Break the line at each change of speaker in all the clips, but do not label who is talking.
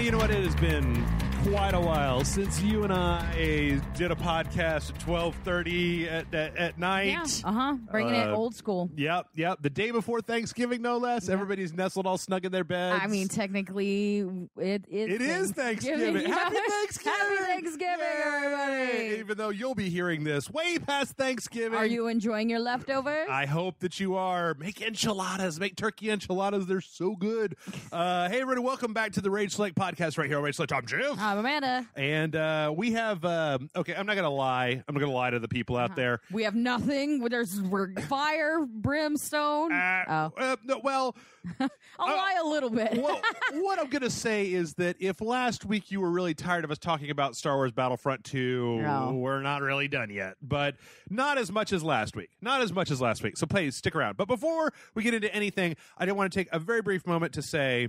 You know what? It has been quite a while since you and I did a podcast at 12:30 at night.
Yeah, bringing it old school.
Yep. The day before Thanksgiving, no less. Yeah. Everybody's nestled all snug in their beds.
I mean, technically, it
is Thanksgiving. Happy Thanksgiving!
Happy Thanksgiving, everybody!
Even though you'll be hearing this way past Thanksgiving.
Are you enjoying your leftovers?
I hope that you are. Make enchiladas. Make turkey enchiladas. They're so good. Hey, everybody, welcome back to the Rage Select podcast right here on Rage Select. I'm Jim.
I'm Amanda.
And we have, okay, I'm not going to lie. I'm not going to lie to the people out there.
We have nothing. We're fire, brimstone.
No, well,
I'll lie a little bit.
Well, what I'm going to say is that if last week you were really tired of us talking about Star Wars Battlefront 2, we're not really done yet. But not as much as last week. So please stick around. But before we get into anything, I did want to take a very brief moment to say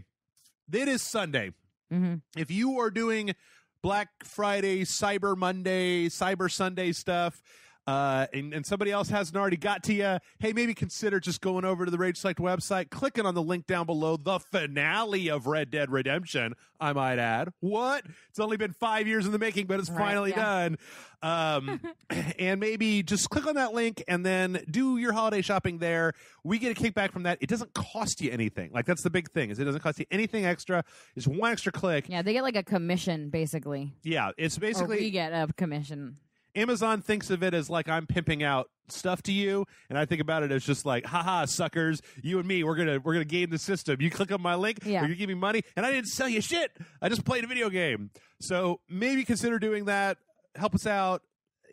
it is Sunday.
Mm-hmm.
If you are doing Black Friday, Cyber Monday, Cyber Sunday stuff, and somebody else hasn't already got to you, hey, maybe consider just going over to the Rage Select website, clicking on the link down below, the finale of Red Dead Redemption, I might add. What? It's only been 5 years in the making, but it's finally done. And maybe just click on that link and then do your holiday shopping there. We get a kickback from that. It doesn't cost you anything. Like, that's the big thing, is it doesn't cost you anything extra. It's one extra click.
Yeah, they get like a commission, basically.
Yeah, it's basically...
Or we get a commission.
Amazon thinks of it as like I'm pimping out stuff to you, and I think about it as just like, haha, suckers, you and me, we're gonna game the system. You click on my link, you're gonna give me money, and I didn't sell you shit. I just played a video game. So maybe consider doing that. Help us out.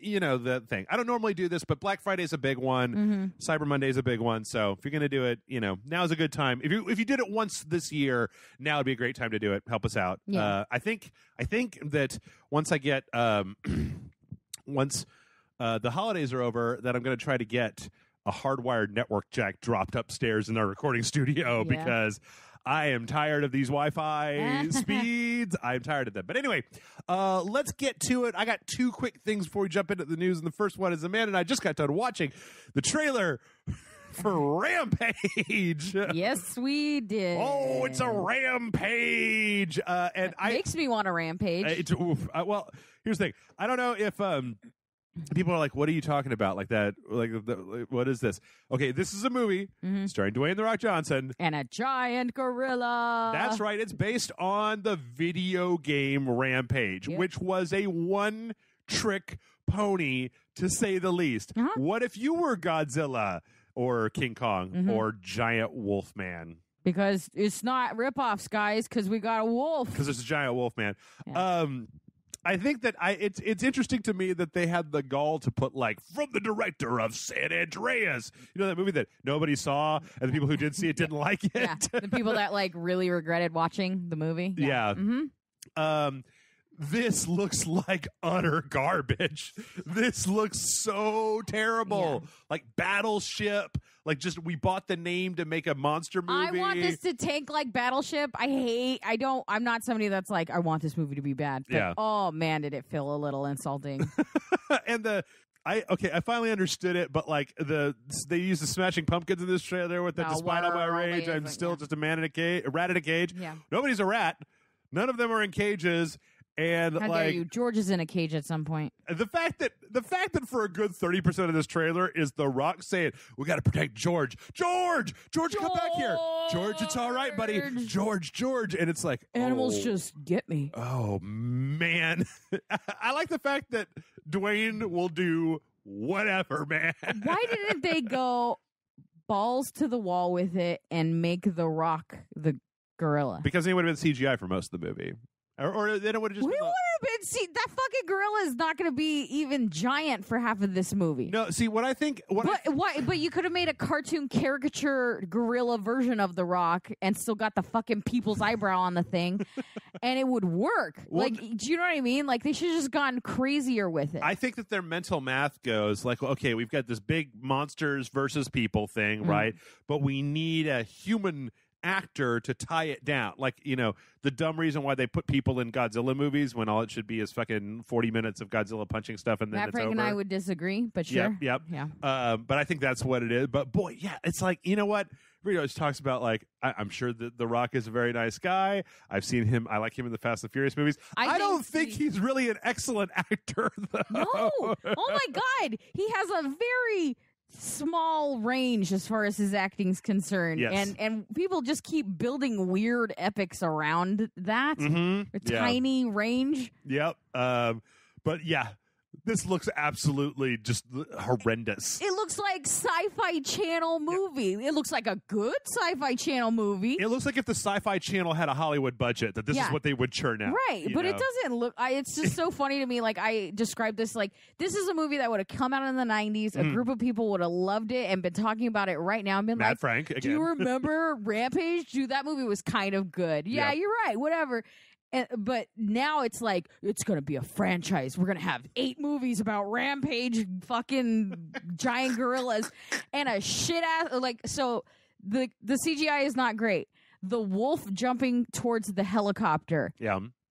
You know the thing. I don't normally do this, but Black Friday is a big one.
Mm-hmm.
Cyber Monday is a big one. So if you're gonna do it, now is a good time. If you did it once this year, now would be a great time to do it. Help us out.
Yeah.
I think that once I get once the holidays are over, that I'm going to try to get a hardwired network jack dropped upstairs in our recording studio because I am tired of these Wi-Fi speeds. I'm tired of them. But anyway, let's get to it. I got two quick things before we jump into the news. And the first one is Amanda and I just got done watching the trailer for Rampage.
Yes, we did.
Oh, it's a rampage. And
makes me want a rampage.
Well, here's the thing. I don't know if people are like, what are you talking about? Like that? Like, what is this? Okay, this is a movie starring Dwayne "The Rock" Johnson.
And a giant gorilla.
That's right. It's based on the video game Rampage, which was a one-trick pony, to say the least. What if you were Godzilla or King Kong or Giant Wolfman?
Because it's not ripoffs, guys, because we got a wolf.
Because it's a giant Wolfman. Yeah. I think that it's interesting to me that they had the gall to put, like, from the director of San Andreas. You know that movie that nobody saw, and the people who did see it didn't like it?
Yeah, the people that, like, really regretted watching the movie.
Yeah. This looks like utter garbage. This looks so terrible. Yeah. Like Battleship. Like, just, we bought the name to make a monster movie.
I want this to tank like Battleship. I'm not somebody that's like, I want this movie to be bad. But, oh, man, did it feel a little insulting.
And I finally understood it, but like they use the Smashing Pumpkins in this trailer with the Despite All My Rage, I'm still just a rat in a cage.
Yeah.
Nobody's a rat. None of them are in cages. And
how dare you? George is in a cage at some point.
The fact that for a good 30% of this trailer is The Rock saying, "We got to protect George. George, come back here. George, it's all right, buddy. George." And it's like,
animals just get me.
Oh man, I like the fact that Dwayne will do whatever, man.
Why didn't they go balls to the wall with it and make The Rock the gorilla?
Because he would have been CGI for most of the movie. Or then it would have just
been that fucking gorilla is not going to be even giant for half of this movie.
No, see, what I think...
But you could have made a cartoon caricature gorilla version of The Rock and still got the fucking people's eyebrow on the thing, and it would work. Well, like, do you know what I mean? Like, they should have just gone crazier with it.
I think that their mental math goes, like, okay, we've got this big monsters versus people thing, right? But we need a human actor to tie it down. Like, the dumb reason why they put people in Godzilla movies when all it should be is fucking 40 minutes of Godzilla punching stuff and then
Matt
it's
Frank
over.
And I would disagree, but sure.
Yep.
Yeah.
But I think that's what it is. But boy, yeah, it's like, you know what? he always talks about like I'm sure that The Rock is a very nice guy. I've seen him. I like him in the Fast and Furious movies. I don't think he's really an excellent actor, though.
No. Oh my God, he has a very small range as far as his acting's concerned.
Yes.
And people just keep building weird epics around that. A tiny range.
Yep. But yeah, this looks absolutely just horrendous.
It looks like Sci-Fi Channel movie. It looks like a good Sci-Fi Channel movie.
It looks like if the Sci-Fi Channel had a Hollywood budget, that this is what they would churn out.
Right, but it doesn't look... it's just so funny to me. Like, I described this like, this is a movie that would have come out in the 90s. A group of people would have loved it and been talking about it right now and been
Mad Frank, again.
Do you remember Rampage? Dude, that movie was kind of good. Yeah, you're right, whatever. But now it's like, it's going to be a franchise. We're going to have 8 movies about Rampage, fucking giant gorillas, and a shit-ass... Like, so the CGI is not great. The wolf jumping towards the helicopter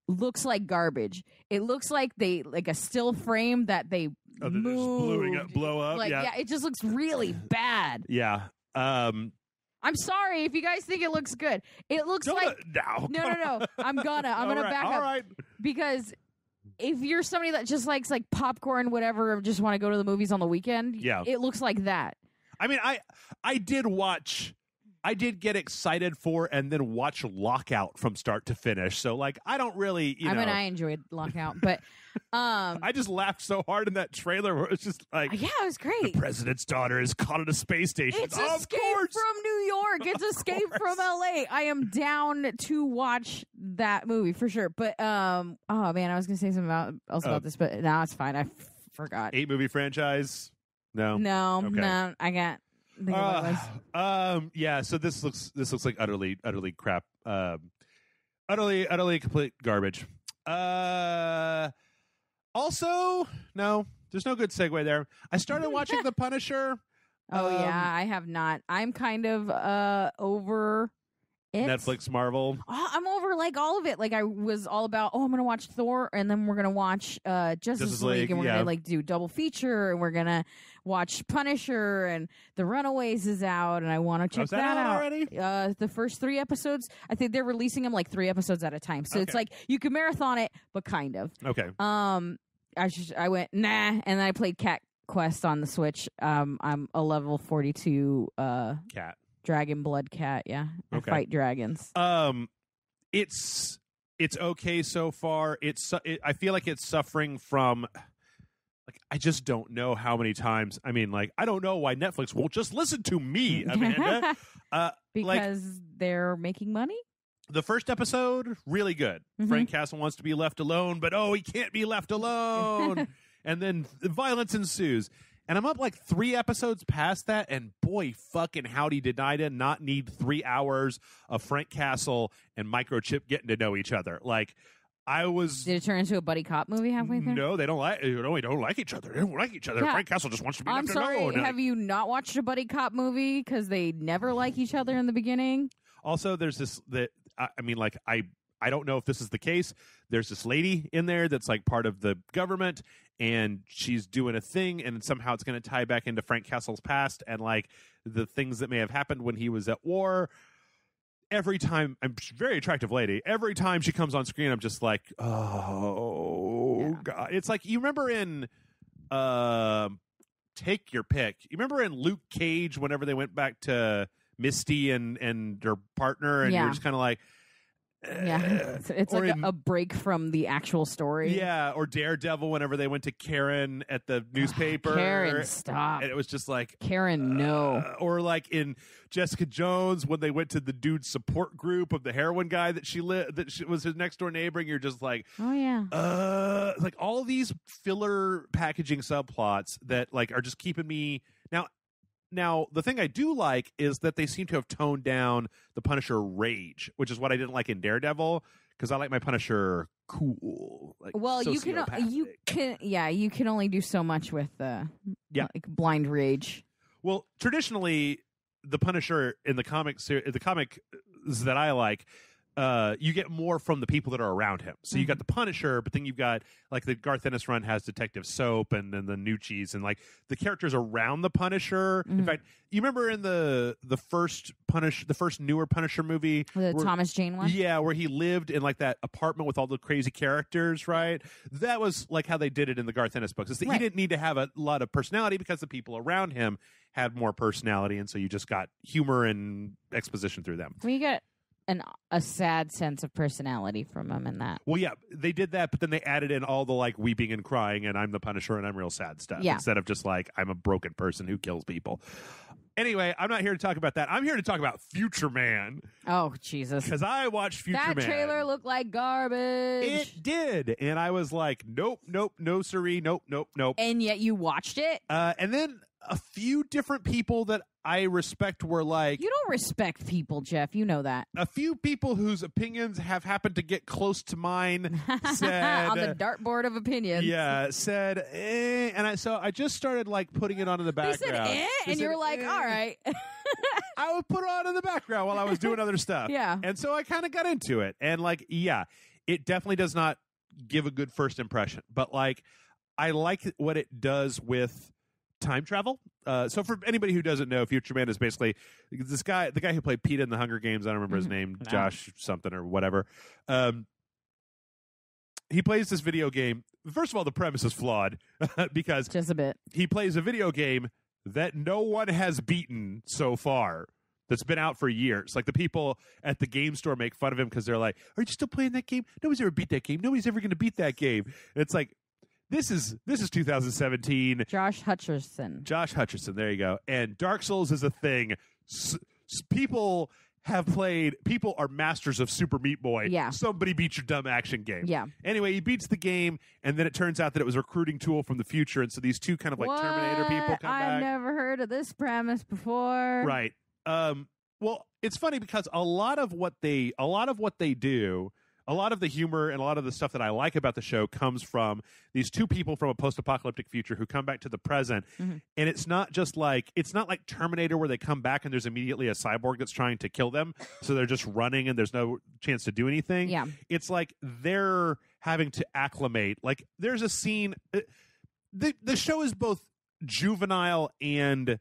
looks like garbage. It looks like a still frame that they moved.
Blow up.
Like, it just looks really bad.
Yeah.
I'm sorry if you guys think it looks good. It looks like no. I'm gonna back up.
All right.
Because if you're somebody that just likes like popcorn, whatever, or just want to go to the movies on the weekend, it looks like that.
I mean, I did get excited for and then watch Lockout from start to finish. So like, I don't really,
I enjoyed Lockout, but
I just laughed so hard in that trailer where it's just like,
it was great.
The president's daughter is caught at a space station.
It's Escape from New York. It's Escape from LA. I am down to watch that movie for sure. But oh man, I was gonna say something about this, but no, it's fine. I forgot.
8 movie franchise? No,
I got.
Yeah. So this looks like utterly crap. Utterly complete garbage. Also, no, there's no good segue there. I started watching The Punisher.
Oh yeah, I have not. I'm kind of over it.
Netflix Marvel.
I'm over like all of it. Like I was all about, I'm gonna watch Thor, and then we're gonna watch Justice League, and we're gonna like do double feature, and we're gonna watch Punisher, and The Runaways is out, and I want to check that out
already.
The first 3 episodes, I think they're releasing them like 3 episodes at a time, so it's like you can marathon it, but kind of.
Okay.
I went nah, and then I played Cat Quest on the Switch. I'm a level 42
cat.
Dragon blood cat, I fight dragons.
It's okay so far. I feel like it's suffering from like, I just don't know how many times. I mean, like, I don't know why Netflix won't just listen to me, Amanda.
Because they're making money.
The first episode, really good. Frank Castle wants to be left alone, but he can't be left alone. And then violence ensues. And I'm up like 3 episodes past that, and boy, fucking howdy did I not need 3 hours of Frank Castle and Microchip getting to know each other. Like, I was...
Did it turn into a buddy cop movie halfway through?
No, they don't like each other. They don't like each other. Yeah. Frank Castle just wants to be left alone.
I'm sorry, have you not watched a buddy cop movie because they never like each other in the beginning?
Also, there's this... I mean, like, I don't know if this is the case. There's this lady in there that's like part of the government, and she's doing a thing, and somehow it's going to tie back into Frank Castle's past and like the things that may have happened when he was at war. Every time, I'm a very attractive lady. Every time she comes on screen, I'm just like, God. It's like, you remember in take your pick. You remember in Luke Cage, whenever they went back to Misty and her partner, and you're just kind of like,
it's like a break from the actual story.
Yeah, or Daredevil, whenever they went to Karen at the newspaper.
Karen, stop.
And it was just like,
Karen, no.
Or like in Jessica Jones, when they went to the dude's support group of the heroin guy that she was his next door neighbor, and you're just like,
oh yeah.
Like all these filler packaging subplots that like are just keeping me Now, the thing I do like is that they seem to have toned down the Punisher rage, which is what I didn't like in Daredevil, because I like my Punisher cool. Like,
well, you can only do so much with like blind rage.
Well, traditionally, the Punisher in the comics that I like, you get more from the people that are around him. So you got the Punisher, but then you've got like the Garth Ennis run has Detective Soap and then the Nucci's and like the characters around the Punisher. In fact, you remember in the first newer Punisher movie,
Thomas Jane one?
Yeah, where he lived in like that apartment with all the crazy characters, right? That was like how they did it in the Garth Ennis books. Is that he didn't need to have a lot of personality because the people around him had more personality, and so you just got humor and exposition through them.
We get a sad sense of personality from him in that.
Well, yeah, they did that, but then they added in all the like weeping and crying and I'm the Punisher and I'm real sad stuff instead of just like I'm a broken person who kills people. Anyway, I'm not here to talk about that. I'm here to talk about Future Man.
Oh, Jesus.
Because I watched Future Man.
That trailer looked like garbage.
It did. And I was like, nope, no siree, nope.
And yet you watched it?
And then a few different people that I respect were like...
You don't respect people, Jeff. You know that.
A few people whose opinions have happened to get close to mine said...
On the dartboard of opinions.
Yeah, said, and so I just started like putting it on in the background.
They said, and you were like, all right.
I would put it on in the background while I was doing other stuff.
Yeah.
And so I kind of got into it. And like, yeah, it definitely does not give a good first impression. But like, I like what it does with time travel. So for anybody who doesn't know, Future Man is basically the guy who played Peeta in the Hunger Games. I don't remember his name, Josh something or whatever. He plays this video game. First of all, the premise is flawed because
just a bit.
He plays a video game that no one has beaten so far. That's been out for years. Like the people at the game store make fun of him because they're like, "Are you still playing that game? Nobody's ever beat that game. Nobody's ever going to beat that game." And it's like, This is 2017.
Josh Hutcherson.
There you go. And Dark Souls is a thing. People are masters of Super Meat Boy.
Yeah.
Somebody beat your dumb action game.
Yeah.
Anyway, he beats the game, and then it turns out that it was a recruiting tool from the future, and so these two kind of like Terminator people come back.
I've never heard of this premise before.
Right. Well, it's funny because a lot of what they do, a lot of the humor and a lot of the stuff that I like about the show comes from these two people from a post-apocalyptic future who come back to the present. And it's not like Terminator where they come back and there's immediately a cyborg that's trying to kill them. So they're just running and there's no chance to do anything.
Yeah.
It's like they're having to acclimate. Like there's a scene. The show is both juvenile and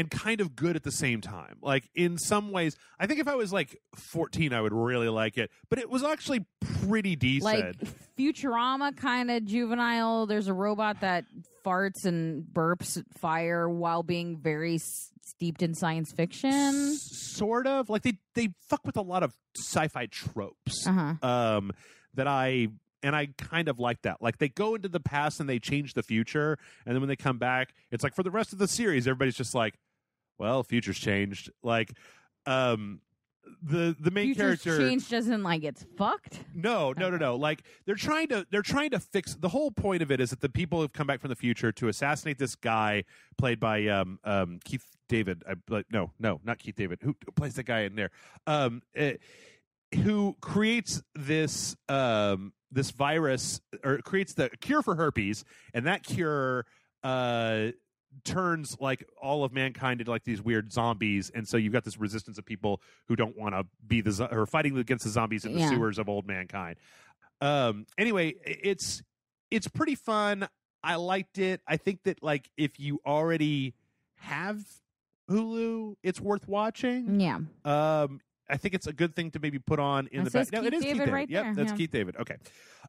kind of good at the same time. Like in some ways, I think if I was like 14, I would really like it, but it was actually pretty decent.
Like Futurama kind of juvenile. There's a robot that farts and burps fire while being very steeped in science fiction.
Sort of. Like they fuck with a lot of sci-fi tropes that I kind of like that. Like they go into the past and they change the future, and then when they come back, it's like for the rest of the series, everybody's just like, well, future's changed. Like, the main character
changed doesn't like it's fucked.
No. Like they're trying to fix. The whole point of it is that the people have come back from the future to assassinate this guy played by Keith David. No, not Keith David. Who plays that guy in there? Who creates this this virus or creates the cure for herpes, and that cure turns like all of mankind into like these weird zombies, and so you've got this resistance of people who don't want to be or fighting against the zombies in the sewers of old mankind. Anyway, it's pretty fun. I liked it. I think that like if you already have Hulu, it's worth watching.
Yeah.
I think it's a good thing to maybe put on in the back. No, it is Keith David.
Right
yep,
there.
That's Keith David. Okay.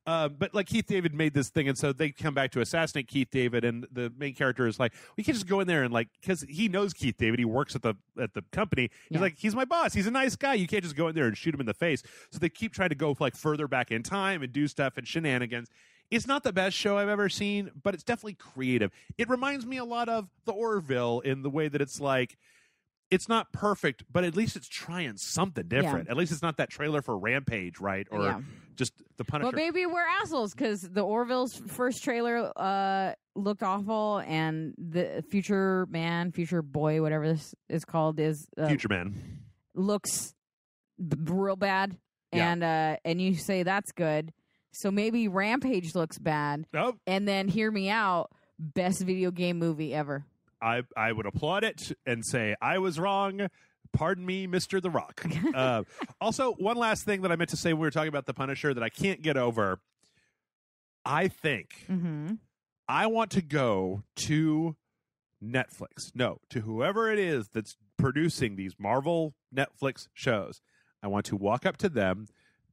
But like Keith David made this thing, and so they come back to assassinate Keith David, and the main character is like, we can't just go in there and like, because he knows Keith David, he works at the company. He's like, he's my boss. He's a nice guy. You can't just go in there and shoot him in the face. So they keep trying to go like further back in time and do stuff and shenanigans. It's not the best show I've ever seen, but it's definitely creative. It reminds me a lot of The Orville in the way that it's like, it's not perfect, but at least it's trying something different. At least it's not that trailer for Rampage, right? Or just the Punisher.
But maybe we're assholes because the Orville's first trailer looked awful, and the Future Boy, whatever this is called, is
Future Man
looks real bad, and you say that's good. So maybe Rampage looks bad, and then hear me out, best video game movie ever.
I would applaud it and say I was wrong. Pardon me, Mr. The Rock. Also, one last thing that I meant to say when we were talking about the Punisher that I can't get over. I think I want to go to Netflix. No, to whoever it is that's producing these Marvel Netflix shows. I want to walk up to them.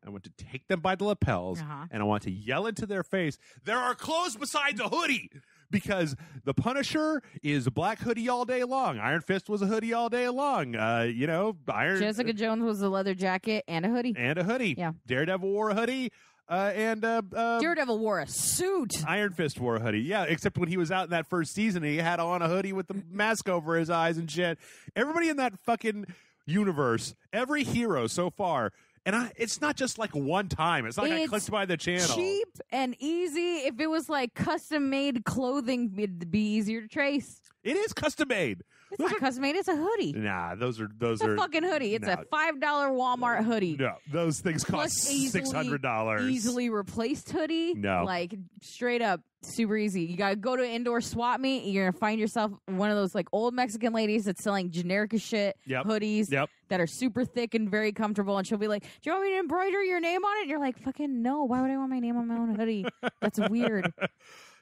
I want to take them by the lapels, and I want to yell into their face, there are clothes besides a hoodie! Because the Punisher is a black hoodie all day long. Iron Fist was a hoodie all day long.
Jessica Jones was a leather jacket and a hoodie. Yeah.
Daredevil wore a hoodie.
Daredevil wore a suit.
Iron Fist wore a hoodie. Yeah, except when he was out in that first season, he had on a hoodie with the mask over his eyes and shit. Everybody in that fucking universe, every hero so far, and it's not just like one time. It's not like I clicked by the channel.
Cheap and easy. If it was like custom made clothing, it'd be easier to trace.
It is custom made.
It's not custom made. It's a hoodie.
Nah, those are
a fucking hoodie. It's a $5 Walmart hoodie.
No, those things cost $600.
Easily replaced hoodie.
No,
like straight up, super easy. You gotta go to an indoor swap meet. You're gonna find yourself one of those like old Mexican ladies that's selling generic as shit hoodies that are super thick and very comfortable. And she'll be like, "Do you want me to embroider your name on it?" And you're like, "Fucking no! Why would I want my name on my own hoodie? That's weird."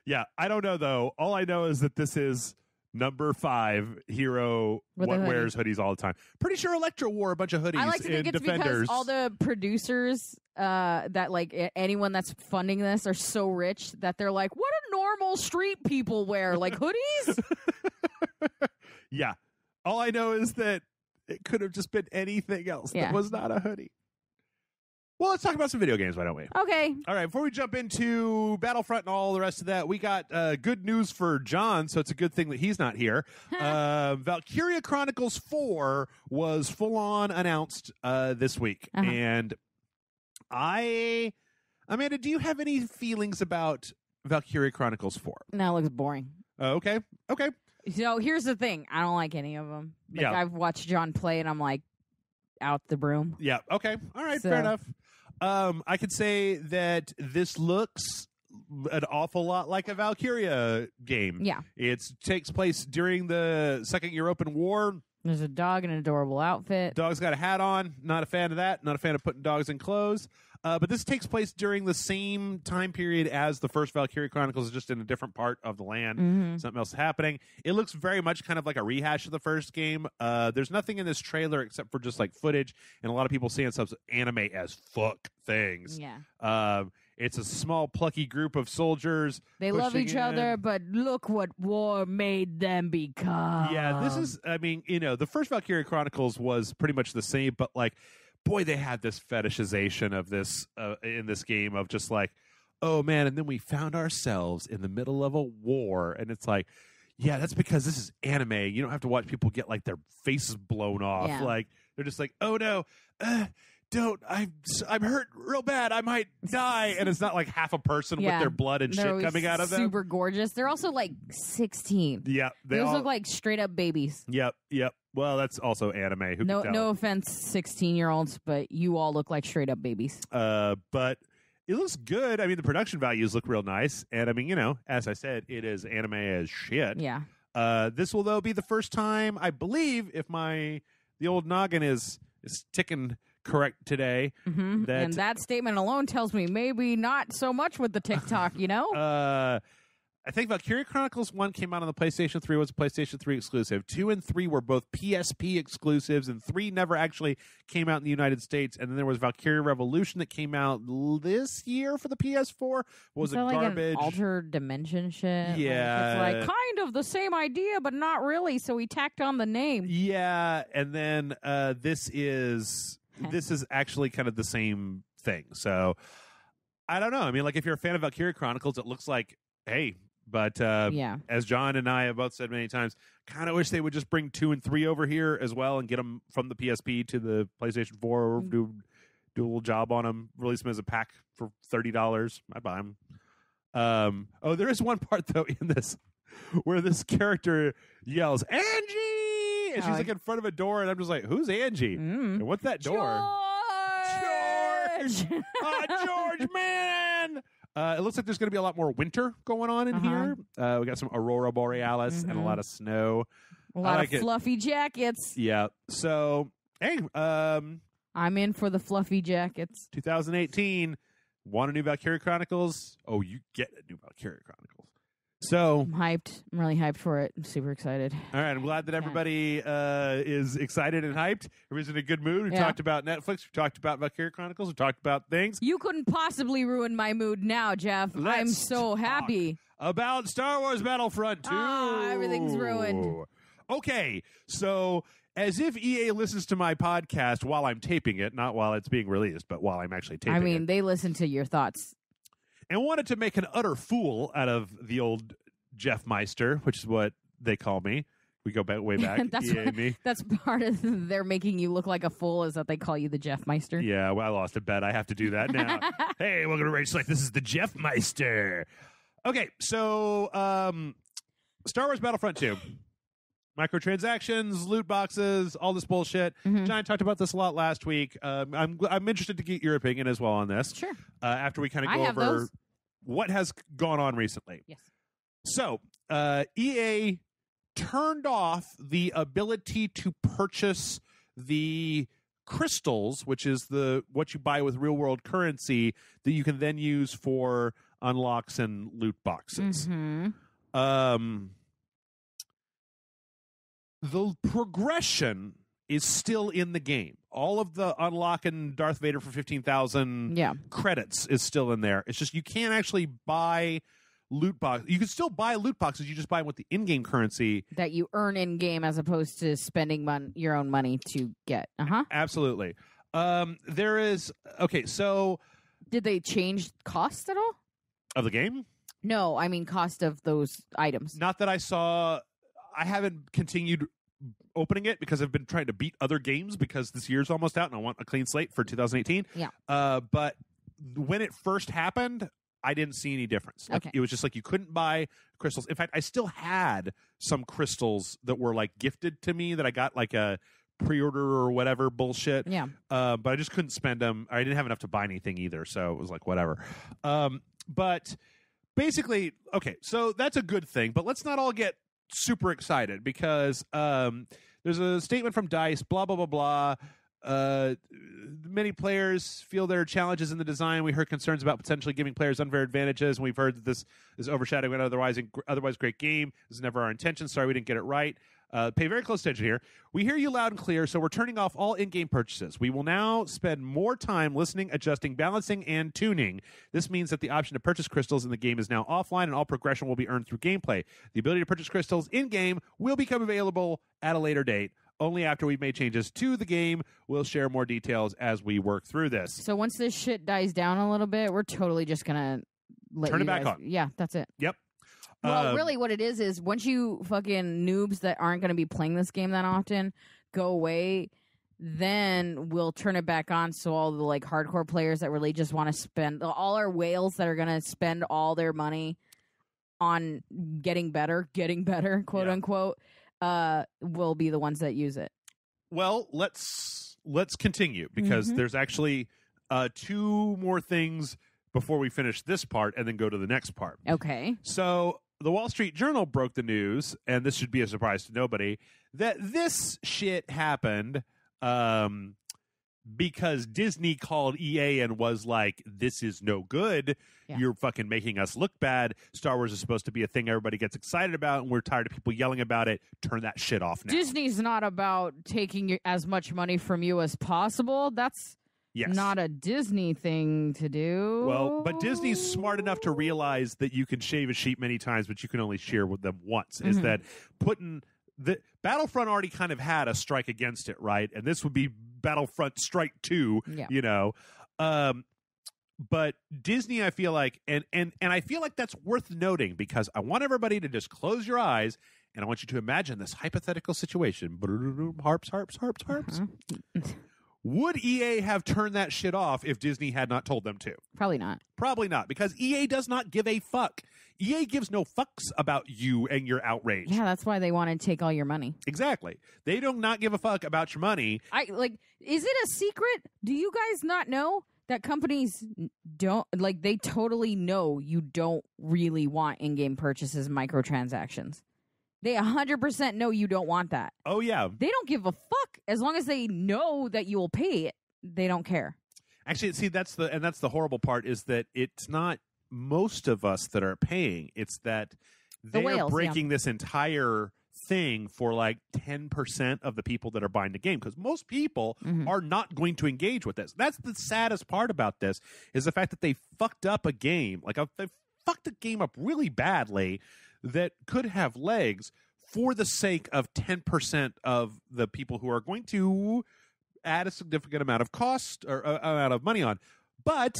Yeah, I don't know though. All I know is that this is number 5 hero wears hoodies all the time. Pretty sure Elektra wore a bunch of hoodies.
I like to think it's
Defenders.
because all the producers that like anyone that's funding this are so rich that they're like, what do normal street people wear? Like hoodies?
Yeah. All I know is that it could have just been anything else that was not a hoodie. Well, let's talk about some video games, why don't we?
Okay.
All right, before we jump into Battlefront and all the rest of that, we got good news for John, so it's a good thing that he's not here. Valkyria Chronicles 4 was full-on announced this week. And Amanda, do you have any feelings about Valkyria Chronicles 4?
No, it looks boring.
Okay.
So here's the thing. I don't like any of them. Like, I've watched John play, and I'm like, out the broom.
Yeah, okay. All right, fair enough. I could say that this looks an awful lot like a Valkyria game.
Yeah.
It takes place during the Second European War.
There's a dog in an adorable outfit.
Dog's got a hat on. Not a fan of that. Not a fan of putting dogs in clothes. But this takes place during the same time period as the first Valkyria Chronicles, just in a different part of the land. Something else happening. It looks very much kind of like a rehash of the first game. There's nothing in this trailer except for just like footage and a lot of people saying stuff anime as fuck things.
Yeah.
It's a small, plucky group of soldiers.
They love each other, but look what war made them become.
Yeah, this is, I mean, the first Valkyria Chronicles was pretty much the same, but like, boy, they had this fetishization of this in this game of just like, oh man, and then we found ourselves in the middle of a war, and it's like, yeah, that's because this is anime. You don't have to watch people get like their faces blown off.
Yeah.
Like they're just like, oh no, don't, I'm hurt real bad. I might die, and it's not like half a person with their blood and shit coming out of them.
Super gorgeous. They're also like 16.
Yeah,
Those look like straight up babies.
Yep. Well, that's also anime. Who can tell?
No offense, 16-year-olds, but you all look like straight up babies.
But it looks good. I mean, the production values look real nice, and I mean, as I said, it is anime as shit.
Yeah.
This will though be the first time, I believe, if the old noggin is ticking correct today.
And that statement alone tells me maybe not so much with the TikTok,
I think Valkyria Chronicles 1 came out on the PlayStation 3, was a PlayStation 3 exclusive. 2 and 3 were both PSP exclusives, and 3 never actually came out in the United States. And then there was Valkyria Revolution that came out this year for the PS4. Was it garbage?
Like an altered dimension shit?
Yeah.
Like, it's like kind of the same idea, but not really, so we tacked on the name.
Yeah, and then this is actually kind of the same thing. So, I don't know. I mean, like, if you're a fan of Valkyria Chronicles, it looks like, hey... But as John and I have both said many times, kind of wish they would just bring 2 and 3 over here as well and get them from the PSP to the PlayStation 4 or do a little job on them, release them as a pack for $30. I'd buy them. There is one part, though, in this where this character yells, Angie! And she's like in front of a door, and I'm just like, who's Angie? And what's that door? George! George, man! It looks like there's going to be a lot more winter going on in here. We got some Aurora Borealis and a lot of snow.
A lot
like
of fluffy jackets.
Yeah. So, hey,
I'm in for the fluffy jackets.
2018, want a new Valkyria Chronicles? Oh, you get a new Valkyria Chronicles. So
I'm hyped. I'm really hyped for it. I'm super excited.
All right. I'm glad that everybody is excited and hyped. Everybody's in a good mood. We talked about Netflix. We talked about Valkyria Chronicles. We talked about things.
You couldn't possibly ruin my mood now, Jeff. I'm so happy.
About Star Wars Battlefront 2.
Everything's ruined.
Okay. So as if EA listens to my podcast while I'm taping it, not while it's being released, but while I'm actually taping it.
I mean, they listen to your thoughts.
And wanted to make an utter fool out of the old Jeff Meister, which is what they call me. We go way back.
That's part of their making you look like a fool is that they call you the Jeff Meister.
Yeah, well, I lost a bet. I have to do that now. Hey, welcome to Rage Select. This is the Jeff Meister. Okay, so Star Wars Battlefront 2. Microtransactions, loot boxes, all this bullshit.
Mm-hmm.
John talked about this a lot last week. I'm interested to get your opinion as well on this.
Sure.
After we kind of go over what has gone on recently.
Yes.
So, EA turned off the ability to purchase the crystals, which is what you buy with real world currency that you can then use for unlocks and loot boxes.
Mm-hmm.
The progression is still in the game. All of the unlocking Darth Vader for 15,000 credits is still in there. It's just you can't actually buy loot boxes. You can still buy loot boxes. You just buy them with the in-game currency
that you earn in-game as opposed to spending your own money to get.
Absolutely. There is... Okay, so...
Did they change cost at all?
Of the game?
No, I mean cost of those items.
Not that I saw... I haven't continued opening it because I've been trying to beat other games because this year's almost out and I want a clean slate for 2018.
Yeah.
But when it first happened, I didn't see any difference. It was just like you couldn't buy crystals. In fact, I still had some crystals that were like gifted to me that I got like a pre-order or whatever bullshit.
Yeah.
But I just couldn't spend them. I didn't have enough to buy anything either, so it was like whatever. But basically, okay, so that's a good thing. But let's not all get super excited because there's a statement from DICE, blah, blah, blah, blah. Many players feel there are challenges in the design. We heard concerns about potentially giving players unfair advantages, and we've heard that this is overshadowing an otherwise great game. This is never our intention. Sorry we didn't get it right. Pay very close attention here. We hear you loud and clear, so we're turning off all in-game purchases. We will now spend more time listening, adjusting, balancing, and tuning. This means that the option to purchase crystals in the game is now offline, and all progression will be earned through gameplay. The ability to purchase crystals in-game will become available at a later date. Only after we've made changes to the game, we'll share more details as we work through this.
So once this shit dies down a little bit, we're totally just going to
turn it back on.
Yeah, that's it.
Yep.
Well, really what it is once you fucking noobs that aren't going to be playing this game that often go away, then we'll turn it back on so all the like hardcore players that really just want to spend, all our whales that are going to spend all their money on getting better, quote unquote, will be the ones that use it.
Well, let's continue because there's actually two more things before we finish this part and then go to the next part.
Okay.
So the Wall Street Journal broke the news, and this should be a surprise to nobody, that this shit happened because Disney called EA and was like, this is no good. Yeah. You're fucking making us look bad. Star Wars is supposed to be a thing everybody gets excited about, and we're tired of people yelling about it. Turn that shit off now.
Disney's not about taking as much money from you as possible. That's not a Disney thing to do.
Well, but Disney's smart enough to realize that you can shave a sheep many times, but you can only shear with them once. Is that putting the Battlefront already kind of had a strike against it, right? And this would be Battlefront Strike 2, you know. But Disney, I feel like, and I feel like that's worth noting because I want everybody to just close your eyes and I want you to imagine this hypothetical situation. Harps. Would EA have turned that shit off if Disney had not told them to?
Probably not.
Probably not, because EA does not give a fuck. EA gives no fucks about you and your outrage.
Yeah, that's why they want to take all your money.
Exactly. They do not give a fuck about your money.
Is it a secret? Do you guys not know that companies don't, like, they totally know you don't really want in-game purchases, microtransactions? They 100% know you don't want that.
Oh, yeah.
They don't give a fuck. As long as they know that you will pay it, they don't care.
Actually, see, that's the horrible part, is that it's not most of us that are paying. It's that they are breaking this entire thing for like 10% of the people that are buying the game, because most people are not going to engage with this. That's the saddest part about this, is the fact that they fucked up a game. Like, they fucked a game up really badly that could have legs for the sake of 10% of the people who are going to add a significant amount of cost or amount of money on. But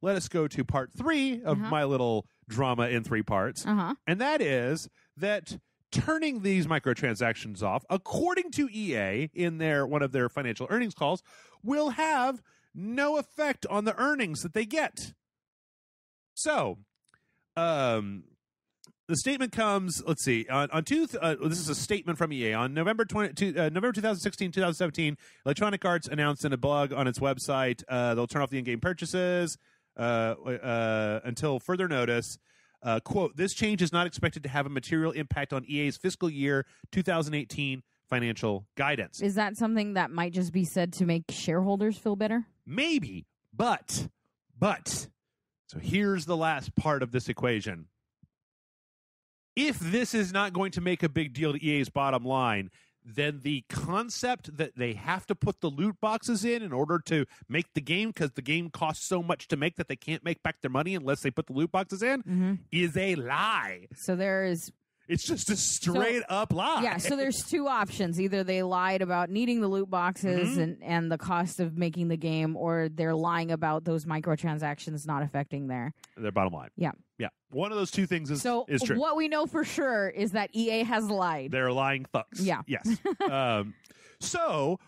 let us go to part 3 of my little drama in 3 parts. And that is that turning these microtransactions off, according to EA in one of their financial earnings calls, will have no effect on the earnings that they get. So, the statement comes, let's see, this is a statement from EA. On November 2016, 2017, Electronic Arts announced in a blog on its website they'll turn off the in-game purchases until further notice. Quote, this change is not expected to have a material impact on EA's fiscal year 2018 financial guidance.
Is that something that might just be said to make shareholders feel better?
Maybe, but, so here's the last part of this equation. If this is not going to make a big deal to EA's bottom line, then the concept that they have to put the loot boxes in order to make the game, because the game costs so much to make that they can't make back their money unless they put the loot boxes in, is a lie.
So
it's just a straight up lie.
Yeah, so there's 2 options. Either they lied about needing the loot boxes and the cost of making the game, or they're lying about those microtransactions not affecting their
bottom line.
Yeah.
Yeah. One of those 2 things is true.
What we know for sure is that EA has lied.
They're lying fucks.
Yeah.
Yes. So,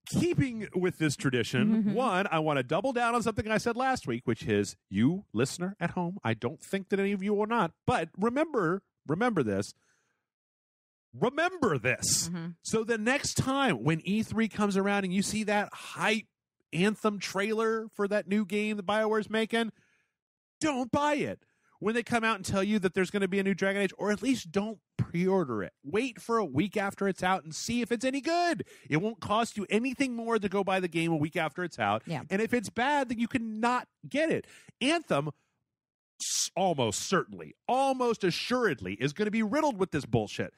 keeping with this tradition, one, I want to double down on something I said last week, which is, you, listener at home, I don't think that any of you are not, but remember this. Remember this. So the next time when E3 comes around and you see that hype Anthem trailer for that new game that BioWare's making, don't buy it. When they come out and tell you that there's going to be a new Dragon Age, or at least don't pre-order it. Wait for a week after it's out and see if it's any good. It won't cost you anything more to go buy the game a week after it's out.
Yeah.
And if it's bad, then you cannot get it. Anthem almost assuredly is going to be riddled with this bullshit.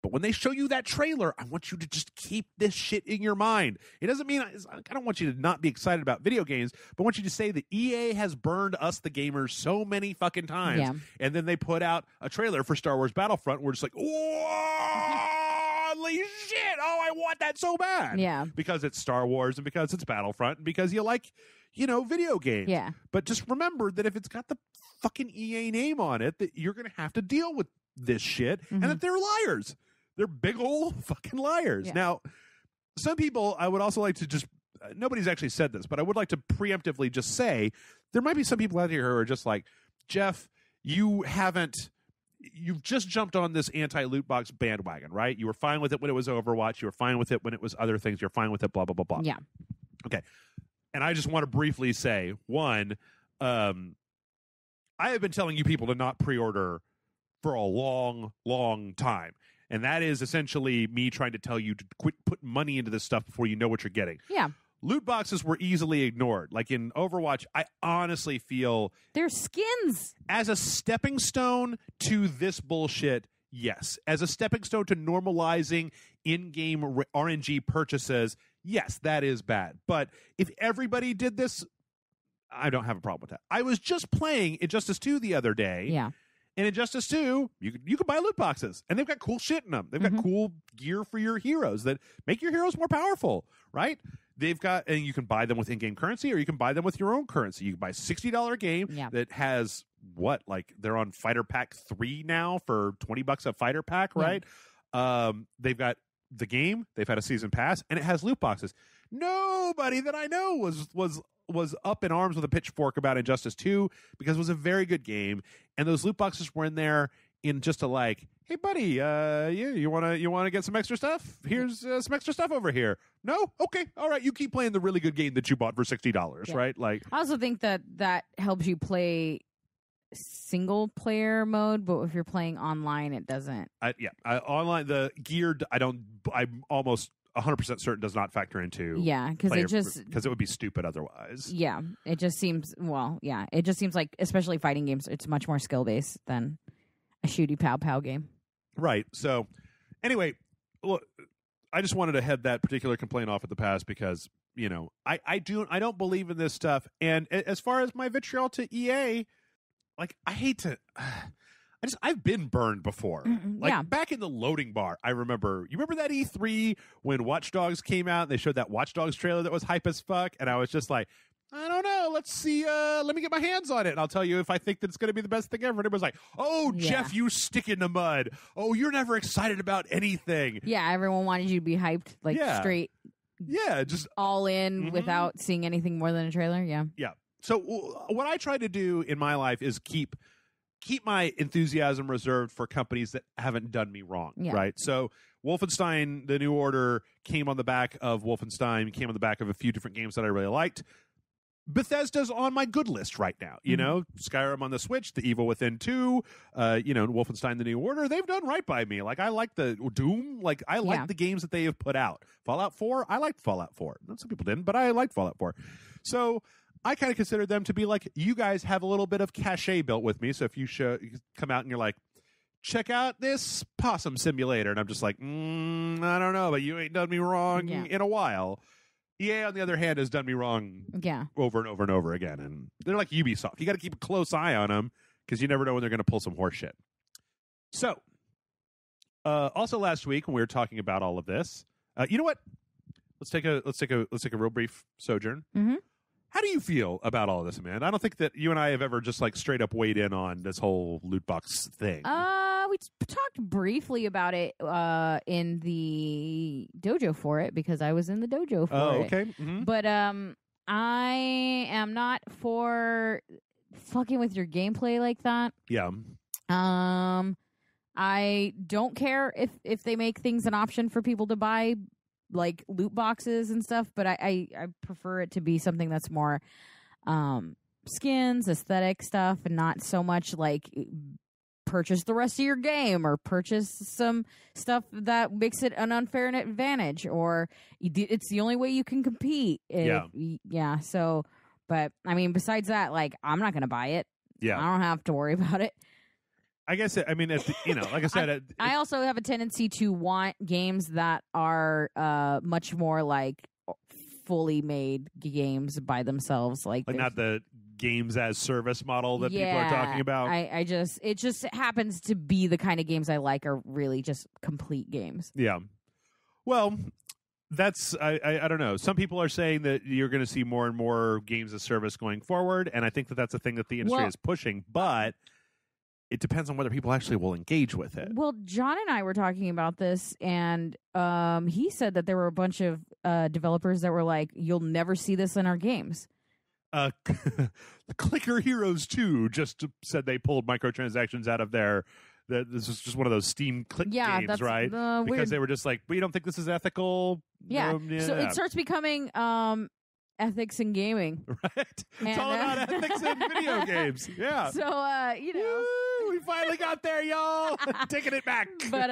But when they show you that trailer, I want you to just keep this shit in your mind. It doesn't mean I don't want you to not be excited about video games, but I want you to say that EA has burned us, the gamers, so many fucking times.
Yeah.
And then they put out a trailer for Star Wars Battlefront. We're just like, holy shit! Oh, I want that so bad.
Yeah.
Because it's Star Wars and because it's Battlefront and because you like, video games.
Yeah.
But just remember that if it's got the fucking EA name on it, that you're going to have to deal with this shit and that they're liars. They're big old fucking liars.
Yeah.
Now, some people, I would also like to just, nobody's actually said this, but I would like to preemptively just say, there might be some people out here who are just like, Jeff, you've just jumped on this anti-loot box bandwagon, right? You were fine with it when it was Overwatch. You were fine with it when it was other things. You're fine with it, blah, blah, blah, blah.
Yeah.
Okay. And I just want to briefly say, one, I have been telling you people to not pre-order for a long, long time. And that is essentially me trying to tell you to quit putting money into this stuff before you know what you're getting.
Yeah.
Loot boxes were easily ignored. Like in Overwatch, I honestly feel...
They're skins.
As a stepping stone to this bullshit, yes. As a stepping stone to normalizing in-game RNG purchases, yes, that is bad. But if everybody did this, I don't have a problem with that. I was just playing Injustice 2 the other day.
Yeah.
And in Injustice 2, you can buy loot boxes, and they've got cool shit in them. They've got cool gear for your heroes that make your heroes more powerful, right? They've got, and you can buy them with in-game currency, or you can buy them with your own currency. You can buy a $60 game that has they're on Fighter Pack 3 now for $20 a Fighter Pack, right? They've got the game, they've had a season pass, and it has loot boxes. Nobody that I know was up in arms with a pitchfork about Injustice 2 because it was a very good game, and those loot boxes were in there in just a like, hey buddy, you want to get some extra stuff? Here's some extra stuff over here. No? Okay. All right, you keep playing the really good game that you bought for $60, right? Like,
I also think that helps you play single player mode, but if you're playing online, it doesn't.
Online, the geared, I'm almost 100% certain does not factor into.
Yeah, because
it would be stupid otherwise.
Yeah, it just seems like, especially fighting games, it's much more skill based than a shooty pow game.
Right. So, anyway, look, I just wanted to head that particular complaint off at the pass because I don't believe in this stuff. And as far as my vitriol to EA, like I hate to. I've been burned before. Back in the loading bar, I remember. You remember that E3 when Watch Dogs came out and they showed that Watch Dogs trailer that was hype as fuck, and I was just like, I don't know. Let's see. Let me get my hands on it, and I'll tell you if I think that it's going to be the best thing ever. And it was like, oh, yeah. Jeff, you stick in the mud. Oh, you're never excited about anything.
Yeah, everyone wanted you to be hyped, straight.
Yeah, just
all in without seeing anything more than a trailer. Yeah.
Yeah. So what I try to do in my life is keep my enthusiasm reserved for companies that haven't done me wrong, right? So Wolfenstein, The New Order came on the back of Wolfenstein, came on the back of a few different games that I really liked. Bethesda's on my good list right now. Skyrim on the Switch, The Evil Within 2, Wolfenstein, The New Order. They've done right by me. Like, I like the Doom. Like, I like the games that they have put out. Fallout 4, I liked Fallout 4. Some people didn't, but I liked Fallout 4. So I kind of consider them to be like, you guys have a little bit of cachet built with me. So if you come out and you're like, check out this possum simulator. And I'm just like, I don't know, but you ain't done me wrong in a while. EA, on the other hand, has done me wrong over and over and over again. And they're like Ubisoft. You got to keep a close eye on them because you never know when they're going to pull some horse shit. So, also last week when we were talking about all of this, you know what? Let's take a real brief sojourn.
Mm-hmm.
How do you feel about all of this, Amanda? I don't think that you and I have ever just like straight up weighed in on this whole loot box thing.
We talked briefly about it in the dojo for it because I was in the dojo for it.
Oh, okay. Mm-hmm.
But I am not for fucking with your gameplay like that.
Yeah.
I don't care if they make things an option for people to buy, like loot boxes and stuff, but I prefer it to be something that's more skins, aesthetic stuff, and not so much like purchase the rest of your game or purchase some stuff that makes it an unfair advantage or it's the only way you can compete. So, but I mean, besides that, like, I'm not going to buy it.
Yeah.
I don't have to worry about it.
I guess, like I said,
I also have a tendency to want games that are much more like fully made games by themselves, like
not the games as service model that people are talking about.
It just happens to be the kind of games I like are really just complete games.
Yeah. Well, that's I don't know. Some people are saying that you're going to see more and more games as service going forward, and I think that that's a thing that the industry is pushing, but it depends on whether people actually will engage with it.
Well, John and I were talking about this, and he said that there were a bunch of developers that were like, you'll never see this in our games.
The Clicker Heroes 2 just said they pulled microtransactions out of their... This is just one of those Steam click games, right? Because
weird.
They were just like, we don't think this is ethical.
Yeah. So it starts becoming... ethics in gaming.
Right. It's all about ethics in video games. Yeah.
So,
Woo, we finally got there, y'all. Taking it back.
But,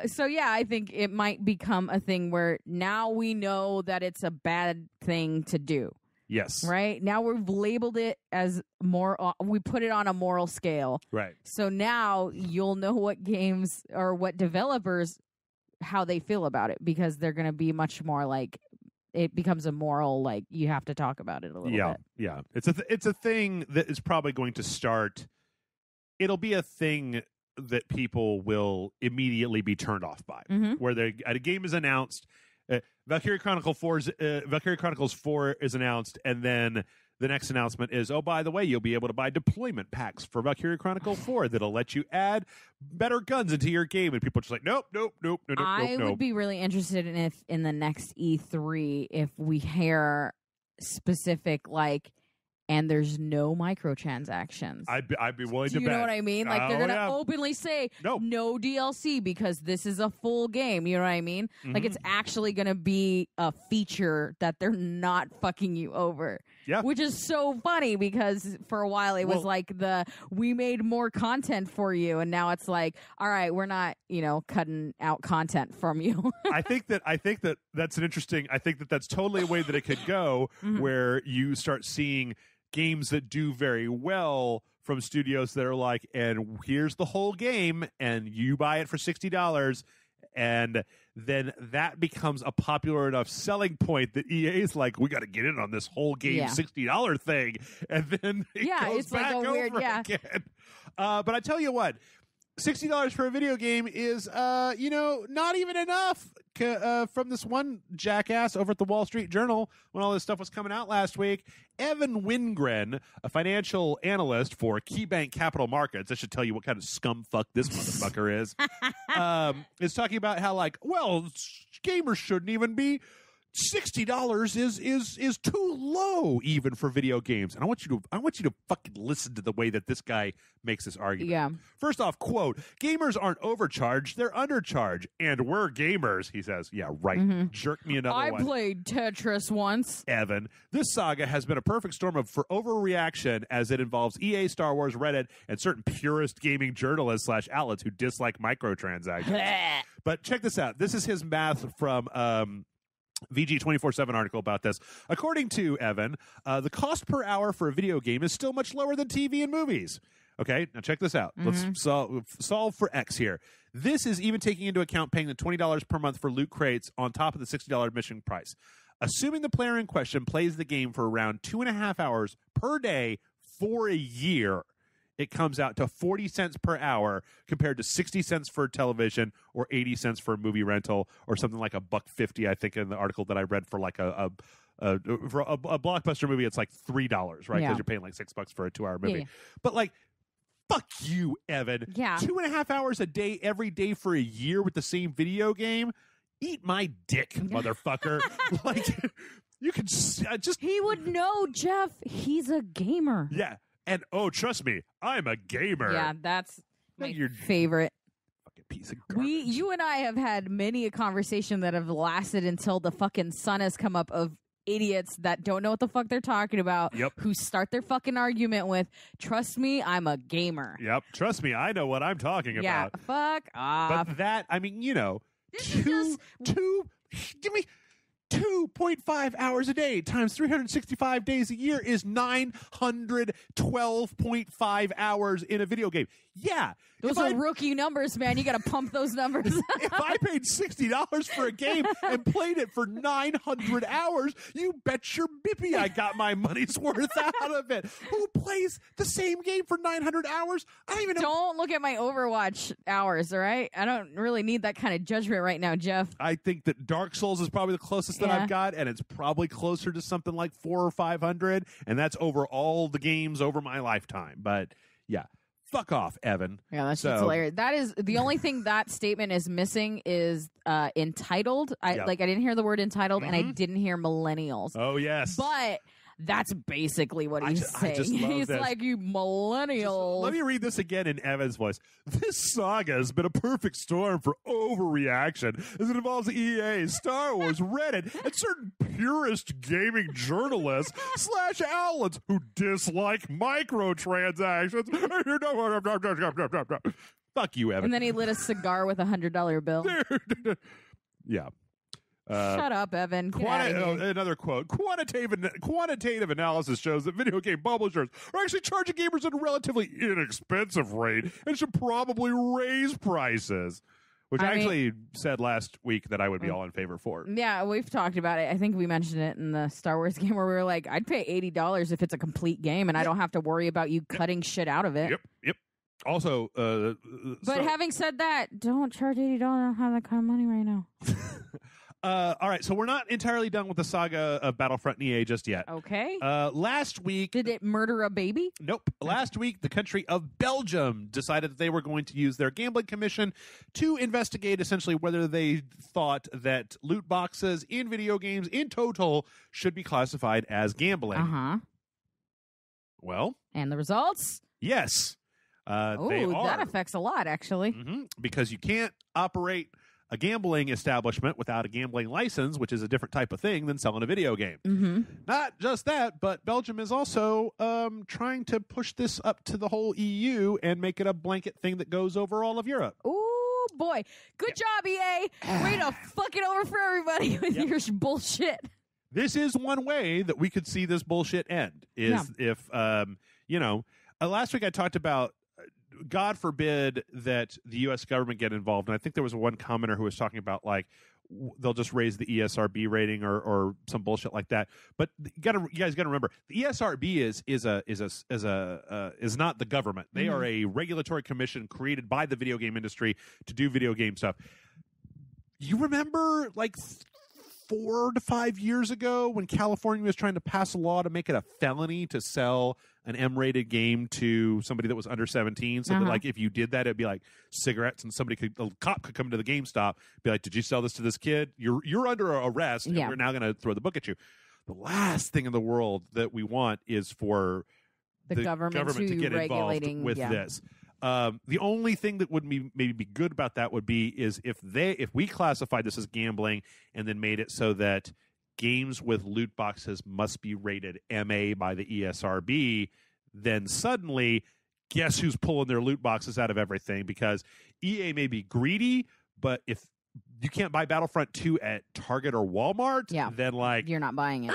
so yeah, I think it might become a thing where now we know that it's a bad thing to do.
Yes.
Right? Now we've labeled it as more, we put it on a moral scale.
Right.
So now you'll know what games or what developers, how they feel about it, because they're going to be much more like, it becomes a moral, like, you have to talk about it a little bit.
Yeah. It's a thing that is probably going to start. It'll be a thing that people will immediately be turned off by.
Mm-hmm.
Where a game is announced, Valkyria Chronicles 4 is announced, and then the next announcement is, oh, by the way, you'll be able to buy deployment packs for Valkyria Chronicle 4 that'll let you add better guns into your game. And people are just like, nope.
I would be really interested in if in the next E3, if we hear specific, like, and there's no microtransactions.
I'd be willing to bet.
Do you know what I mean? Like, they're going to openly say no DLC because this is a full game. You know what I mean? Mm-hmm. Like, it's actually going to be a feature that they're not fucking you over.
Yeah.
Which is so funny because for a while it was like we made more content for you, and now it's like, all right, we're not, cutting out content from you.
I think that's an interesting. I think that's totally a way that it could go, where you start seeing games that do very well from studios that are like, and here's the whole game, and you buy it for $60. And then that becomes a popular enough selling point that EA is like, we got to get in on this whole game $60 thing, and then it goes
it's
back
like a
over
weird,
again. But I tell you what, $60 for a video game is, not even enough. From this one jackass over at the Wall Street Journal when all this stuff was coming out last week, Evan Wingren, a financial analyst for KeyBank Capital Markets, I should tell you what kind of scumfuck this motherfucker is talking about how, like, well, gamers shouldn't even be. $60 is too low even for video games. And I want you to fucking listen to the way that this guy makes this argument.
Yeah.
First off, quote, gamers aren't overcharged, they're undercharged. And we're gamers, he says. Yeah, right. Jerk me another one.
I played Tetris once.
Evan, this saga has been a perfect storm for overreaction as it involves EA, Star Wars, Reddit, and certain purist gaming journalists / outlets who dislike microtransactions. But check this out. This is his math from VG 24/7 article about this. According to Evan, the cost per hour for a video game is still much lower than TV and movies. Okay, now check this out. Let's solve for X here. This is even taking into account paying the $20 per month for loot crates on top of the $60 admission price. Assuming the player in question plays the game for around 2.5 hours per day for a year, it comes out to 40 cents per hour compared to 60 cents for television or 80 cents for a movie rental or something like $1.50, I think, in the article that I read for like for a blockbuster movie. It's like $3, right? Because you're paying like $6 for a 2-hour movie. Yeah. But like, fuck you, Evan.
Yeah.
2.5 hours a day every day for a year with the same video game? Eat my dick, motherfucker. Like, you can just...
He would know, Jeff. He's a gamer.
Yeah. And, trust me, I'm a gamer.
Yeah, that's my favorite.
Fucking piece of garbage.
You and I have had many a conversation that have lasted until the fucking sun has come up of idiots that don't know what the fuck they're talking about, who start their fucking argument with, trust me, I'm a gamer.
Yep, trust me, I know what I'm talking about.
Yeah, fuck off.
But that, I mean, give me 2.5 hours a day times 365 days a year is 912.5 hours in a video game. Yeah.
Those are rookie numbers, man. You got to pump those numbers.
If I paid $60 for a game and played it for 900 hours, you bet your bippy I got my money's worth out of it. Who plays the same game for 900 hours? I don't even know.
Don't look at my Overwatch hours, all right? I don't really need that kind of judgment right now, Jeff.
I think that Dark Souls is probably the closest that I've got, and it's probably closer to something like 400 or 500, and that's over all the games over my lifetime. But, yeah. Fuck off, Evan.
Yeah, that's just hilarious. That is the only thing that statement is missing is entitled. I didn't hear the word entitled, and I didn't hear millennials.
Oh yes,
but that's basically what he's saying. He's
this.
Like, you millennials.
Let me read this again in Evan's voice. This saga has been a perfect storm for overreaction as it involves EA, Star Wars, Reddit, and certain purist gaming journalists / outlets who dislike microtransactions. Fuck you, Evan.
And then he lit a cigar with $100 bill.
Yeah.
Shut up, Evan.
Another quote. Quantitative analysis shows that video game publishers are actually charging gamers at a relatively inexpensive rate and should probably raise prices. Which I actually said last week that I would be all in favor for.
Yeah, we've talked about it. I think we mentioned it in the Star Wars game where we were like, I'd pay $80 if it's a complete game and I don't have to worry about you cutting shit out of it.
Yep. Also,
but having said that, don't charge $80. I don't have that kind of money right now.
All right, so we're not entirely done with the saga of Battlefront and EA just yet.
Okay.
Last week...
Did it murder a baby?
Nope. Last week, the country of Belgium decided that they were going to use their gambling commission to investigate essentially whether they thought that loot boxes in video games in total should be classified as gambling.
Uh-huh.
Well...
And the results?
Yes.
That affects a lot, actually.
Because you can't operate... a gambling establishment without a gambling license, which is a different type of thing than selling a video game. Not just that, but Belgium is also trying to push this up to the whole EU and make it a blanket thing that goes over all of Europe.
Ooh, boy. Good job, EA. Way to fuck it over for everybody with your bullshit.
This is one way that we could see this bullshit end, is if, last week I talked about, God forbid that the U.S. government get involved. And I think there was one commenter who was talking about, like, they'll just raise the ESRB rating or some bullshit like that. But you guys got to remember, the ESRB is not the government. They are a regulatory commission created by the video game industry to do video game stuff. You remember, like, 4 to 5 years ago when California was trying to pass a law to make it a felony to sell an M-rated game to somebody that was under 17, so that, like, if you did that, it'd be like cigarettes, and a cop could come to the GameStop, be like, "Did you sell this to this kid? You're under arrest, and we're now going to throw the book at you." The last thing in the world that we want is for the government to get involved with this. The only thing that would maybe be good about that would be is if we classified this as gambling and then made it so that games with loot boxes must be rated MA by the ESRB, then suddenly guess who's pulling their loot boxes out of everything? Because EA may be greedy, but if you can't buy Battlefront 2 at Target or Walmart, then, like,
you're not buying it.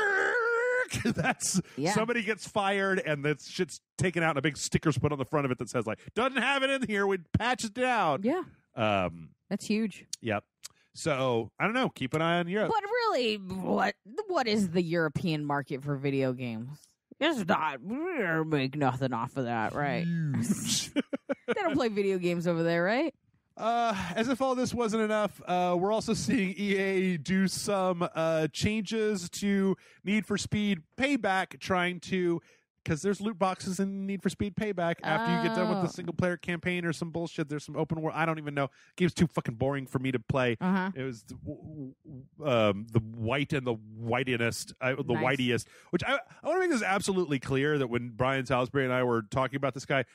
That's somebody gets fired and that shit's taken out and a big sticker's put on the front of it that says, like, doesn't have it in here, we'd patch it down.
That's huge.
Yep. So I don't know, keep an eye on Europe.
But really, what is the European market for video games? It's not. We don't make nothing off of that, right? They don't play video games over there, right?
As if all this wasn't enough, we're also seeing EA do some changes to Need for Speed Payback, trying to, because there's loot boxes in Need for Speed Payback after you get done with the single player campaign or some bullshit. There's some open world. I don't even know. Game's too fucking boring for me to play. It was the white and the whitest, whiteiest. Which I want to make this absolutely clear that when Brian Salisbury and I were talking about this guy,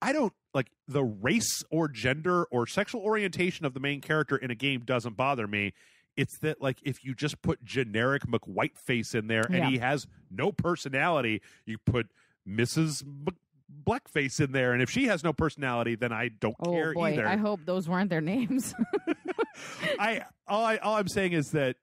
I don't like the race or gender or sexual orientation of the main character in a game doesn't bother me. It's that, like, if you just put generic McWhiteface in there and he has no personality, you put Mrs. Blackface in there, and if she has no personality, then I don't care either.
I hope those weren't their names.
All I'm saying is that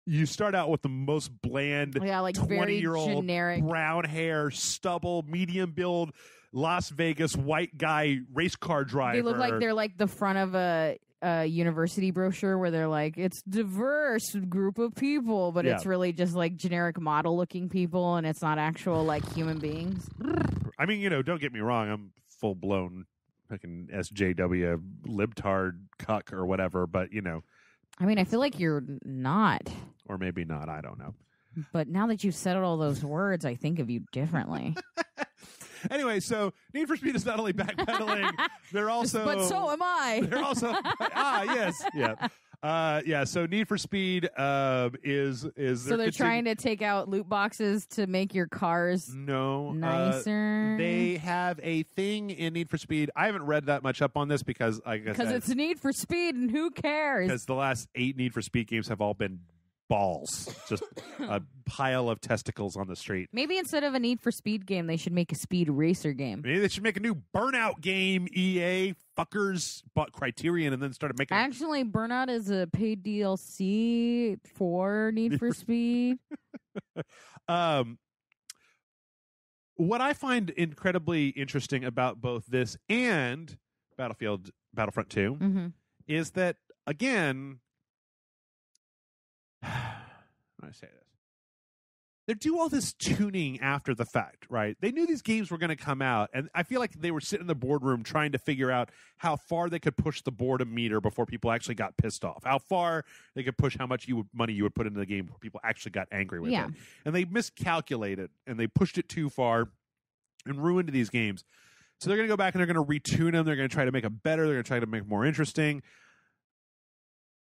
you start out with the most bland,
like
20-year-old,
generic,
brown hair, stubble, medium build, Las Vegas white guy race car driver.
They look like they're like the front of a university brochure where they're like, it's diverse group of people, but it's really just like generic model looking people, and it's not actual like human beings.
I mean, don't get me wrong, I'm full blown fucking SJW libtard cuck or whatever, but
I mean, I feel like you're not,
or maybe not, I don't know.
But now that you've said all those words, I think of you differently.
Anyway, so Need for Speed is not only backpedaling, they're also...
But so am I.
They're also... yes. Yeah. So Need for Speed is...
So they're trying to take out loot boxes to make your cars nicer?
They have a thing in Need for Speed. I haven't read that much up on this because...
Because it's Need for Speed and who cares?
Because the last 8 Need for Speed games have all been balls. Just a pile of testicles on the street.
Maybe instead of a Need for Speed game, they should make a Speed Racer game.
Maybe they should make a new Burnout game. EA fuckers bought Criterion and then started making...
Actually, Burnout is a paid DLC for Need for Speed.
What I find incredibly interesting about both this and Battlefront 2 is that, again... How do I say this? They do all this tuning after the fact, right? They knew these games were going to come out, and I feel like they were sitting in the boardroom trying to figure out how far they could push the boredom meter before people actually got pissed off, how far they could push how much money you would put into the game before people actually got angry with it. And they miscalculated, and they pushed it too far and ruined these games. So they're going to go back and they're going to retune them. They're going to try to make them better. They're going to try to make them more interesting.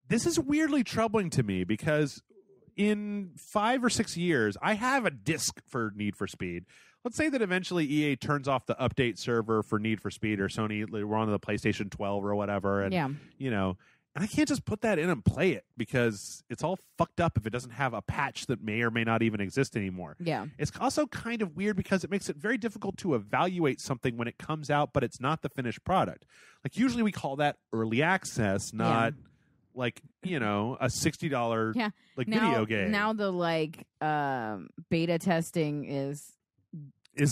This is weirdly troubling to me because in 5 or 6 years, I have a disc for Need for Speed. Let's say that eventually EA turns off the update server for Need for Speed, or Sony, we're on the PlayStation 12 or whatever, and And I can't just put that in and play it because it's all fucked up if it doesn't have a patch that may or may not even exist anymore.
Yeah.
It's also kind of weird because it makes it very difficult to evaluate something when it comes out, but it's not the finished product. Like, usually we call that early access, not like, you know, a $60 video game.
Now the beta testing is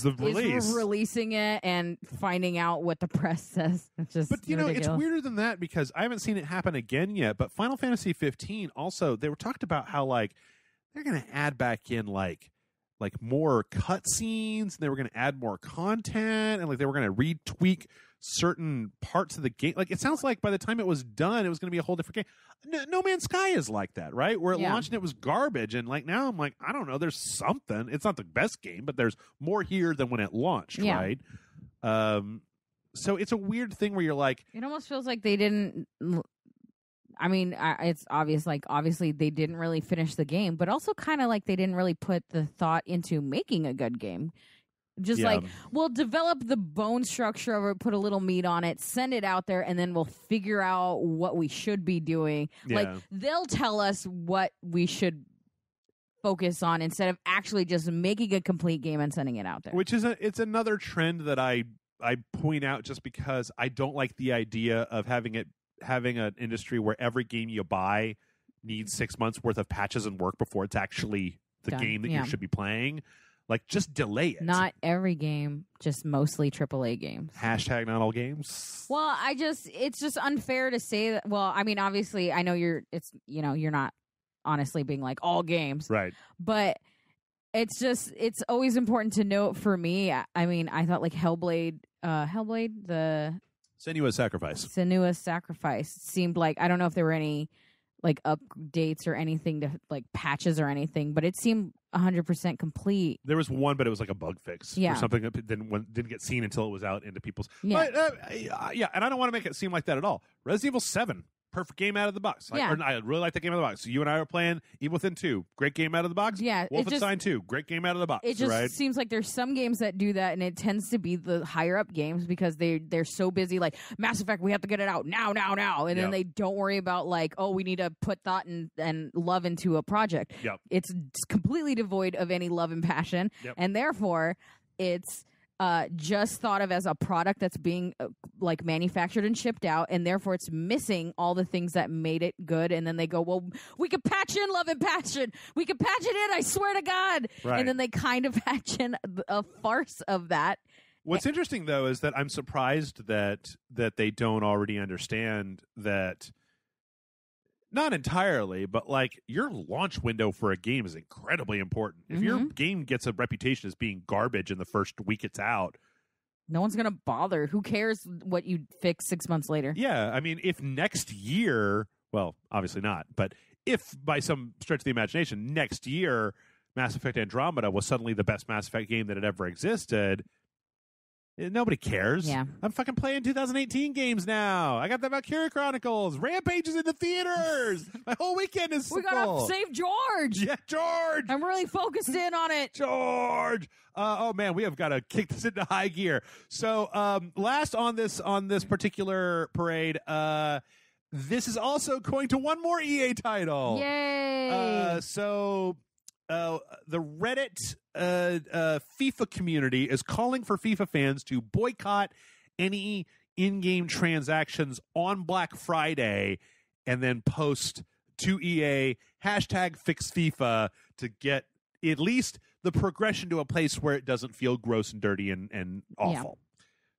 the release.
Is releasing it and finding out what the press says. It's just ridiculous.
It's weirder than that because I haven't seen it happen again yet, but Final Fantasy 15 also, they were talked about how they're going to add back in more cutscenes, and they were going to add more content, and they were going to retweak certain parts of the game. It sounds like by the time it was done, it was going to be a whole different game. No Man's Sky is like that, right? Where it launched and it was garbage, and now I'm I don't know, there's something. It's not the best game, but there's more here than when it launched, right? So it's a weird thing where you're
it almost feels like they didn't. I mean, it's obvious. Obviously, they didn't really finish the game, but also kind of they didn't really put the thought into making a good game. Just we'll develop the bone structure of it, put a little meat on it, send it out there, and then we'll figure out what we should be doing.
Yeah.
They'll tell us what we should focus on instead of actually just making a complete game and sending it out there.
Which is it's another trend that I point out just because I don't like the idea of having an industry where every game you buy needs 6 months worth of patches and work before it's actually the
done.
game that you should be playing. Just delay it.
Not every game, just mostly AAA games.
Hashtag not all games.
Well, it's just unfair to say that. Well, I mean, obviously, I know you're not honestly being all games.
Right.
But it's always important to note for me. I mean, I thought Hellblade, the
Senua's Sacrifice
seemed I don't know if there were any updates or anything to patches or anything, but it seemed 100% complete.
There was one, but it was a bug fix or something that didn't get seen until it was out into people's.
Yeah,
but, and I don't want to make it seem like that at all. Resident Evil 7. Perfect game out of the box. I really like that game out of the box. So you and I were playing Evil Within 2. Great game out of the box.
Yeah.
Wolfenstein 2. Great game out of the box.
It just seems like there's some games that do that, and it tends to be the higher up games because they're so busy. Mass Effect, we have to get it out now. And then they don't worry about we need to put thought and love into a project.
Yep.
It's completely devoid of any love and passion.
Yep.
And therefore it's just thought of as a product that's being manufactured and shipped out, and therefore it's missing all the things that made it good. And then they go, well, we could patch in love and passion. We could patch it in, I swear to God.
Right.
And then they kind of patch in a farce of that.
What's interesting, though, is that I'm surprised that they don't already understand that. Not entirely, but your launch window for a game is incredibly important. If your game gets a reputation as being garbage in the first week it's out,
no one's going to bother. Who cares what you fix 6 months later?
Yeah, I mean, if next year, well, obviously not, but if by some stretch of the imagination, next year Mass Effect Andromeda was suddenly the best Mass Effect game that had ever existed, nobody cares.
Yeah.
I'm fucking playing 2018 games now. I got the Valkyria Chronicles. Rampage is in the theaters. My whole weekend is
We
full.
gotta save George.
Yeah, George.
I'm really focused in on it.
George. Oh man, we have got to kick this into high gear. So, last on this particular parade, this is also going to one more EA title.
Yay!
The Reddit FIFA community is calling for FIFA fans to boycott any in-game transactions on Black Friday and then post to EA #FixFIFA to get at least the progression to a place where it doesn't feel gross and dirty and awful.
Yeah.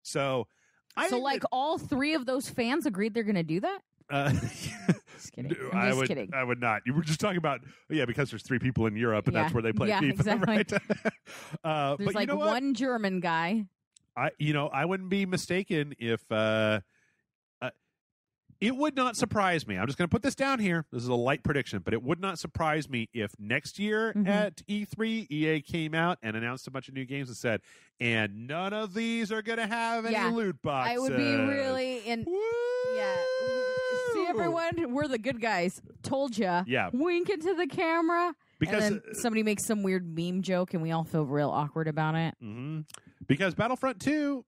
So
all three of those fans agreed they're going to do that? Just kidding. I'm just kidding.
I would not. You were just talking about because there's 3 people in Europe and that's where they play FIFA,
exactly.
right?
There's
but
one German guy.
I wouldn't be mistaken if it would not surprise me. I'm just going to put this down here. This is a light prediction, but it would not surprise me if next year at E3, EA came out and announced a bunch of new games and said, and none of these are going to have any loot boxes.
I would be really See, everyone, we're the good guys. Told ya.
Yeah.
Wink into the camera.
Because
and then somebody makes some weird meme joke and we all feel real awkward about it.
Because Battlefront 2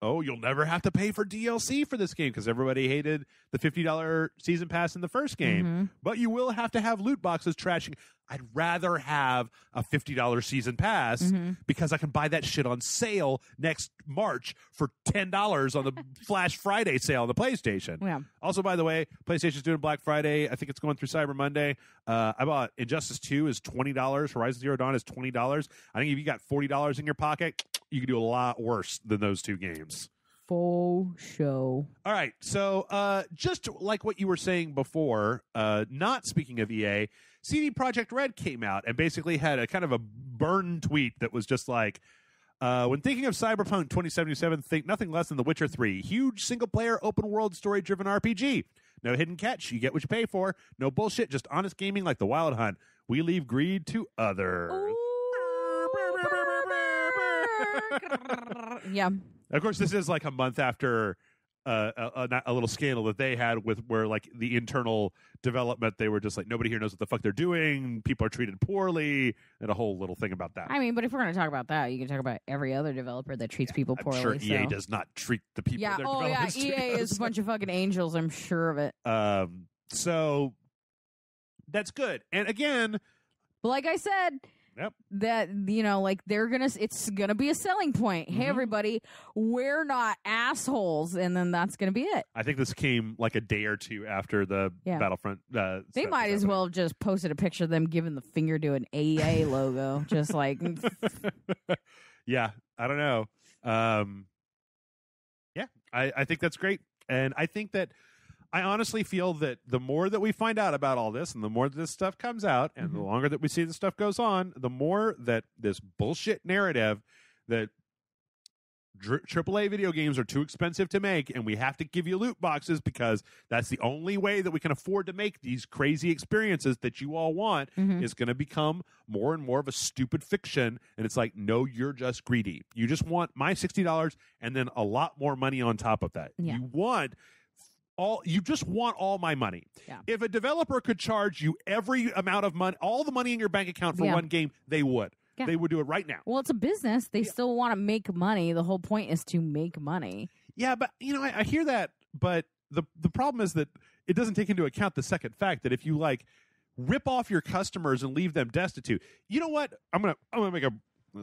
oh, you'll never have to pay for DLC for this game because everybody hated the $50 season pass in the first game. But you will have to have loot boxes trashing. I'd rather have a $50 season pass because I can buy that shit on sale next March for $10 on the Flash Friday sale on the PlayStation.
Yeah.
Also, by the way, PlayStation's doing Black Friday. I think it's going through Cyber Monday. I bought Injustice 2 is $20. Horizon Zero Dawn is $20. I think if you got $40 in your pocket, you can do a lot worse than those two games.
Faux show.
All right. So just like what you were saying before, not speaking of EA, CD Projekt Red came out and basically had a kind of a burn tweet that was just like, when thinking of Cyberpunk 2077, think nothing less than The Witcher 3. Huge single-player, open-world, story-driven RPG. No hidden catch. You get what you pay for. No bullshit. Just honest gaming like the Wild Hunt. We leave greed to others.
Yeah.
Of course, this is like a month after a little scandal that they had with where like the internal development, they were just like, nobody here knows what the fuck they're doing. People are treated poorly, and a whole little thing about that.
I mean, but if we're going to talk about that, you can talk about every other developer that treats people poorly.
I'm sure EA does not treat the people.
Yeah.
Their
Oh, yeah.
development
EA is a bunch of fucking angels. I'm sure of it.
So that's good. And again,
but like I said.
Yep.
That, you know, like it's gonna be a selling point. Hey, everybody, we're not assholes, and then that's gonna be it.
I think this came like a day or two after the Battlefront.
They might as well have just posted a picture of them giving the finger to an EA logo, just like.
Yeah, I don't know. Yeah, I think that's great, and I think that. I honestly feel that the more that we find out about all this and the more that this stuff comes out and the longer that we see this stuff goes on, the more that this bullshit narrative that AAA video games are too expensive to make and we have to give you loot boxes because that's the only way that we can afford to make these crazy experiences that you all want is going to become more and more of a stupid fiction. And it's like, no, you're just greedy. You just want my $60 and then a lot more money on top of that.
Yeah.
You just want all my money.
Yeah.
If a developer could charge you every amount of money, all the money in your bank account for one game, they would. Yeah. They would do it right now.
Well, it's a business. They still want to make money. The whole point is to make money.
Yeah, but you know, I hear that, but the problem is that it doesn't take into account the second fact that if you like rip off your customers and leave them destitute, you know what? I'm gonna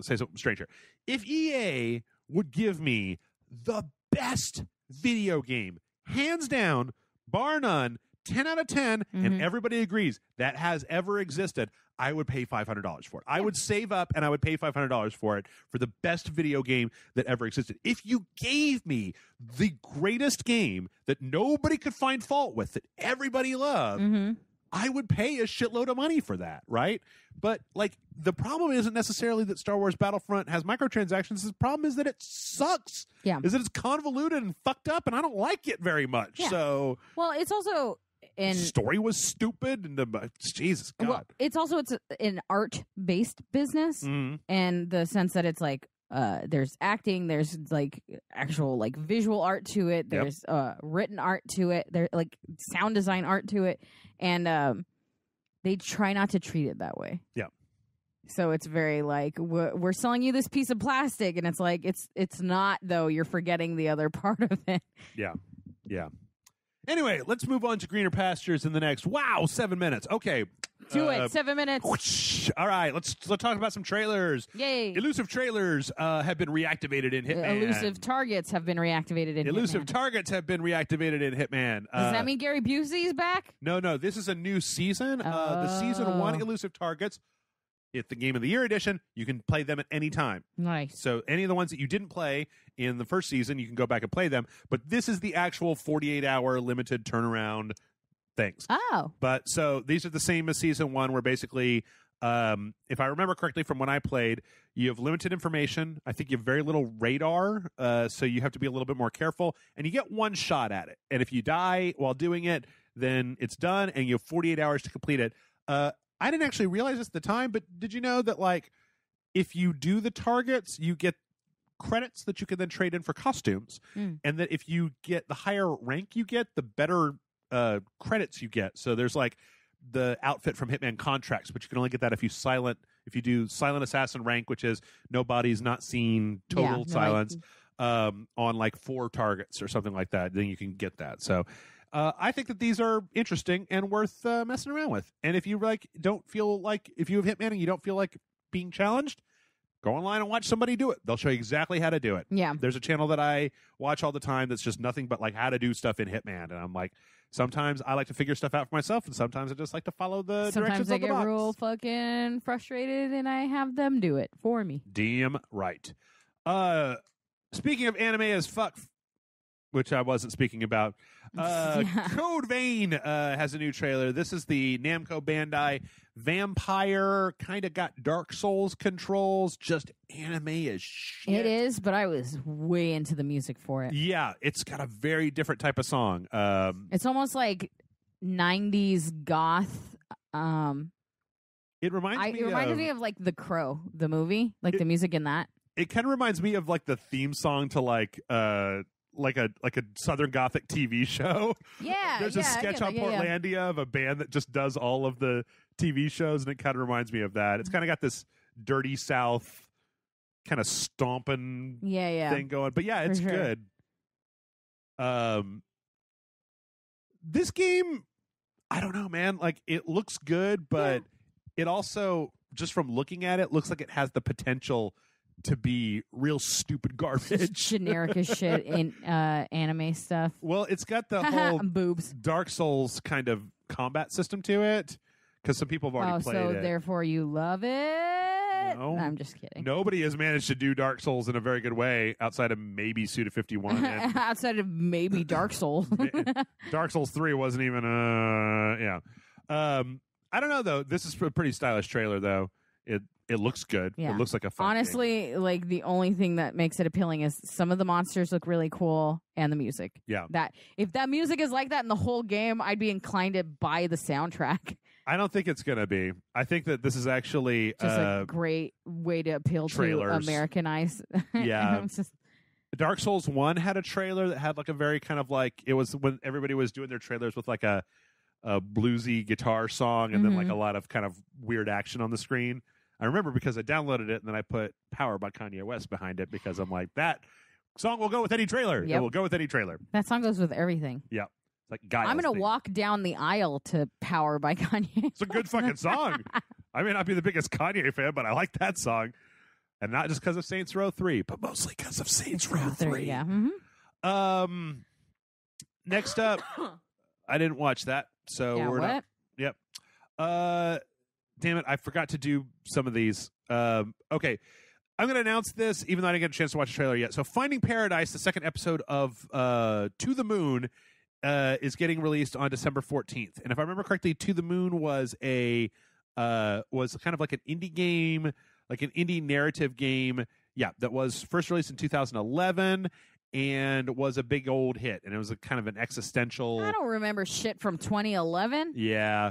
say something strange here. If EA would give me the best video game, hands down, bar none, 10 out of 10, and everybody agrees that has ever existed, I would pay $500 for it. I would save up and I would pay $500 for it for the best video game that ever existed. If you gave me the greatest game that nobody could find fault with, that everybody loved, I would pay a shitload of money for that, right? But like the problem isn't necessarily that Star Wars Battlefront has microtransactions. The problem is that it sucks.
Yeah.
Is that it's convoluted and fucked up, and I don't like it very much.
Yeah.
So
well, it's also
story was stupid, and Jesus God.
Well, it's an art-based business, and the sense that it's like there's acting, there's like actual like visual art to it, there's written art to it, there's like sound design art to it, and they try not to treat it that way.
Yeah.
So it's very like we're selling you this piece of plastic, and it's like it's not though. You're forgetting the other part of it.
Yeah, yeah. Anyway, let's move on to greener pastures in the next 7 minutes. Okay.
Do it. 7 minutes.
Whoosh. All right, let's talk about some trailers.
Yay.
Elusive trailers have been reactivated in Hitman.
Elusive targets have been reactivated in
Elusive
Hitman.
targets have been reactivated in Hitman.
Does that mean Gary Busey's back?
No. This is a new season. The season 1 elusive targets. It's the Game of the Year edition. You can play them at any time.
Nice.
So any of the ones that you didn't play in the first season, you can go back and play them. But this is the actual 48-hour limited turnaround things.
Oh.
But so these are the same as season 1, where basically, if I remember correctly from when I played, you have limited information. I think you have very little radar, so you have to be a little bit more careful. And you get one shot at it. And if you die while doing it, then it's done, and you have 48 hours to complete it. I didn't actually realize this at the time, but did you know that, like, if you do the targets, you get credits that you can then trade in for costumes, and that if you get the higher rank you get, the better credits you get. So there's like the outfit from Hitman Contracts, but you can only get that if you do silent assassin rank, which is nobody's not seen, total silence. on like 4 targets or something like that, then you can get that. So I think that these are interesting and worth messing around with. And if you don't feel like, if you have Hitman and you don't feel like being challenged, go online and watch somebody do it. They'll show you exactly how to do it.
Yeah.
There's a channel that I watch all the time that's just nothing but like how to do stuff in Hitman. And I'm like, sometimes I like to figure stuff out for myself, and sometimes I just like to follow the directions of the box.
Sometimes I get real fucking frustrated, and I have them do it for me.
Damn right. Speaking of anime as fuck, which I wasn't speaking about, Code Vein has a new trailer. This is the Namco Bandai vampire, kind of got Dark Souls controls, just anime as shit.
It is, but I was way into the music for it.
Yeah, it's got a very different type of song.
It's almost like 90s goth.
It reminds
me of like The Crow, the movie, like the music in that.
It kind of reminds me of like the theme song to like a Southern Gothic TV show.
Yeah,
there's a sketch on Portlandia of a band that just does all of the TV shows, and it kind of reminds me of that. It's kind of got this dirty South kind of stomping thing going, but yeah, it's good. This game, I don't know, man. Like, it looks good, but it also, just from looking at it, looks like it has the potential to be real stupid garbage.
Generic as shit in anime stuff.
Well, it's got the whole
boobs.
Dark Souls kind of combat system to it, because some people have already played it.
So therefore you love it?
No.
I'm just kidding.
Nobody has managed to do Dark Souls in a very good way outside of maybe Suda 51.
Outside of maybe Dark Souls.
Dark Souls 3 wasn't even, I don't know, though. This is a pretty stylish trailer, though. It looks good.
Yeah.
It looks like a fun
Honestly,
game.
like the only thing that makes it appealing is some of the monsters look really cool and the music.
Yeah.
That if that music is like that in the whole game, I'd be inclined to buy the soundtrack.
I don't think it's going to be. I think that this is actually
just a great way to appeal
trailers.
To Americanize.
Yeah. Dark Souls 1 had a trailer that had like a very kind of like, it was when everybody was doing their trailers with like a bluesy guitar song and then like a lot of kind of weird action on the screen. I remember because I downloaded it and then I put Power by Kanye West behind it because I'm like, that song will go with any trailer.
Yep.
It will go with any trailer.
That song goes with everything.
Yeah. Like Guile's
I'm going to
theme.
walk down the aisle to Power by Kanye.
It's a good fucking song. I may not be the biggest Kanye fan, but I like that song. And not just because of Saints Row 3, but mostly because of Saints Row 3.
Yeah. Mm-hmm.
Next up, I didn't watch that. So we're not. Yep. Damn it, I forgot to do some of these. Okay. I'm going to announce this, even though I didn't get a chance to watch the trailer yet. So Finding Paradise, the second episode of To the Moon, is getting released on December 14th. And if I remember correctly, To the Moon was kind of like an indie game, like an indie narrative game. Yeah, that was first released in 2011 and was a big old hit. And it was a kind of an existential.
I don't remember shit from 2011.
Yeah.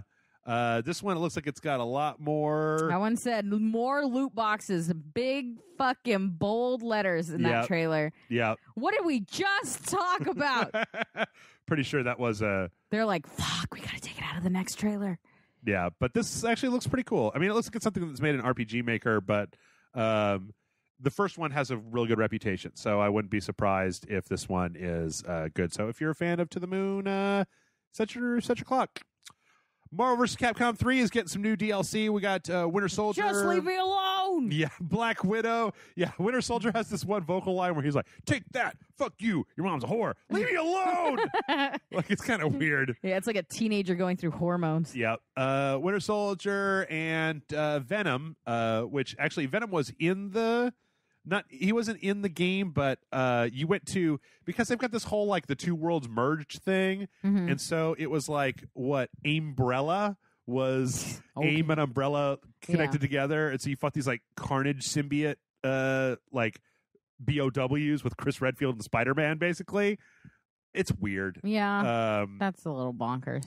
This one, it looks like it's got a lot more.
That one said more loot boxes, big fucking bold letters in that trailer.
Yeah.
What did we just talk about?
Pretty sure that was a.
They're like, fuck, we gotta take it out of the next trailer.
Yeah, but this actually looks pretty cool. I mean, it looks like it's something that's made in RPG Maker, but the first one has a really good reputation, so I wouldn't be surprised if this one is good. So if you're a fan of To the Moon, set your clock. Marvel vs. Capcom 3 is getting some new DLC. We got Winter Soldier.
Just leave me alone.
Yeah, Black Widow. Yeah, Winter Soldier has this one vocal line where he's like, "Take that, fuck you, your mom's a whore, leave me alone." Like, it's kind of weird.
Yeah, it's like a teenager going through hormones.
Yeah, Winter Soldier and Venom, which actually Venom was in the. He wasn't in the game, but you went to, because they've got this whole like the two worlds merged thing, and so it was like what Umbrella was AIM and Umbrella connected together, and so you fought these like Carnage symbiote like BOWs with Chris Redfield and Spider-Man. Basically, it's weird.
Yeah, that's a little bonkers.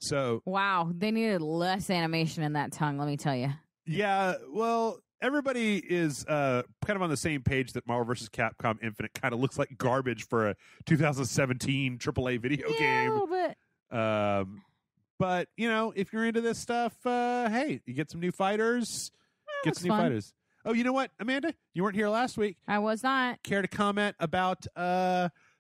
So
wow, they needed less animation in that tongue. Let me tell you.
Yeah, well. Everybody is kind of on the same page that Marvel vs. Capcom Infinite kind of looks like garbage for a 2017 AAA video game.
A little bit.
But, you know, if you're into this stuff, hey, you get some new fighters. Get some new fighters. Oh, you know what, Amanda? You weren't here last week.
I was not.
Care to comment about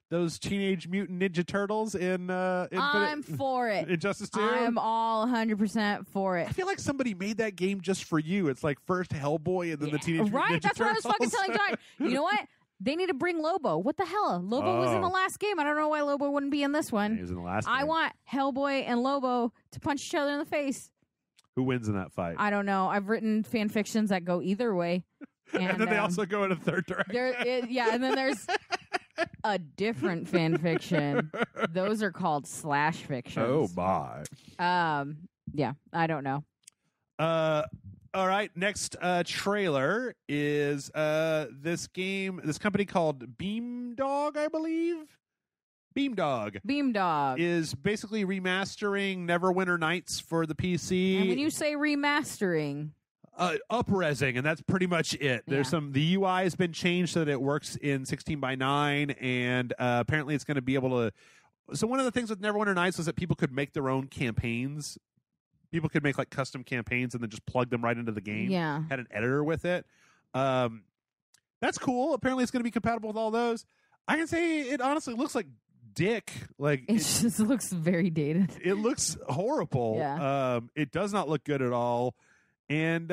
those Teenage Mutant Ninja Turtles in
I'm for it.
Injustice 2?
I'm all 100% for it.
I feel like somebody made that game just for you. It's like first Hellboy and then the Teenage Mutant Ninja
That's
Turtles.
what I was fucking telling John. You know what? They need to bring Lobo. What the hell? Lobo was in the last game. I don't know why Lobo wouldn't be in this one.
He was in the last game.
I want Hellboy and Lobo to punch each other in the face.
Who wins in that fight?
I don't know. I've written fan fictions that go either way.
And then they also go in a third direction.
And then there's a different fan fiction. Those are called slash fictions.
Oh, my.
Yeah, I don't know.
All right, next trailer is this company called Beamdog, I believe. Beamdog is basically remastering Neverwinter Nights for the PC.
And when you say remastering,
up-resing, and that's pretty much it. There's the UI has been changed so that it works in 16:9, and apparently it's going to be able to. So one of the things with Neverwinter Nights was that people could make their own campaigns. People could make like custom campaigns and then just plug them right into the game.
Yeah.
Had an editor with it. That's cool. Apparently it's going to be compatible with all those. I can say it honestly looks like dick. Like
it just looks very dated.
It looks horrible.
Yeah.
It does not look good at all. And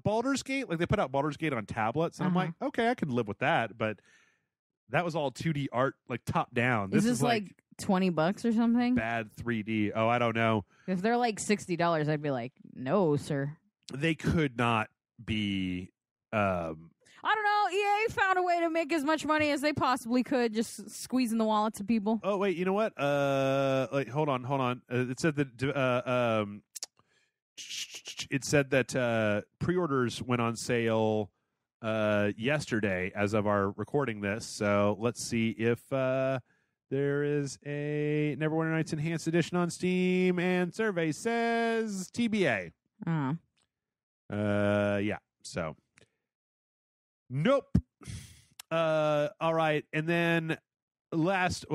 Baldur's Gate, like they put out Baldur's Gate on tablets, and I'm like, okay, I can live with that, but that was all 2D art, like top down.
This is like $20 or something?
Bad 3D. Oh, I don't know.
If they're like $60, I'd be like, no, sir.
They could not be.
I don't know. EA found a way to make as much money as they possibly could, just squeezing the wallets of people.
Oh wait, you know what? Hold on. It said that pre-orders went on sale yesterday, as of our recording this. So let's see if there is a Neverwinter Nights Enhanced Edition on Steam, and survey says TBA. Yeah. So. Nope. All right. And then next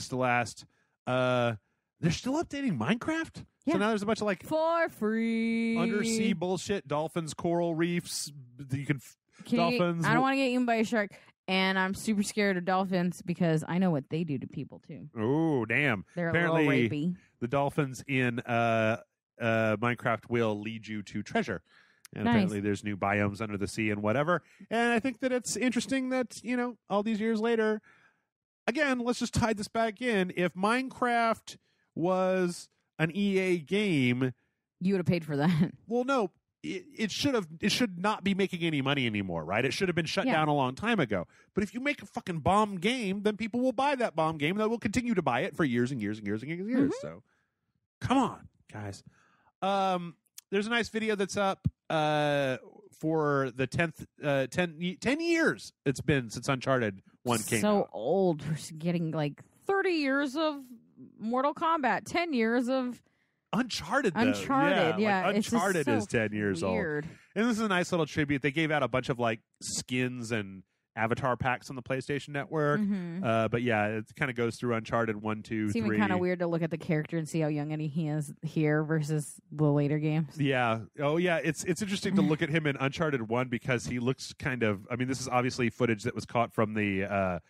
to last, they're still updating Minecraft?
Yeah.
So now there's a bunch of like
for free
undersea bullshit, dolphins, coral reefs. Dolphins.
I don't want to get eaten by a shark, and I'm super scared of dolphins because I know what they do to people too.
Oh, damn.
They're
apparently
a little rapey.
The dolphins in Minecraft will lead you to treasure. And
nice.
Apparently there's new biomes under the sea and whatever. And I think that it's interesting that, all these years later, again, let's just tie this back in. If Minecraft was an EA game,
you would have paid for that.
Well, no, it should not be making any money anymore, right? It should have been shut down a long time ago. But if you make a fucking bomb game, then people will buy that bomb game, and they will continue to buy it for years and years and years and years. Mm-hmm. So come on, guys. There's a nice video that's up for the 10 years it's been since Uncharted 1 came out.
So old. We're getting like 30 years of Mortal Kombat, 10 years of
Uncharted, though.
Yeah.
Like Uncharted is 10 years
weird.
old. And this is a nice little tribute. They gave out a bunch of like skins and avatar packs on the PlayStation Network.
Mm-hmm.
But yeah, it kind of goes through Uncharted 1, 2, 3.
It's even kind of weird to look at the character and see how young he is here versus the later games.
Yeah. Oh, yeah. It's interesting to look at him in Uncharted 1 because he looks kind of. I mean, this is obviously footage that was caught from the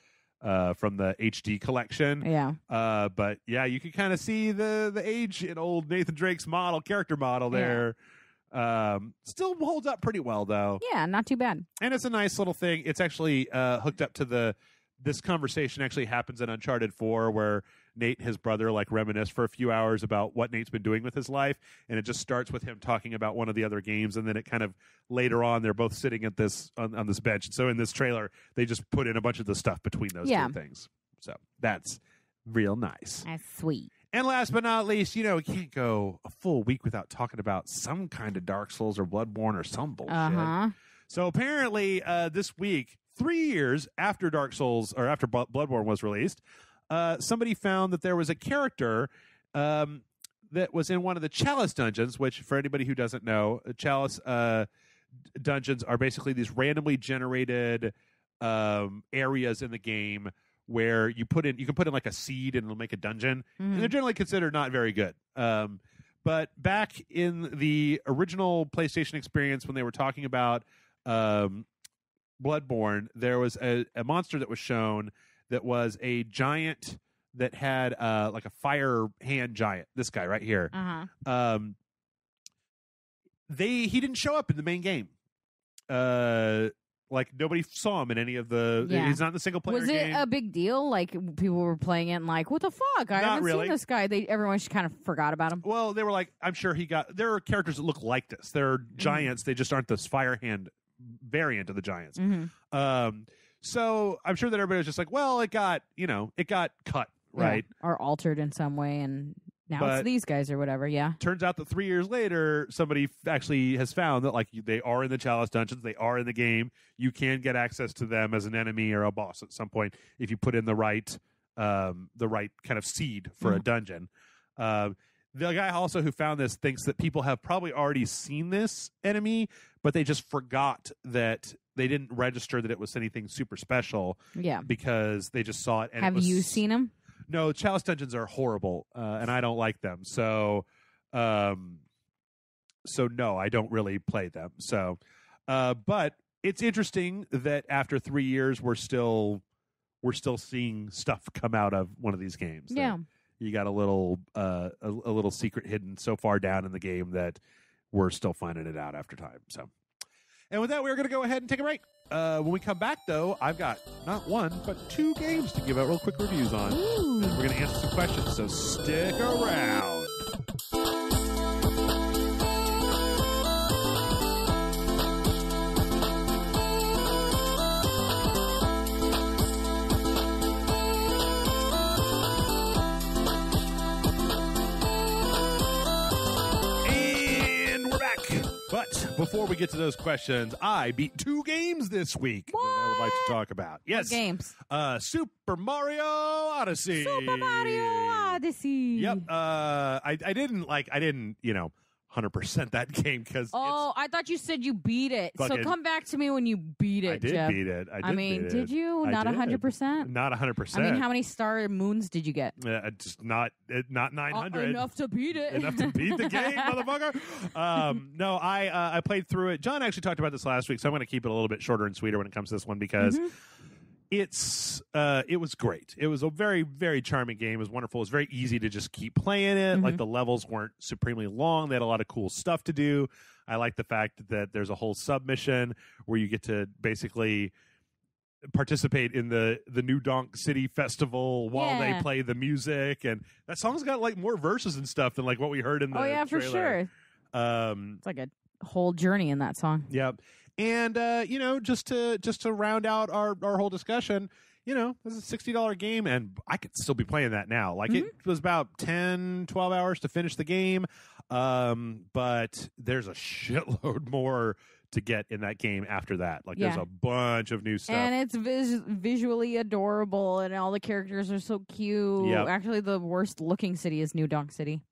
HD collection.
Yeah.
But yeah, you can kind of see the age in old Nathan Drake's character model there. Yeah. Still holds up pretty well though.
Yeah, not too bad.
And it's a nice little thing. It's actually hooked up to this conversation actually happens in Uncharted 4 where Nate and his brother like reminisce for a few hours about what Nate's been doing with his life, and it just starts with him talking about one of the other games, and then it kind of later on they're both sitting at this on this bench. And so in this trailer they just put in a bunch of the stuff between those two things. So that's real nice.
That's sweet.
And last but not least, we can't go a full week without talking about some kind of Dark Souls or Bloodborne or some bullshit. So apparently this week, 3 years after Dark Souls or after Bloodborne was released, somebody found that there was a character that was in one of the Chalice dungeons, which for anybody who doesn't know, Chalice dungeons are basically these randomly generated areas in the game where you can put in like a seed and it'll make a dungeon. And they're generally considered not very good. But back in the original PlayStation experience when they were talking about Bloodborne, there was a monster that was shown that was a giant that had like a fire hand giant. This guy right here. He didn't show up in the main game. Like nobody saw him in any of the.
Yeah.
He's not in the single player.
Was it
game.
a big deal? Like people were playing it and like, what the fuck? I haven't
really.
seen this guy. Everyone just kind of forgot about him.
Well, they were like, I'm sure he got. There are characters that look like this. There are giants. They just aren't this fire hand variant of the giants. So I'm sure that everybody was just like, well, it got cut, right?
Yeah. Or altered in some way, and now
But
it's these guys or whatever. Yeah.
turns out that 3 years later, somebody actually has found that like they are in the Chalice dungeons, they are in the game. You can get access to them as an enemy or a boss at some point if you put in the right kind of seed for a dungeon. The guy also who found this thinks that people have probably already seen this enemy, but they just forgot that they didn't register that it was anything super special.
Yeah.
Because they just saw it. And
Have you seen him?
No, Chalice dungeons are horrible, and I don't like them. So no, I don't really play them. So, but it's interesting that after 3 years, we're still seeing stuff come out of one of these games.
Yeah.
You got a little secret hidden so far down in the game that we're still finding it out after time. So, and with that, we're going to go ahead and take a break. When we come back, though, I've got not one, but 2 games to give out real quick reviews on. And we're going to answer some questions, so stick around. But before we get to those questions, I beat 2 games this week that I would like to talk about. Yes.
What games?
Super Mario Odyssey.
Super Mario Odyssey.
Yep. I didn't 100% that game because
I thought you said you beat it. So
fucking-
come back to me when you beat it,
I did
Jeff.
beat it. I mean,
did you? Not 100%?
Not 100%.
I mean, how many star moons did you get?
Just not 900.
Enough to beat it.
Enough to beat the game, motherfucker. No, I played through it. John actually talked about this last week, so I'm going to keep it a little bit shorter and sweeter when it comes to this one because it was great. It was a very, very charming game. It was wonderful. It was very easy to just keep playing it. Like the levels weren't supremely long. They had a lot of cool stuff to do. I like the fact that there's a whole submission where you get to basically participate in the New Donk City Festival while they play the music, and that song's got like more verses and stuff than like what we heard in the trailer.
For sure. It's like a whole journey in that song.
Yep. And just to round out our whole discussion, this is a $60 game, and I could still be playing that now. Like it was about 10, 12 hours to finish the game, but there's a shitload more to get in that game after that. Like there's a bunch of new stuff,
and it's visually adorable, and all the characters are so cute.
Yep.
Actually, the worst looking city is New Donk City.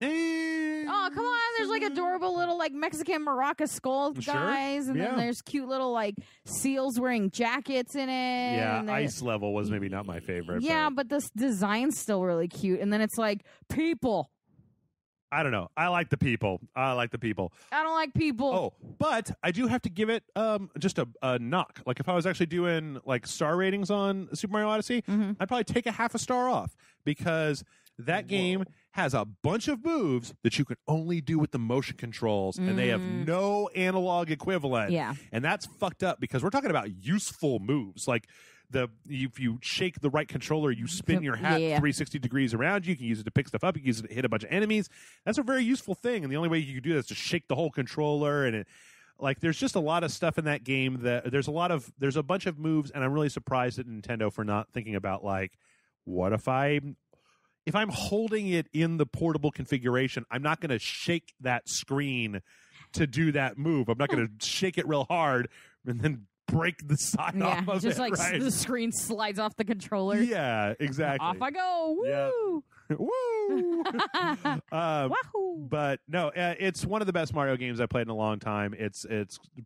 Oh, come on. There's like adorable little like Mexican maraca skull guys. And then there's cute little like seals wearing jackets in it.
Yeah, Ice Level was maybe not my favorite.
Yeah, but this design's still really cute. And then it's like people.
I don't know. I like the people. I don't like people.
Oh,
but I do have to give it just a knock. Like if I was actually doing like star ratings on Super Mario Odyssey, I'd probably take a half a star off because that game has a bunch of moves that you can only do with the motion controls, and they have no analog equivalent.
Yeah.
And that's fucked up because we're talking about useful moves. Like if you shake the right controller, you spin your hat 360 degrees around you. You can use it to pick stuff up. You can use it to hit a bunch of enemies. That's a very useful thing. And the only way you can do that is to shake the whole controller. And there's just a lot of stuff in that game that there's a bunch of moves. And I'm really surprised at Nintendo for not thinking about like, what if I'm holding it in the portable configuration, I'm not going to shake that screen to do that move. I'm not going to shake it real hard and then break the side off of
just
it.
Like
right?
the screen slides off the controller.
Yeah, exactly.
Off I go. Woo!
Yeah. Woo!
Wahoo!
But no, it's one of the best Mario games I've played in a long time. It's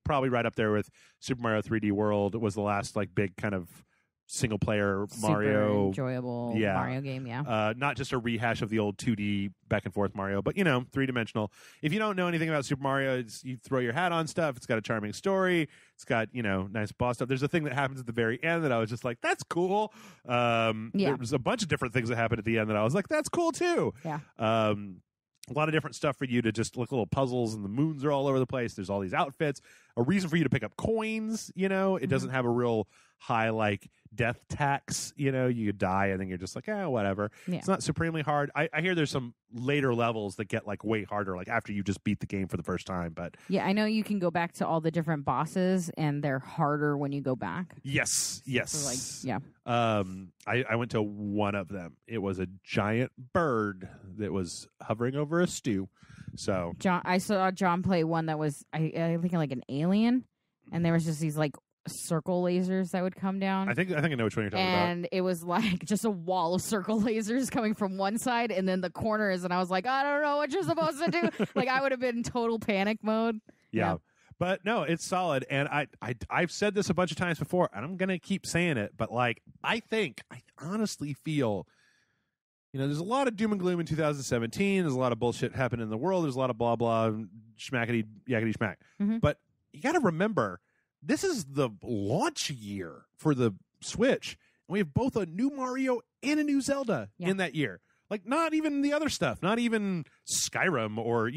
probably right up there with Super Mario 3D World. It was the last like big kind of single player
Super
Mario.
enjoyable
Yeah.
Mario game. Yeah.
Not just a rehash of the old 2D back and forth Mario, but 3-dimensional. If you don't know anything about Super Mario, you throw your hat on stuff. It's got a charming story. It's got nice boss stuff. There's a thing that happens at the very end that I was just like, that's cool. There was a bunch of different things that happened at the end that I was like, that's cool too.
Yeah.
A lot of different stuff for you to just look little puzzles, and the moons are all over the place. There's all these outfits. A reason for you to pick up coins. It doesn't have a real high death tax. You die and then you're just like, whatever.
Yeah.
It's not supremely hard. I hear there's some later levels that get way harder, after you just beat the game for the first time. But
Yeah, I know you can go back to all the different bosses, and they're harder when you go back.
yes.
So, yeah.
I went to one of them. It was a giant bird that was hovering over a stew. So
I saw John play one that was, I think, like an alien, and there was just these circle lasers that would come down.
I think I know which one you're talking about.
And it was just a wall of circle lasers coming from one side and then the corners, and I was like, I don't know what you're supposed to do. I would have been in total panic mode.
Yeah. But no, it's solid. And I've said this a bunch of times before, and I'm gonna keep saying it, but I honestly feel there's a lot of doom and gloom in 2017. There's a lot of bullshit happening in the world. There's a lot of blah blah schmackety yakety schmack.
Mm-hmm.
But you gotta remember, this is the launch year for the Switch. And we have both a new Mario and a new Zelda in that year. Not even the other stuff. Not even Skyrim or,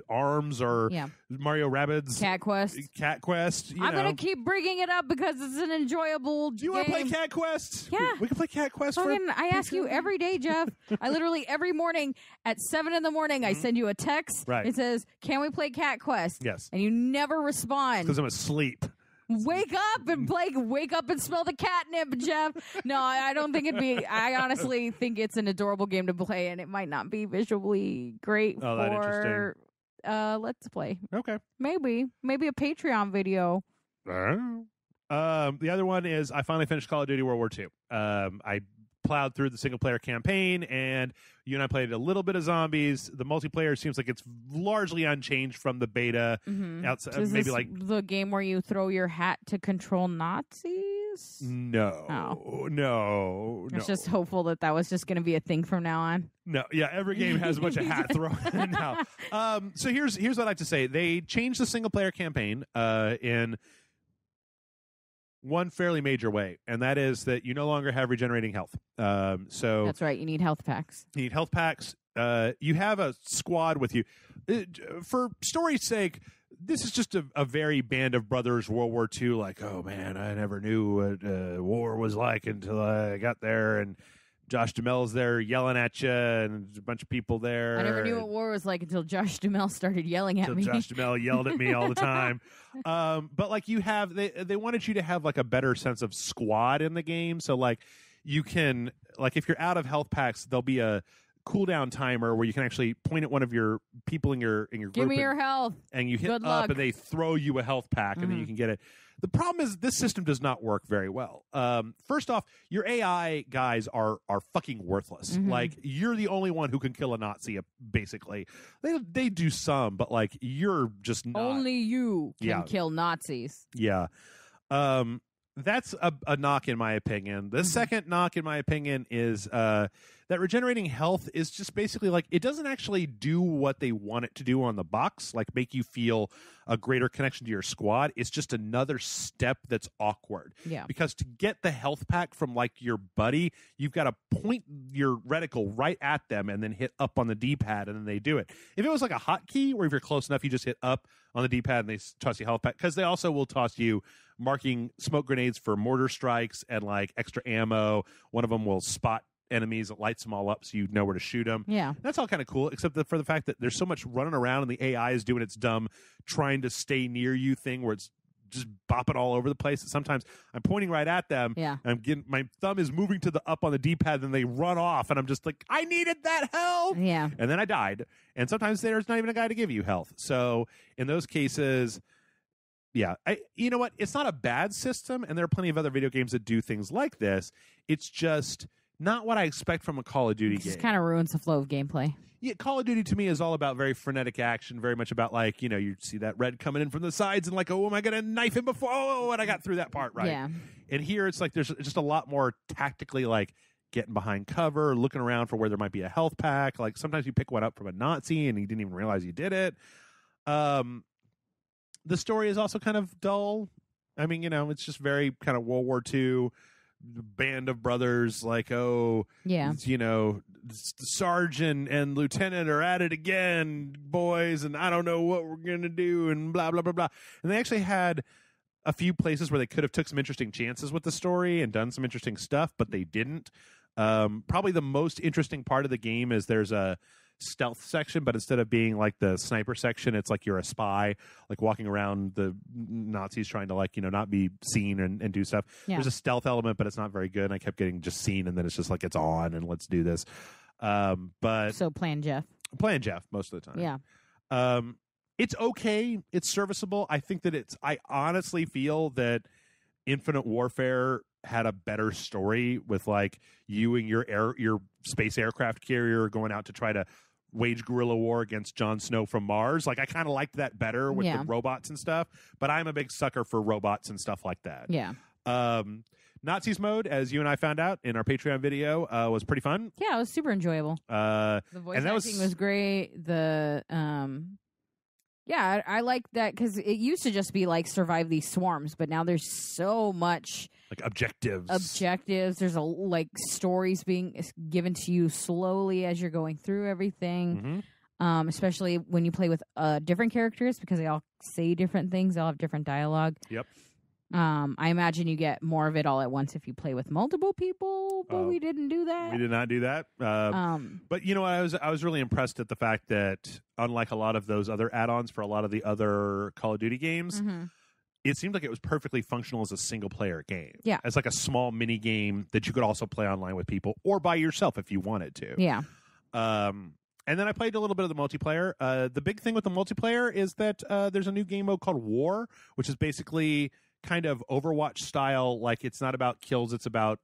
ARMS or Mario Rabbids.
Cat Quest.
Cat Quest.
I'm going to keep bringing it up because it's an enjoyable game.
Do you want to play Cat Quest?
Yeah.
We can play Cat Quest
I ask you every day, Jeff. I literally every morning at 7 a.m, I send you a text.
Right.
It says, can we play Cat Quest?
Yes.
And you never respond.
Because I'm asleep.
Wake up and play. Wake up and smell the catnip, Jeff. No, I don't think it'd be. I honestly think it's an adorable game to play, and it might not be visually great for Let's Play.
Okay.
Maybe a Patreon video.
The other one is I finally finished Call of Duty World War II. I plowed through the single player campaign, and you and I played a little bit of zombies. The multiplayer seems like it's largely unchanged from the beta.
Mm-hmm.
Outside,
So is
maybe
this the game where you throw your hat to control Nazis?
No.
I was just hopeful that was just going to be a thing from now on.
No, yeah, every game has a bunch of hat throwing now. So here's what I like to say. They changed the single player campaign in one fairly major way, and that is that you no longer have regenerating health. So
that's right. You need health packs.
You need health packs. You have a squad with you. For story's sake, this is just a very Band of Brothers World War II, oh man, I never knew what war was like until I got there, and Josh Duhamel's there yelling at you, and a bunch of people there.
I never knew what war was like until Josh Duhamel started yelling at me.
Josh Duhamel yelled at me all the time. But you have, they wanted you to have a better sense of squad in the game. So you can, if you're out of health packs, there'll be a cooldown timer where you can actually point at one of your people in your group.
Give me your health.
And you hit
Good
up
luck.
and they throw you a health pack, and then you can get it. The problem is this system does not work very well. First off, your AI guys are fucking worthless.
Mm-hmm.
You're the only one who can kill a Nazi, basically. They do some, but you're just not.
Only you can kill Nazis.
Yeah. That's a knock in my opinion. The second knock in my opinion is that regenerating health is just basically it doesn't actually do what they want it to do on the box, make you feel a greater connection to your squad. It's just another step that's awkward.
Yeah.
Because to get the health pack from your buddy, you've got to point your reticle right at them and then hit up on the D-pad, and then they do it. If it was a hotkey, where if you're close enough, you just hit up on the D-pad and they toss you health pack, because they also will toss you marking smoke grenades for mortar strikes and extra ammo. One of them will spot enemies, it lights them all up so you know where to shoot them.
Yeah.
That's all kind of cool, except for the fact that there's so much running around and the AI is doing its dumb trying to stay near you thing where it's just bopping all over the place. And sometimes I'm pointing right at them.
Yeah.
And my thumb is moving to the up on the D-pad, and they run off, and I'm just I needed that help.
Yeah.
And then I died. And sometimes there's not even a guy to give you health. So in those cases, yeah, you know what? It's not a bad system, and there are plenty of other video games that do things like this. It's just not what I expect from a Call of Duty game.
Just kind of ruins the flow of gameplay.
Yeah, Call of Duty to me is all about very frenetic action, very much about you see that red coming in from the sides and oh, am I going to knife him before? Oh, and I got through that part, right?
Yeah.
And here it's like there's just a lot more tactically, like getting behind cover, looking around for where there might be a health pack. Like sometimes you pick one up from a Nazi and you didn't even realize you did it. The story is also kind of dull. I mean, it's just very kind of World War II band of brothers, like, sergeant and lieutenant are at it again, boys, and I don't know what we're going to do, and blah, blah, blah, blah. And they actually had a few places where they could have took some interesting chances with the story and done some interesting stuff, but they didn't. Probably the most interesting part of the game is there's a stealth section, but instead of being like the sniper section, it's like you're a spy, like walking around the Nazis trying to, like, not be seen and do stuff. Yeah. There's a stealth element, but it's not very good. And I kept getting just seen, and then it's just like, it's on and let's do this. But
so playing Jeff
most of the time.
Yeah.
It's okay. It's serviceable. I think that I honestly feel that Infinite Warfare had a better story with, like, you and your space aircraft carrier going out to try to wage guerrilla war against Jon Snow from Mars. Like, I kind of liked that better with the robots and stuff, but I'm a big sucker for robots and stuff like that.
Yeah.
Nazis mode, as you and I found out in our Patreon video, was pretty fun.
Yeah, it was super enjoyable. The voice acting was great. Yeah, I like that because it used to just be like survive these swarms, but now there's so much
like objectives.
There's stories being given to you slowly as you're going through everything. Mm-hmm. Especially when you play with different characters, because they all say different things. They all have different dialogue.
Yep.
I imagine you get more of it all at once if you play with multiple people, but we didn't do that.
We did not do that. But I was really impressed at the fact that, unlike a lot of those other add-ons for a lot of the other Call of Duty games, it seemed like it was perfectly functional as a single-player game.
Yeah.
As like a small mini game that you could also play online with people or by yourself if you wanted to.
Yeah.
And then I played a little bit of the multiplayer. The big thing with the multiplayer is that there's a new game mode called War, which is basically kind of Overwatch style. Like, it's not about kills, it's about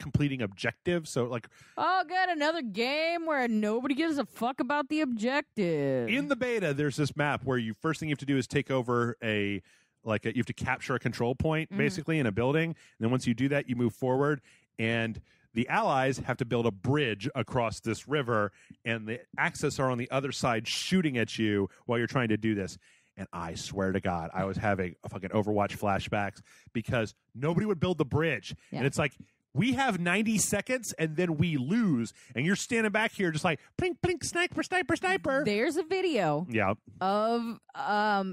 completing objectives. So, like,
oh, good, another game where nobody gives a fuck about the objective.
In the beta, there's this map where first thing you have to do is take over you have to capture a control point, basically, in a building. And then once you do that, you move forward, and the Allies have to build a bridge across this river, and the Axis are on the other side shooting at you while you're trying to do this. And I swear to God, I was having a fucking Overwatch flashbacks because nobody would build the bridge. Yeah. And it's like, we have 90 seconds and then we lose. And you're standing back here just like, plink, plink, sniper, sniper, sniper.
There's a video of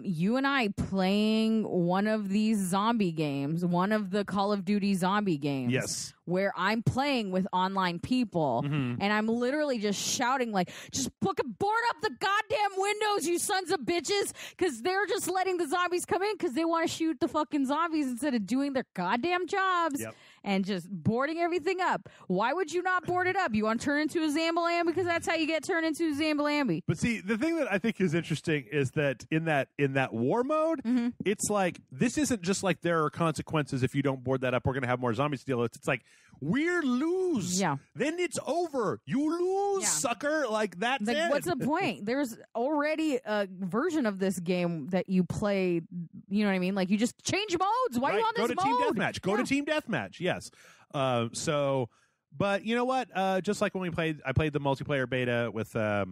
you and I playing one of these zombie games, one of the Call of Duty zombie games.
Yes.
Where I'm playing with online people, and I'm literally just shouting, like, just fucking board up the goddamn windows, you sons of bitches, because they're just letting the zombies come in because they want to shoot the fucking zombies instead of doing their goddamn jobs and just boarding everything up. Why would you not board it up? You want to turn into a Zambalam because that's how you get turned into a Zambalambi.
But see, the thing that I think is interesting is that in that war mode, it's like, this isn't just like there are consequences if you don't board that up. We're going to have more zombies to deal with. It's like, we're lose.
Yeah.
Then it's over. You lose, sucker. Like, that's
like,
it.
What's the point? There's already a version of this game that you play. You know what I mean? Like, you just change modes. Why are you on this mode?
Go to Team Deathmatch. Go to Team Deathmatch. Yes. But you know what? Just like when I played the multiplayer beta with it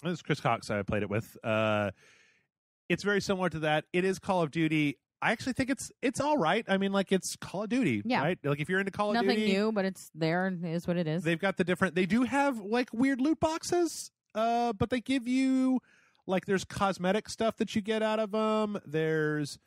was Chris Cox. I played it with. It's very similar to that. It is Call of Duty. I actually think it's all right. I mean, like, it's Call of Duty, right? Like, if you're into Call of Duty,
nothing new, but it's there. It is what it is.
They've got they do have, like, weird loot boxes, but they give you, like, there's cosmetic stuff that you get out of them. There's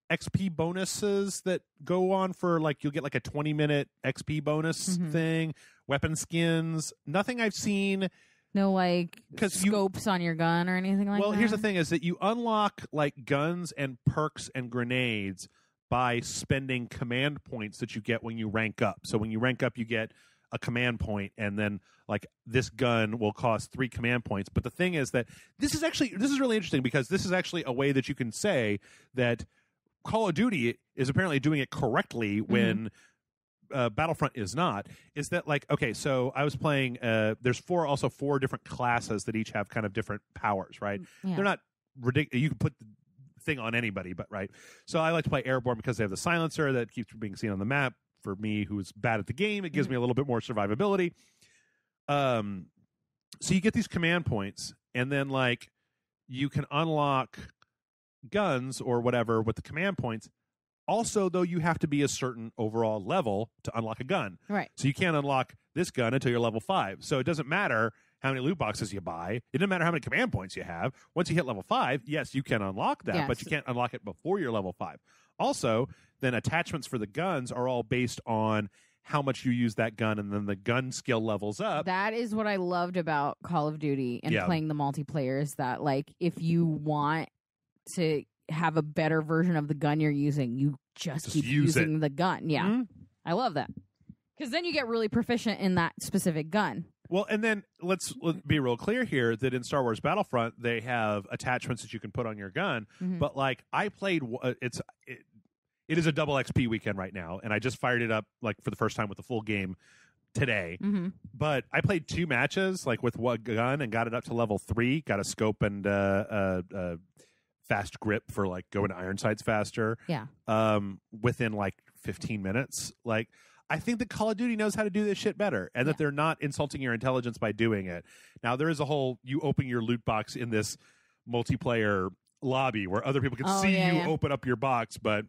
XP bonuses that go on for, like, you'll get like a 20-minute XP bonus thing. Weapon skins. Nothing I've seen.
No, like, scopes on your gun or anything like that?
Well, here's the thing is that you unlock, like, guns and perks and grenades by spending command points that you get when you rank up. So when you rank up, you get a command point, and then, like, this gun will cost 3 command points. But the thing is that this is really interesting because this is actually a way that you can say that Call of Duty is apparently doing it correctly when Battlefront is not. Is that, like, okay, so I was playing there's 4 different classes that each have kind of different powers, right? They're not ridiculous. You can put the thing on anybody, but right. So I like to play Airborne because they have the silencer that keeps being seen on the map. for me who's bad at the game. It gives me a little bit more survivability. So you get these command points, and then like you can unlock guns or whatever with the command points. Also, though, you have to be a certain overall level to unlock a gun.
Right.
So you can't unlock this gun until you're level 5. So it doesn't matter how many loot boxes you buy. It doesn't matter how many command points you have. Once you hit level 5, yes, you can unlock that, but you can't unlock it before you're level 5. Also, then attachments for the guns are all based on how much you use that gun, and then the gun skill levels up.
That is what I loved about Call of Duty and playing the multiplayer, is that like if you want to have a better version of the gun you're using, you just keep using the gun. Yeah. Mm-hmm. I love that. Because then you get really proficient in that specific gun.
Well, and then let's be real clear here that in Star Wars Battlefront, they have attachments that you can put on your gun. Mm-hmm. But like I played, it is a double XP weekend right now, and I just fired it up like for the first time with the full game today. Mm-hmm. But I played 2 matches like with one gun and got it up to level 3. Got a scope and fast grip for like going to iron sights faster.
Yeah.
Within like 15 minutes. Like I think that Call of Duty knows how to do this shit better, and that they're not insulting your intelligence by doing it. Now there is a whole you open your loot box in this multiplayer lobby where other people can see you open up your box, but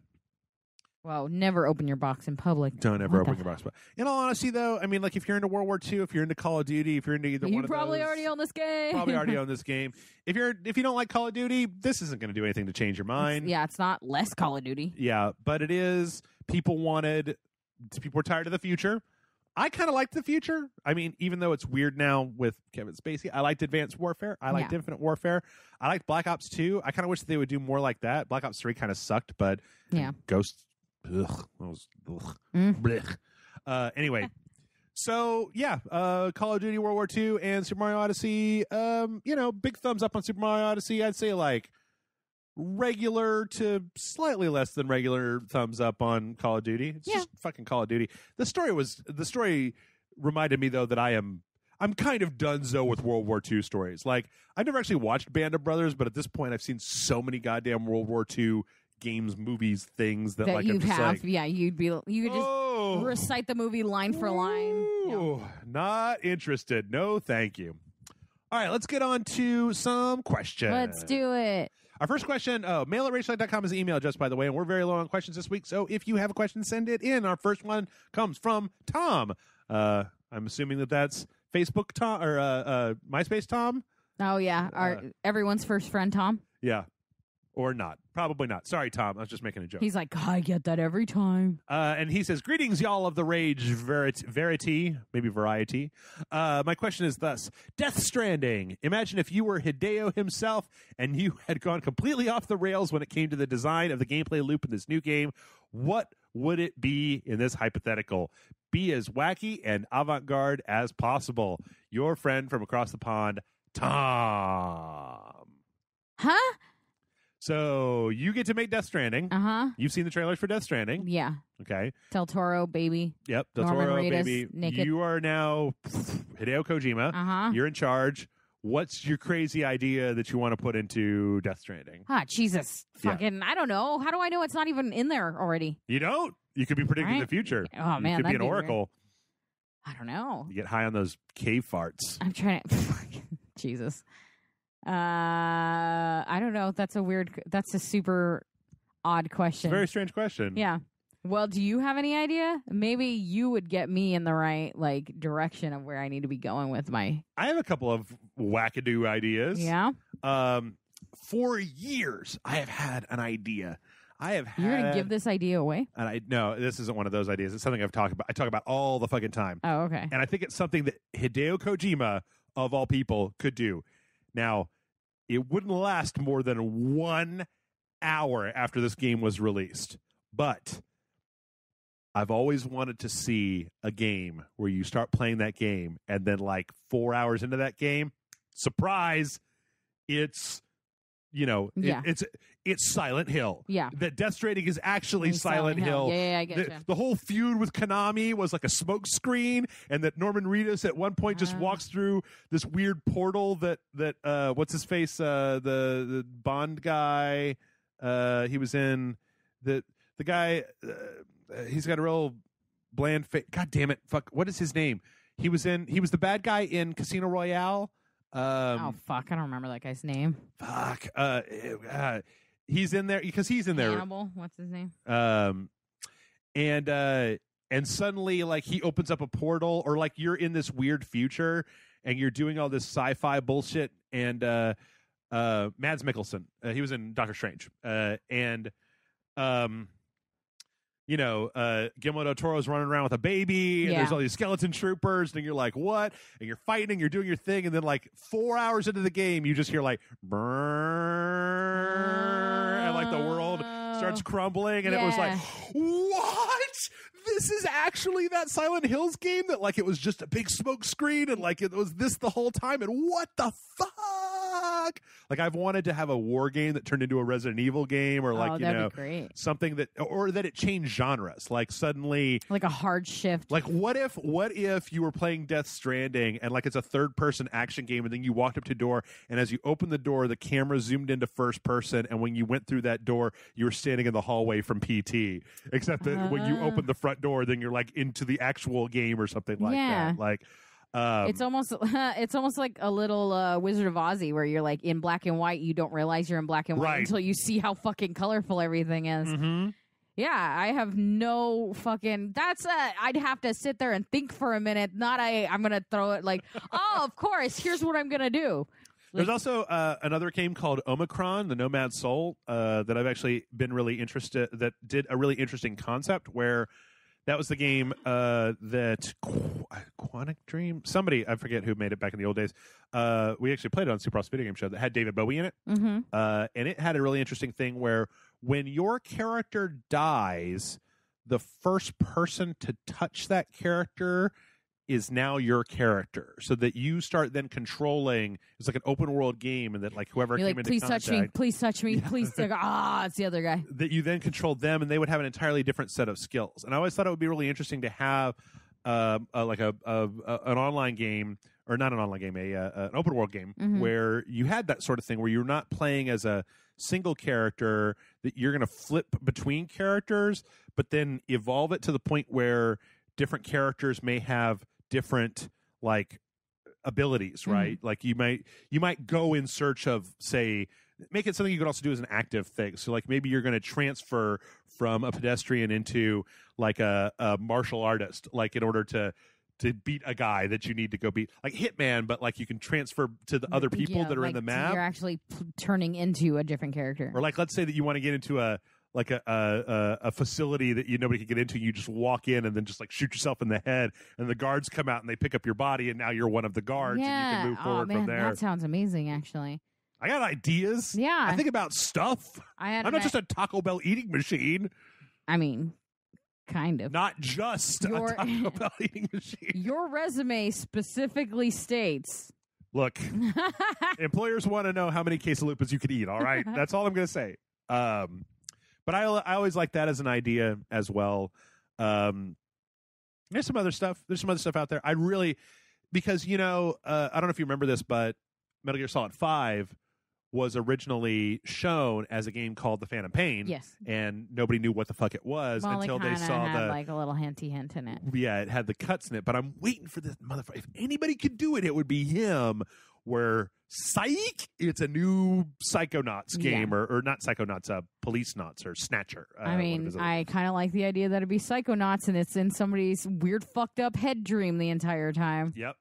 well, never open your box in public.
Don't ever open your box. But in all honesty, though, I mean, like if you're into World War II, if you're into Call of Duty, if you're into either one of those,
you probably already own this game.
Probably already own this game. If you don't like Call of Duty, this isn't going to do anything to change your mind.
It's not less Call of Duty.
Yeah, but it is. People were tired of the future. I kind of liked the future. I mean, even though it's weird now with Kevin Spacey, I liked Advanced Warfare. I liked Infinite Warfare. I liked Black Ops 2. I kind of wish they would do more like that. Black Ops 3 kind of sucked, but Ghost. Ugh, blech. Anyway, so Call of Duty World War II and Super Mario Odyssey. Big thumbs up on Super Mario Odyssey. I'd say like regular to slightly less than regular thumbs up on Call of Duty. It's just fucking Call of Duty. The story reminded me though that I'm kind of donezo with World War II stories. Like I've never actually watched Band of Brothers, but at this point I've seen so many goddamn World War II games, movies, things that like
you
I'm just
have.
like,
You could just recite the movie line for line.
Not interested. No, thank you. All right, let's get on to some questions.
Let's do it.
Our first question, mail at rageselect.com is the email address, by the way, and we're very low on questions this week, so if you have a question, send it in. Our first one comes from Tom. I'm assuming that's Facebook Tom, or MySpace Tom?
Oh, yeah. Everyone's first friend, Tom?
Yeah. Or not. Probably not. Sorry, Tom. I was just making a joke.
He's like, I get that every time.
And he says, greetings, y'all of the rage verity, maybe variety. My question is thus. Death Stranding. Imagine if you were Hideo himself and you had gone completely off the rails when it came to the design of the gameplay loop in this new game. What would it be in this hypothetical? Be as wacky and avant-garde as possible. Your friend from across the pond, Tom.
Huh?
So you get to make Death Stranding.
Uh-huh.
You've seen the trailers for Death Stranding.
Yeah.
Okay.
Del Toro, baby.
Yep. Del
Norman
Toro,
Reedus,
baby.
naked.
You are now Hideo Kojima.
Uh-huh.
You're in charge. What's your crazy idea that you want to put into Death Stranding?
Jesus. Fucking, I don't know. How do I know it's not even in there already?
You don't. You could be predicting the future.
Oh, man.
You could be an oracle.
I don't know.
You get high on those cave farts.
I'm trying to... Jesus. I don't know. That's a super odd question.
It's a very strange question.
Yeah. Well, do you have any idea? Maybe you would get me in the right direction of where I need to be going with my...
I have a couple of wackadoo ideas.
Yeah?
For years, I have had an idea.
You're going to give this idea away?
And no, this isn't one of those ideas. It's something I talk about all the fucking time.
Oh, okay.
And I think it's something that Hideo Kojima, of all people, could do. Now, it wouldn't last more than 1 hour after this game was released. But I've always wanted to see a game where you start playing that game and then 4 hours into that game, surprise, it's it's Silent Hill.
Yeah.
That Death Stranding is actually Silent Hill.
Yeah, I get you.
The whole feud with Konami was like a smoke screen, and that Norman Reedus at one point just walks through this weird portal that what's his face, the Bond guy, he was in the guy, he's got a real God damn it! Fuck. What is his name? He was the bad guy in Casino Royale.
Oh fuck! I don't remember that guy's name.
Fuck. He's in there because he's in there.
Hannibal. What's his name?
And suddenly, like, he opens up a portal, or like you're in this weird future and you're doing all this sci-fi bullshit. And Mads Mikkelsen, he was in Doctor Strange, Guillermo del Toro's running around with a baby, and there's all these skeleton troopers, and you're like, what? And you're fighting, and you're doing your thing, and then like 4 hours into the game, you just hear like, brrrr, and like the world starts crumbling, and it was like, what? This is actually that Silent Hills game that like it was just a big smoke screen, and like it was this the whole time, and what the fuck? Like, I've wanted to have a war game that turned into a Resident Evil game, or like,
that'd be great.
Something that, or that it changed genres. Like suddenly,
like a hard shift.
Like what if you were playing Death Stranding and like it's a third person action game, and then you walked up to a door, and as you opened the door, the camera zoomed into first person, and when you went through that door, you were standing in the hallway from PT. Except that when you open the front door, then you're like into the actual game or something like that. Like.
It's almost like a little Wizard of Ozzy, where you're like in black and white. You don't realize you're in black and white until you see how fucking colorful everything is.
Mm-hmm.
Yeah, I have no fucking. I'd have to sit there and think for a minute. I'm gonna throw it like, oh, of course. Here's what I'm gonna do.
There's also another game called Omicron, the Nomad Soul, that I've actually been really interested. That did a really interesting concept where. That was the game that Quantic Dream. Somebody, I forget who made it back in the old days. We actually played it on Super Awesome Video Game Show that had David Bowie in it.
Mm-hmm.
And it had a really interesting thing where when your character dies, the first person to touch that character is now your character, so that you start then controlling. It's like an open world game, and that like whoever
you're
came
like,
into contact,
please touch me, please. It's the other guy.
That you then controlled them, and they would have an entirely different set of skills. And I always thought it would be really interesting to have an online game, or not an online game, an open world game where you had that sort of thing, where you're not playing as a single character, that you're going to flip between characters, but then evolve it to the point where different characters may have different like abilities, right? Like you might go in search of, say, make it something you could also do as an active thing. So like maybe you're going to transfer from a pedestrian into like a martial artist, like in order to beat a guy that you need to go beat, like Hitman, but like you can transfer to the other people that are in the map.
You're actually turning into a different character.
Or like, let's say that you want to get into a facility that nobody can get into. You just walk in and then just like shoot yourself in the head, and the guards come out and they pick up your body, and now you're one of the guards, and you can move forward from there.
That sounds amazing, actually.
I got ideas.
Yeah,
I think about stuff. I'm not just a Taco Bell eating machine.
I mean, kind of.
Not just a Taco Bell eating machine.
Your resume specifically states.
Look, employers want to know how many quesalupas you could eat. All right, that's all I'm going to say. But I always like that as an idea as well. There's some other stuff. There's some other stuff out there. Because I don't know if you remember this, but Metal Gear Solid 5 was originally shown as a game called The Phantom Pain.
Yes.
And nobody knew what the fuck it was until they saw
like a little hinty hint in it.
Yeah, it had the cuts in it. But I'm waiting for this motherfucker. If anybody could do it, it would be him. Where Psych, it's a new Psychonauts game, or not Psychonauts, Police Knots or Snatcher.
I mean, I kind of like the idea that it'd be Psychonauts and it's in somebody's weird fucked up head dream the entire time.
Yep.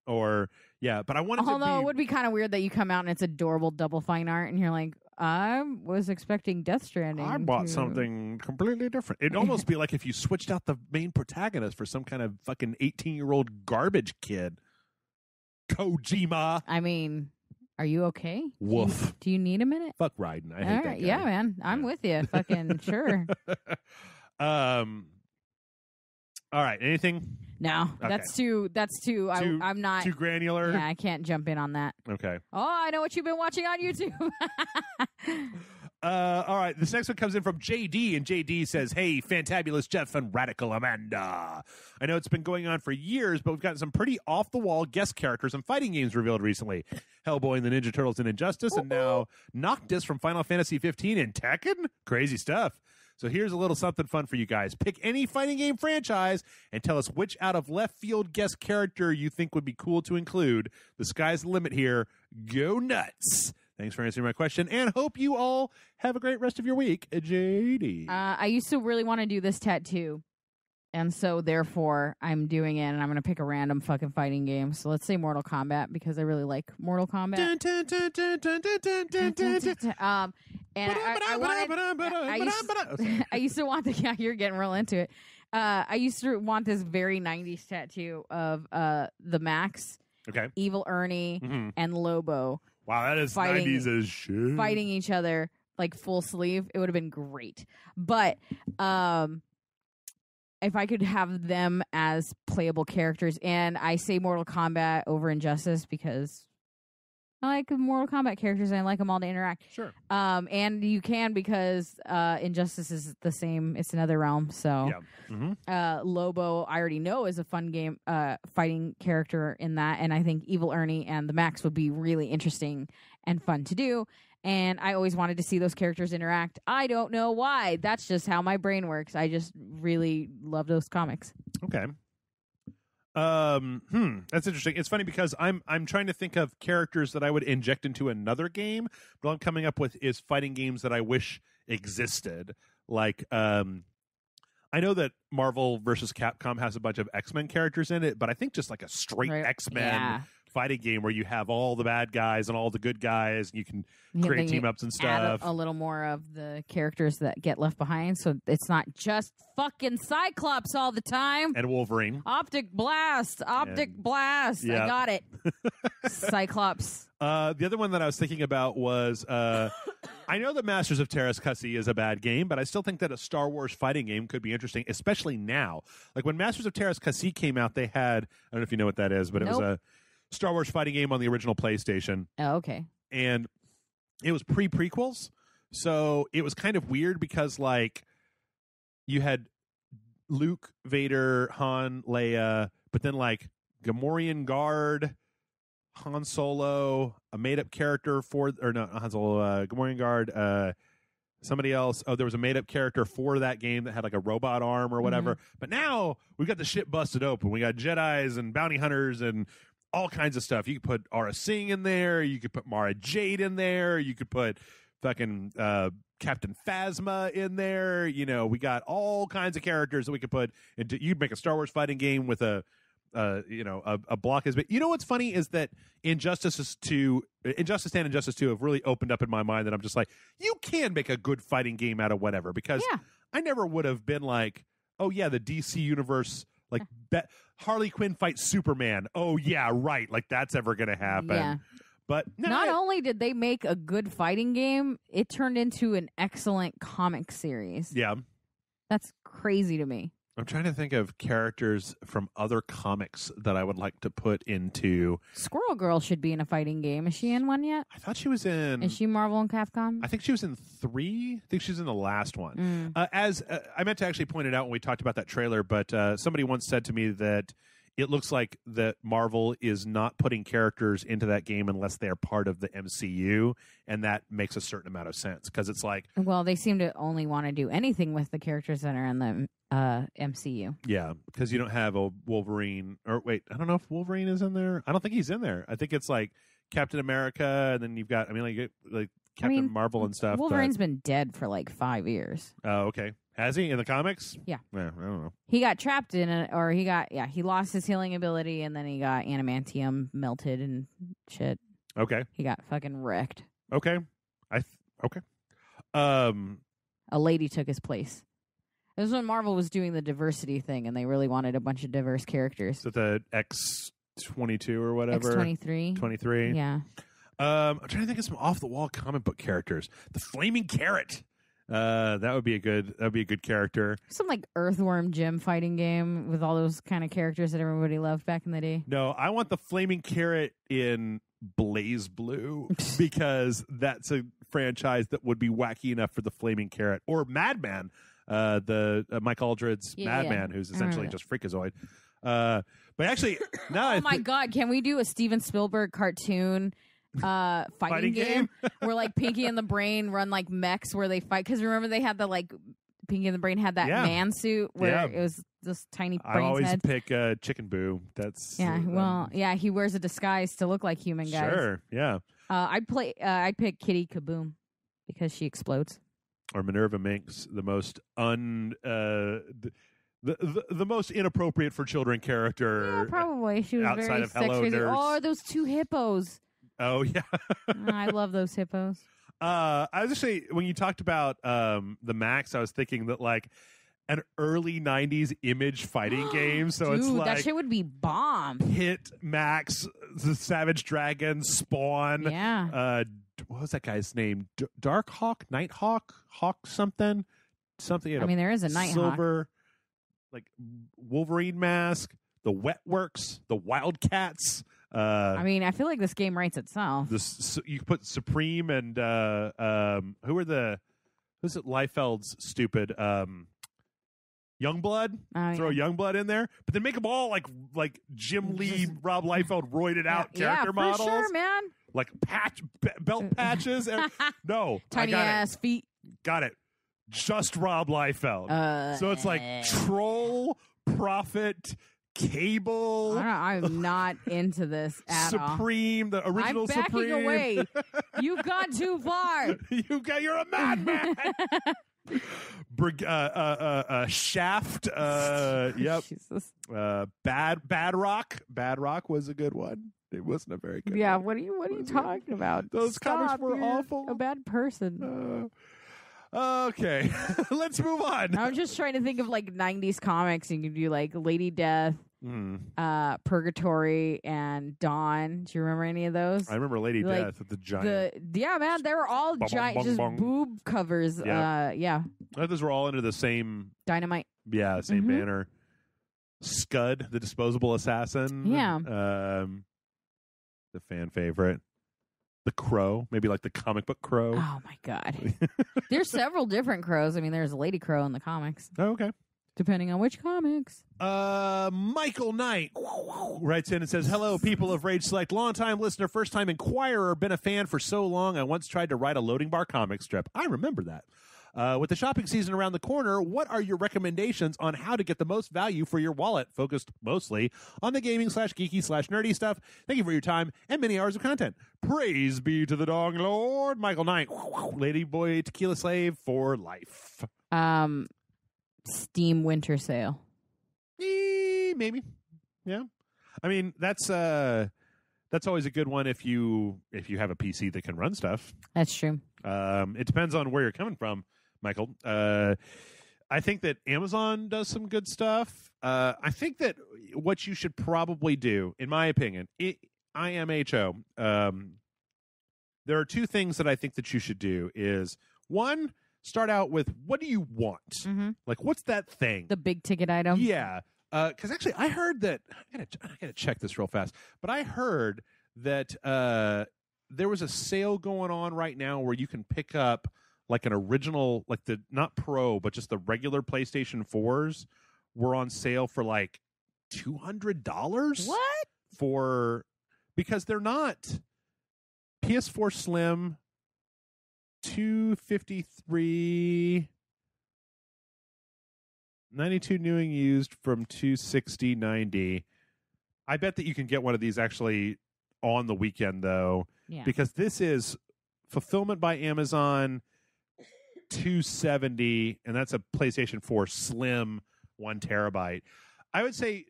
Or but I wanted to
Although it would be kind of weird that you come out and it's adorable Double Fine art and you're like, I was expecting Death Stranding.
I bought something completely different. It'd almost be like if you switched out the main protagonist for some kind of fucking 18-year-old garbage kid. Kojima.
I mean, are you okay?
Woof.
Do you need a minute?
Fuck Raiden. I hate that guy.
Yeah, man. I'm with you. Fucking sure.
All right. Anything?
No.
Okay.
That's too. I'm not
too granular.
Yeah, I can't jump in on that.
Okay.
Oh, I know what you've been watching on YouTube.
All right. This next one comes in from JD, and JD says, "Hey, Fantabulous Jeff and Radical Amanda. I know it's been going on for years, but we've gotten some pretty off-the-wall guest characters and fighting games revealed recently. Hellboy and the Ninja Turtles in Injustice, and now Noctis from Final Fantasy 15 and Tekken? Crazy stuff. So here's a little something fun for you guys. Pick any fighting game franchise and tell us which out of left field guest character you think would be cool to include. The sky's the limit here. Go nuts. Thanks for answering my question, and hope you all have a great rest of your week. JD.
I used to really want to do this tattoo, and so therefore I'm doing it, and I'm going to pick a random fucking fighting game. So let's say Mortal Kombat, because I really like Mortal Kombat. And I used to want the, yeah, you're getting real into it. I used to want this very 90s tattoo of the Max, Evil Ernie, and Lobo.
Wow, that is 90s as shit.
Fighting each other like full sleeve. It would have been great. But if I could have them as playable characters, and I say Mortal Kombat over Injustice because I like Mortal Kombat characters and I like them all to interact.
Sure.
And you can because Injustice is the same. It's another realm. So Lobo, I already know, is a fun game fighting character in that. And I think Evil Ernie and the Max would be really interesting and fun to do. And I always wanted to see those characters interact. I don't know why. That's just how my brain works. I just really love those comics.
Okay. That's interesting. It's funny because I'm trying to think of characters that I would inject into another game, but all I'm coming up with is fighting games that I wish existed. Like, I know that Marvel versus Capcom has a bunch of X-Men characters in it, but I think just like a straight X-Men fighting game where you have all the bad guys and all the good guys, and you can create team-ups and stuff.
Add a little more of the characters that get left behind, so it's not just fucking Cyclops all the time.
And Wolverine.
Optic Blast. Blast. Yep. I got it. Cyclops.
The other one that I was thinking about was, I know that Masters of Terrascussi is a bad game, but I still think that a Star Wars fighting game could be interesting, especially now. Like when Masters of Terrascussi came out, they had, I don't know if you know what that is, but it was a Star Wars fighting game on the original PlayStation.
Oh, okay.
And it was pre-prequels, so it was kind of weird because, like, you had Luke, Vader, Han, Leia, but then, like, Gamorrean Guard, Han Solo, a made-up character Han Solo, Gamorrean Guard, somebody else. Oh, there was a made-up character for that game that had, like, a robot arm or whatever. But now we've got the shit busted open. We got Jedis and bounty hunters and all kinds of stuff. You could put Aura Singh in there. You could put Mara Jade in there. You could put fucking Captain Phasma in there. You know, we got all kinds of characters that we could put into. You'd make a Star Wars fighting game with a block as big. You know what's funny is that Injustice and Injustice 2 have really opened up in my mind that I'm just like, you can make a good fighting game out of whatever, because I never would have been like, oh yeah, the DC universe, like Harley Quinn fights Superman. Oh yeah, right. Like that's ever going to happen.
Yeah.
But
not only did they make a good fighting game, it turned into an excellent comic series.
Yeah.
That's crazy to me.
I'm trying to think of characters from other comics that I would like to put into.
Squirrel Girl should be in a fighting game. Is she in one yet?
I thought she was in.
Is she Marvel and Capcom?
I think she was in 3. I think she was in the last one. As I meant to actually point it out when we talked about that trailer, but somebody once said to me that it looks like that Marvel is not putting characters into that game unless they're part of the MCU, and that makes a certain amount of sense because it's like,
well, they seem to only want to do anything with the characters that are in the MCU.
Yeah, because you don't have a Wolverine, or wait, I don't know if Wolverine is in there. I don't think he's in there. I think it's like Captain America, and then you've got, like Captain Marvel and stuff.
Wolverine's been dead for like 5 years.
Oh, okay. Has he in the comics?
Yeah.
I don't know.
He got trapped in it, or he lost his healing ability, and then he got adamantium melted and shit.
Okay.
He got fucking wrecked.
Okay. Okay.
A lady took his place. This was when Marvel was doing the diversity thing, and they really wanted a bunch of diverse characters.
So the X-22 or whatever?
X-23.
23.
Yeah.
I'm trying to think of some off-the-wall comic book characters. The Flaming Carrot. That would be a good character.
Some like Earthworm Jim fighting game with all those kind of characters that everybody loved back in the day.
No, I want the Flaming Carrot in Blaze Blue because that's a franchise that would be wacky enough for the Flaming Carrot, or Madman, the Mike Aldred's Madman, who's essentially just Freakazoid. But actually, now
my God, can we do a Steven Spielberg cartoon? Fighting game where like Pinky and the Brain run like mechs where they fight, because remember they had the like Pinky and the Brain had that man suit where it was this tiny brain's
I always
head.
pick Chicken Boo. That's
he wears a disguise to look like human guys.
Sure, yeah.
I'd pick Kitty Kaboom because she explodes.
Or Minerva Minx, the most the most inappropriate for children character.
Yeah, probably. She was
outside
very
of Hello
crazy.
Nurse.
Oh, those two hippos.
Oh yeah.
I love those hippos.
I was actually, when you talked about the Max, I was thinking that like an early 90s Image fighting game. So
Dude,
it's like
that shit would be bomb.
Hit, Max, the Savage Dragon, Spawn.
Yeah.
What was that guy's name? Dark Hawk? Nighthawk? Hawk something? Something.
I mean, there is a Nighthawk.
Silver, like Wolverine mask, the Wetworks, the Wildcats.
I mean, I feel like this game writes itself.
You put Supreme and who's it? Liefeld's stupid Youngblood. Throw Youngblood in there, but then make them all like Jim Lee, Rob Liefeld roided out character models.
For sure, man.
Like belt patches. No,
tiny ass feet.
Got it. Just Rob Liefeld. So it's like Troll, Prophet, Cable.
I'm not into this at
Supreme, the original
I'm backing
Supreme.
away. You've gone too far.
You're a madman. Shaft. Yep.
Jesus.
Bad Rock. Bad Rock was a good one. It wasn't a very good one.
What are you talking about?
Those comics were
You're
awful.
A bad person.
Okay. Let's move on.
I'm just trying to think of like 90s comics. You can do like Lady Death, Purgatory, and Dawn. Do you remember any of those?
I remember Lady Death with the giant.
Yeah, man, they were all giant, just boob covers. Yeah.
Those were all under the same
Dynamite.
Yeah, same banner. Scud, the disposable assassin.
Yeah.
The fan favorite. The Crow, maybe like the comic book Crow.
Oh my God. There's several different crows. I mean, there's a Lady Crow in the comics.
Oh, okay.
Depending on which comics.
Michael Knight writes in and says, "Hello, people of Rage Select. Long-time listener, first-time inquirer, been a fan for so long, I once tried to write a loading bar comic strip." I remember that. With the shopping season around the corner, what are your recommendations on how to get the most value for your wallet, focused mostly on the gaming/geeky/nerdy stuff? Thank you for your time and many hours of content. Praise be to the Dong Lord. Michael Knight, Ladyboy Tequila Slave for life.
Steam Winter Sale.
Maybe. Yeah. I mean, that's always a good one if you have a PC that can run stuff.
That's true.
It depends on where you're coming from, Michael. I think that Amazon does some good stuff. I think that what you should probably do, in my opinion, IMHO, there are two things that I think that you should do is, one, start out with, what do you want?
Mm-hmm.
Like, what's that thing?
The big ticket item.
Yeah. Because actually, I heard that, I gotta check this real fast, but I heard that there was a sale going on right now where you can pick up like an original, like the, not Pro, but just the regular PlayStation 4s were on sale for like $200.
What?
Because they're not PS4 Slim, $253, 92 new and used from $260.90. I bet that you can get one of these actually on the weekend though, because this is fulfillment by Amazon, $270, and that's a PlayStation 4 Slim 1 terabyte. I would say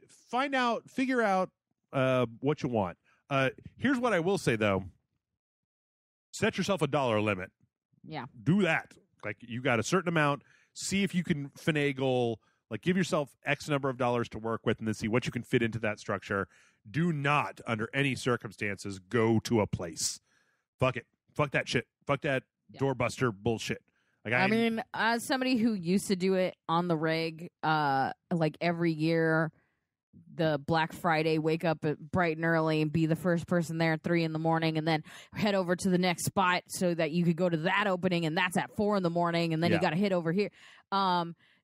figure out what you want. Here's what I will say though: set yourself a dollar limit.
Yeah,
do that. Like, you got a certain amount. See if you can finagle. Like, give yourself X number of dollars to work with, and then see what you can fit into that structure. Do not, under any circumstances, go to a place. Fuck it. Fuck that shit. Fuck that doorbuster bullshit. Like,
I mean, as somebody who used to do it on the reg, like every year, the Black Friday, wake up at bright and early and be the first person there at 3 a.m, and then head over to the next spot so that you could go to that opening, and that's at 4 a.m, and then you got to hit over here.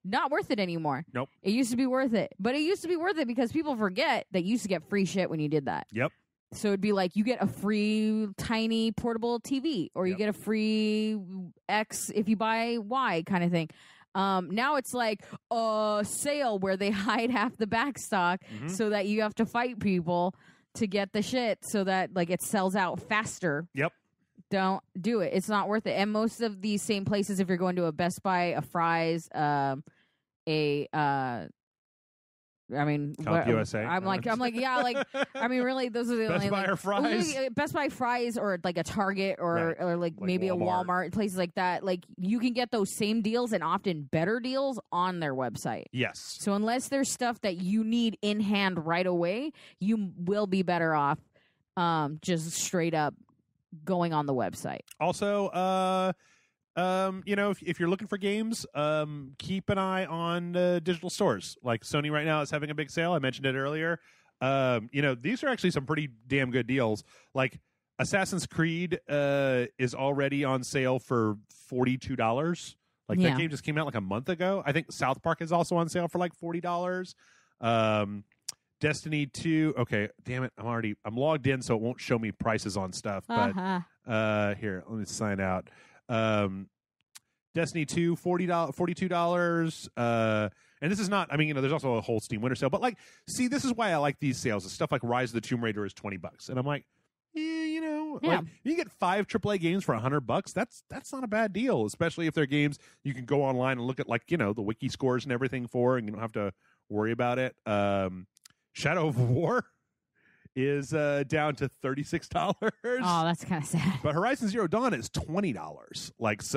Not worth it anymore.
Nope.
It used to be worth it. But it used to be worth it because people forget that you used to get free shit when you did that.
Yep.
So it'd be like you get a free tiny portable TV, or you get a free X if you buy Y kind of thing. Now it's like a sale where they hide half the back stock so that you have to fight people to get the shit so that like it sells out faster.
Yep.
Don't do it. It's not worth it. And most of these same places, if you're going to a Best Buy, a Fry's,
USA.
I'm like, yeah, like, I mean, really, those are the
Best
only
Buy
like,
or Fry's?
Best Buy, Fry's, or like a Target, or like maybe
Walmart.
a Walmart, places like that. Like, you can get those same deals and often better deals on their website.
Yes.
So unless there's stuff that you need in hand right away, you will be better off just straight up going on the website.
Also, if you're looking for games, keep an eye on digital stores. Like Sony right now is having a big sale. I mentioned it earlier. These are actually some pretty damn good deals. Like Assassin's Creed is already on sale for $42. Like that game just came out like a month ago. I think South Park is also on sale for like $40. Destiny 2. Okay, damn it. I'm logged in, so it won't show me prices on stuff. But here, let me sign out. Destiny 2, $42. And this is not, there's also a whole Steam winter sale. But, this is why I like these sales. It's stuff like Rise of the Tomb Raider is $20. And I'm like, you get 5 AAA games for $100. That's not a bad deal, especially if they're games you can go online and look at, the wiki scores and everything for, and you don't have to worry about it. Shadow of War is down to $36.
Oh, that's kind of sad.
But Horizon Zero Dawn is $20. That's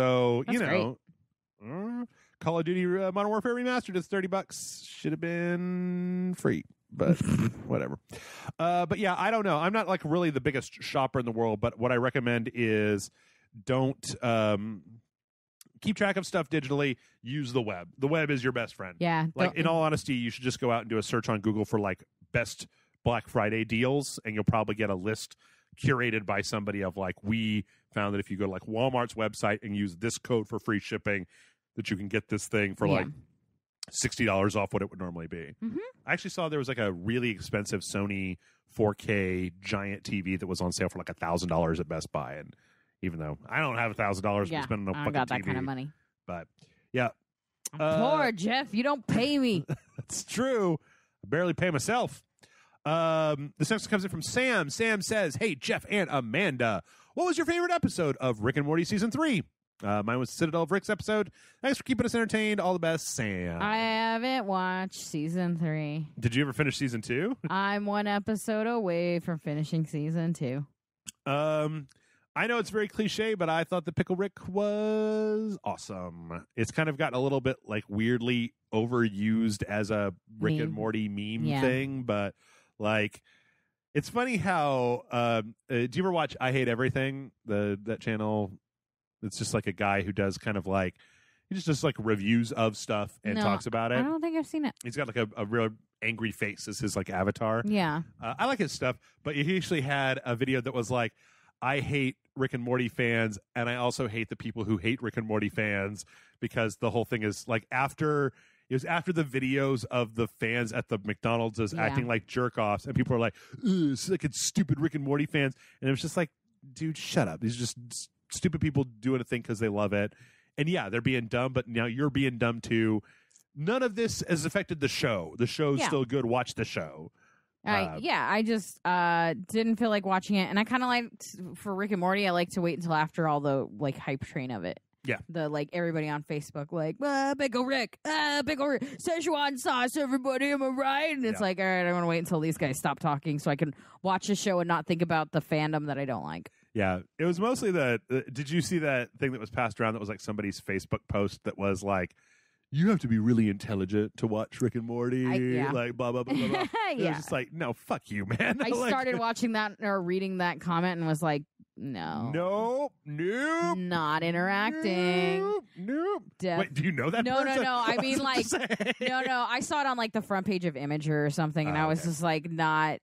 Call of Duty Modern Warfare Remastered is $30. Should have been free, but whatever. But yeah, I don't know. I'm not really the biggest shopper in the world, but what I recommend is don't keep track of stuff digitally. Use the web. The web is your best friend.
Yeah.
In all honesty, you should just go out and do a search on Google for best Black Friday deals, and you'll probably get a list curated by somebody of we found that if you go to Walmart's website and use this code for free shipping, that you can get this thing for $60 off what it would normally be.
Mm-hmm.
I actually saw there was a really expensive Sony 4K giant TV that was on sale for $1,000 at Best Buy, and even though I don't have $1,000 to spend on a fucking
got that
TV,
kind of money.
But yeah,
poor Jeff, you don't pay me.
That's true. I barely pay myself. This next comes in from Sam. Sam says, "Hey Jeff and Amanda, what was your favorite episode of Rick and Morty season 3? Mine was Citadel of Rick's episode. Thanks for keeping us entertained. All the best, Sam."
I haven't watched season 3.
Did you ever finish season 2?
I'm one episode away from finishing season 2.
I know it's very cliche, but I thought the Pickle Rick was awesome. It's kind of gotten a little bit weirdly overused as a Rick and Morty meme thing, but it's funny how do you ever watch I Hate Everything, that channel? It's just a guy who does kind of he just does reviews of stuff and talks about it.
I don't think I've seen it.
He's got a real angry face as his avatar.
Yeah.
I like his stuff, but he actually had a video that was I hate Rick and Morty fans, and I also hate the people who hate Rick and Morty fans, because the whole thing is after the videos of the fans at the McDonald's is acting like jerk-offs, and people are it's stupid Rick and Morty fans, and it was just dude, shut up. These are just stupid people doing a thing because they love it. And yeah, they're being dumb, but now you're being dumb too. None of this has affected the show. The show's still good. Watch the show.
I just didn't feel like watching it, and I kind of liked, for Rick and Morty, I like to wait until after all the hype train of it.
Yeah,
the everybody on Facebook Big ol' Rick, Big ol' Rick, Szechuan sauce, everybody, am I right? And it's all right, I want to wait until these guys stop talking so I can watch the show and not think about the fandom that I don't like.
Yeah, it was mostly did you see that thing that was passed around that was somebody's Facebook post that was you have to be really intelligent to watch Rick and Morty, blah, blah, blah, blah, blah.
Yeah.
It was just no, fuck you, man.
I started watching that or reading that comment and was no.
Nope.
Not interacting.
Nope. Wait, do you know that
No,
person?
no. I mean, no. I saw it on the front page of Imager or something, and I was just not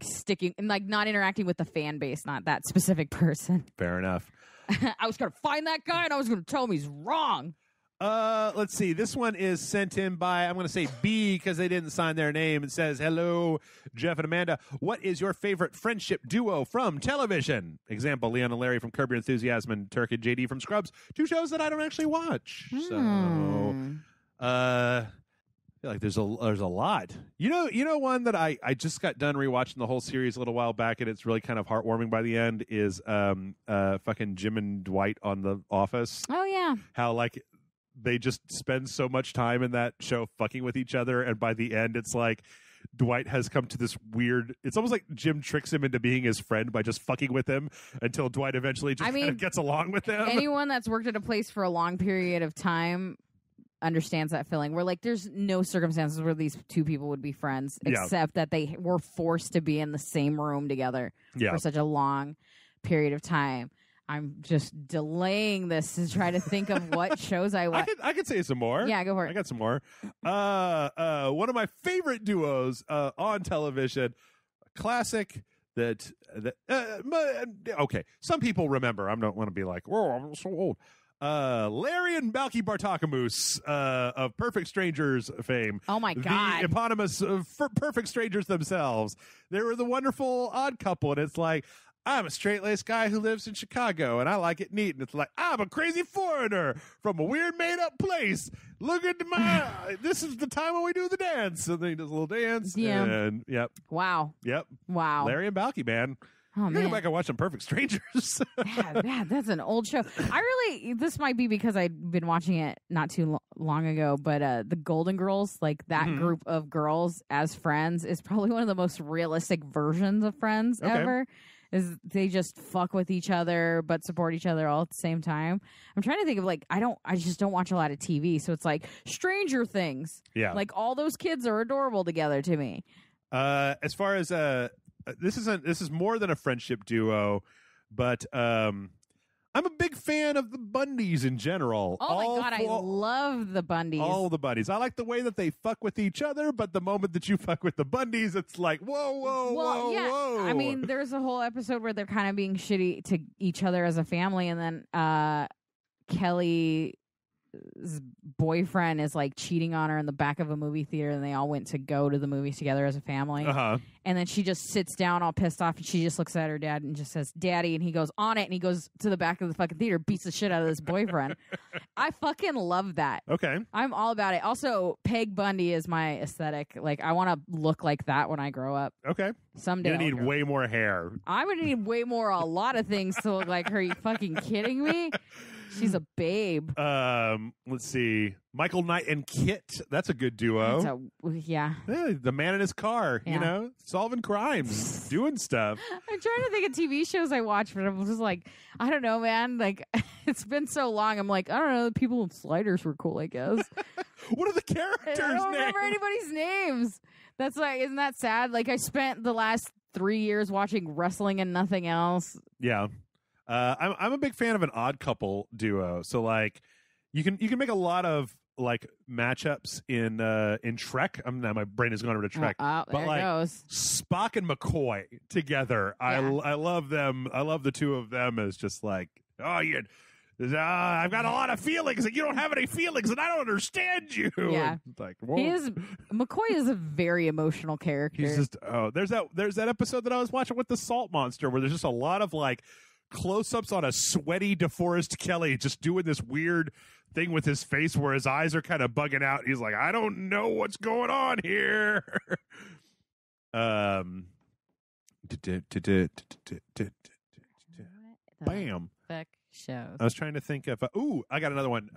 sticking and not interacting with the fan base, not that specific person.
Fair enough.
I was going to find that guy, and I was going to tell him he's wrong.
Let's see. This one is sent in by, I'm going to say B because they didn't sign their name. It says, hello, Jeff and Amanda. What is your favorite friendship duo from television? Example, Leon and Larry from Curb Your Enthusiasm and Turk and JD from Scrubs. 2 shows that I don't actually watch. So, I feel like there's a lot. You know one that I just got done rewatching the whole series a little while back, and it's really kind of heartwarming by the end, is fucking Jim and Dwight on The Office.
Oh, yeah.
How, like, they just spend so much time in that show fucking with each other, and by the end it's like Dwight has come to this weird, it's almost like Jim tricks him into being his friend by just fucking with him until Dwight eventually just kind of gets along with him.
Anyone that's worked at a place for a long period of time understands that feeling where, like, there's no circumstances where these 2 people would be friends except that they were forced to be in the same room together for such a long period of time. I'm just delaying this to try to think of what shows I watch.
I could say some more.
Yeah, go for it.
I got some more. One of my favorite duos on television, classic that okay, some people remember. I don't want to be like, whoa, I'm so old. Larry and Balky Bartakamoose of Perfect Strangers fame.
Oh, my God.
The eponymous Perfect Strangers themselves. They were the wonderful odd couple, and it's like, I'm a straight-laced guy who lives in Chicago, and I like it neat. And it's like, I'm a crazy foreigner from a weird made-up place. Look at my, this is the time when we do the dance. And then he does a little dance.
Yeah.
And, yep.
Wow.
Yep.
Wow.
Larry and Balky, man.
Oh,
I'm going to go back and watch some Perfect Strangers.
Yeah, that's an old show. This might be because I'd been watching it not too long ago, but the Golden Girls, like that group of girls as friends, is probably one of the most realistic versions of friends ever. Is they just fuck with each other but support each other all at the same time. I'm trying to think of, like, I just don't watch a lot of TV, so it's like Stranger Things. Yeah. Like, all those kids are adorable together to me.
As far as this is more than a friendship duo, but I'm a big fan of the Bundys in general.
Oh, my God, I love the Bundys.
All the Bundys. I like the way that they fuck with each other, but the moment that you fuck with the Bundys, it's like, whoa.
I mean, there's a whole episode where they're kind of being shitty to each other as a family, and then Kelly's boyfriend is, like, cheating on her in the back of a movie theater, and they all went to go to the movies together as a family. And then she just sits down all pissed off, and she just looks at her dad and just says, "Daddy," and he goes, "On it," and he goes to the back of the fucking theater, beats the shit out of this boyfriend. I fucking love that.
Okay.
I'm all about it. Also, Peg Bundy is my aesthetic. Like, I want to look like that when I grow up.
Okay.
Someday.
You're going to need way more hair.
I'm going to need way more, a lot of things to look like her. Are you fucking kidding me? She's a babe.
Let's see. Michael Knight and Kit. That's a good duo.
Yeah,
the man in his car, you know, solving crimes, doing stuff.
I'm trying to think of TV shows I watch, but I'm just like, I don't know, man. Like, it's been so long. I'm like, I don't know. The people in Sliders were cool, I guess.
What are the characters'
I don't
names?
remember anybody's names. That's like, isn't that sad? Like, I spent the last 3 years watching wrestling and nothing else.
Yeah. I'm a big fan of an odd couple duo. So, like, you can make a lot of, like, matchups in Trek. Now my brain is going over to Trek.
But like goes.
Spock and McCoy together. Yeah. I love them. I love the two of them as just like, I've got a lot of feelings and you don't have any feelings and I don't understand you.
Yeah.
Like,
McCoy is a very emotional character.
He's just there's that episode that I was watching with the Salt Monster where there's just a lot of, like, close-ups on a sweaty DeForest Kelley just doing this weird thing with his face where his eyes are kind of bugging out. He's like, I don't know what's going on here. Bam.
Shows.
I was trying to think of I got another one.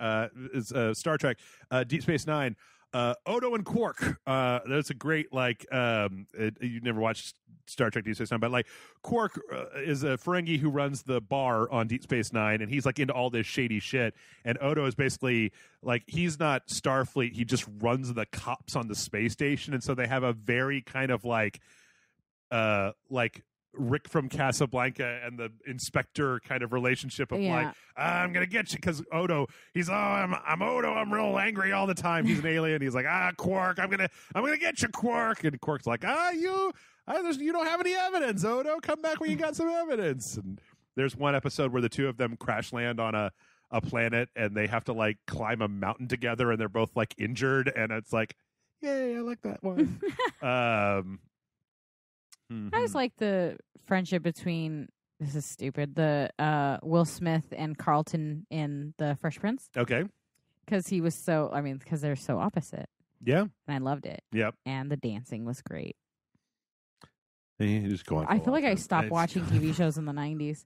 It's Star Trek, Deep Space Nine. Odo and Quark. That's a great, like, you never watched Star Trek Deep Space Nine, but, like, Quark is a Ferengi who runs the bar on Deep Space Nine, and he's, like, into all this shady shit. And Odo is basically, like, he's not Starfleet. He just runs the cops on the space station, and so they have a very kind of, like Rick from Casablanca and the inspector kind of relationship of like, I'm gonna get you, because Odo, he's I'm Odo, I'm real angry all the time. He's an alien. He's like, Quark, I'm gonna get you, Quark. And Quark's like, you don't have any evidence, Odo. Come back when you got some evidence. And there's one episode where the two of them crash land on a a planet and they have to like climb a mountain together and they're both like injured and it's like, yay, I like that one.
I just like the friendship between, this is stupid, the Will Smith and Carlton in The Fresh Prince.
Okay.
Because he was because they're so opposite.
Yeah.
And I loved it.
Yep.
And the dancing was great.
Just going
I feel like I stopped watching TV shows in the 90s.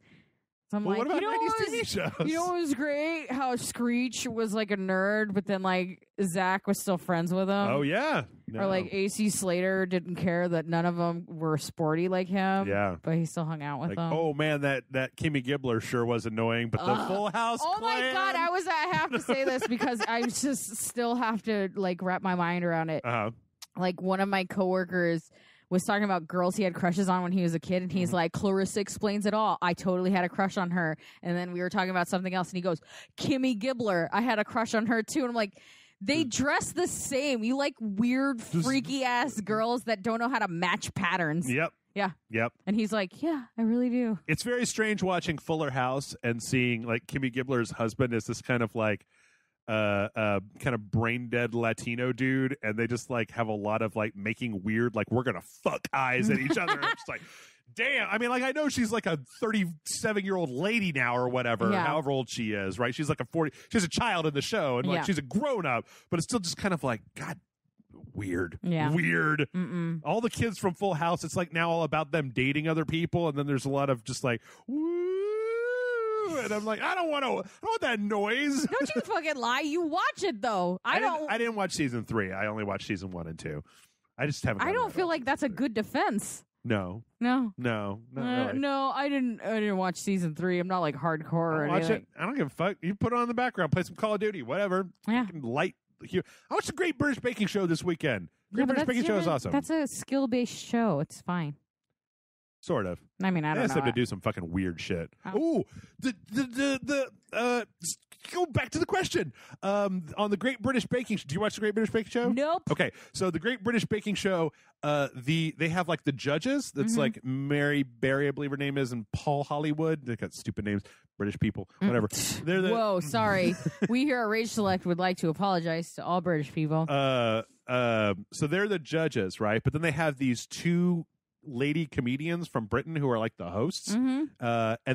So I'm like,
what about
you know
90s TV shows?
You know what was great? How Screech was like a nerd, but then like Zach was still friends with him.
Oh, yeah. No.
Or like AC Slater didn't care that none of them were sporty like him.
Yeah.
But he still hung out with them.
Oh, man, that Kimmy Gibbler sure was annoying, but the Full House
Oh,
clan.
my God. I have to say this because I just still have to like wrap my mind around it.
Uh-huh.
Like one of my coworkers was talking about girls he had crushes on when he was a kid, and he's like, Clarissa explains it all. I totally had a crush on her. And then we were talking about something else, and he goes, Kimmy Gibbler, I had a crush on her too. And I'm like, they dress the same. You like weird, freaky-ass girls that don't know how to match patterns.
Yep.
Yeah.
Yep.
And he's like, yeah, I really do.
It's very strange watching Fuller House and seeing like Kimmy Gibbler's husband is this kind of like kind of brain dead Latino dude, and they just like have a lot of like making weird like we're gonna fuck eyes at each other. It's just like, damn. I mean, like I know she's like a 37-year-old lady now or whatever, however old she is, right? She's like a 40. She's a child in the show, and like she's a grown up, but it's still just kind of like God. Weird.
Yeah.
Weird.
Mm-mm.
All the kids from Full House, it's like now all about them dating other people, and then there's a lot of just like woo, and I'm like, I don't want that noise.
Don't you fucking lie. You watch it though. I
didn't watch season 3. I only watched season 1 and 2. I just haven't.
I don't feel like that's a good defense.
No.
No.
No. Not really.
No, I didn't watch season 3. I'm not like hardcore or
watch
anything.
it. I don't give a fuck. You put it on the background, play some Call of Duty, whatever.
Yeah.
Light. I watched the Great British Baking Show this weekend. Great British Baking Show is awesome.
That's a skill-based show. It's fine.
Sort of.
I mean, I don't know.
They have to do some fucking weird shit.
Oh.
Ooh, go back to the question. On the Great British Baking Show, do you watch the Great British Baking Show?
Nope.
Okay, so the Great British Baking Show, they have like the judges. That's like Mary Berry, I believe her name is, and Paul Hollywood. They got stupid names. British people, whatever. They're the
Whoa, sorry. We here at Rage Select would like to apologize to all British people.
So they're the judges, right? But then they have these two lady comedians from Britain who are like the hosts, and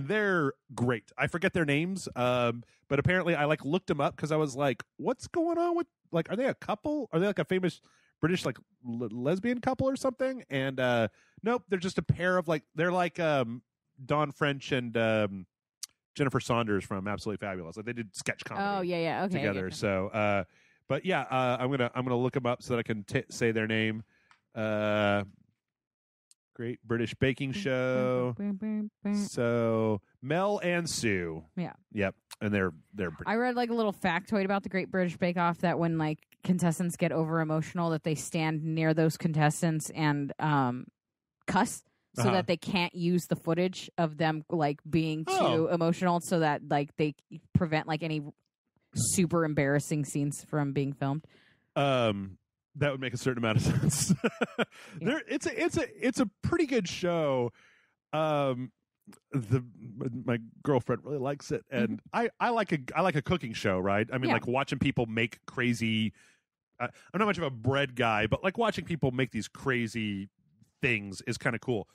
they're great. I forget their names, but apparently I like looked them up because I was like, "What's going on with like? Are they a couple? Are they like a famous British like lesbian couple or something?" And nope, they're just a pair of like they're like Dawn French and Jennifer Saunders from Absolutely Fabulous. Like they did sketch comedy.
Oh yeah, okay,
together. So, but yeah, I'm gonna look them up so that I can say their name. Great British Baking Show. So Mel and Sue.
Yeah.
Yep. And they're
I read like a little factoid about the Great British Bake Off that when like contestants get over emotional that they stand near those contestants and cuss so that they can't use the footage of them like being too emotional so that like they prevent like any super embarrassing scenes from being filmed.
That would make a certain amount of sense. It's a pretty good show. My girlfriend really likes it, and I like a cooking show, right? I mean, like watching people make crazy. I'm not much of a bread guy, but like watching people make these crazy things is kind of cool.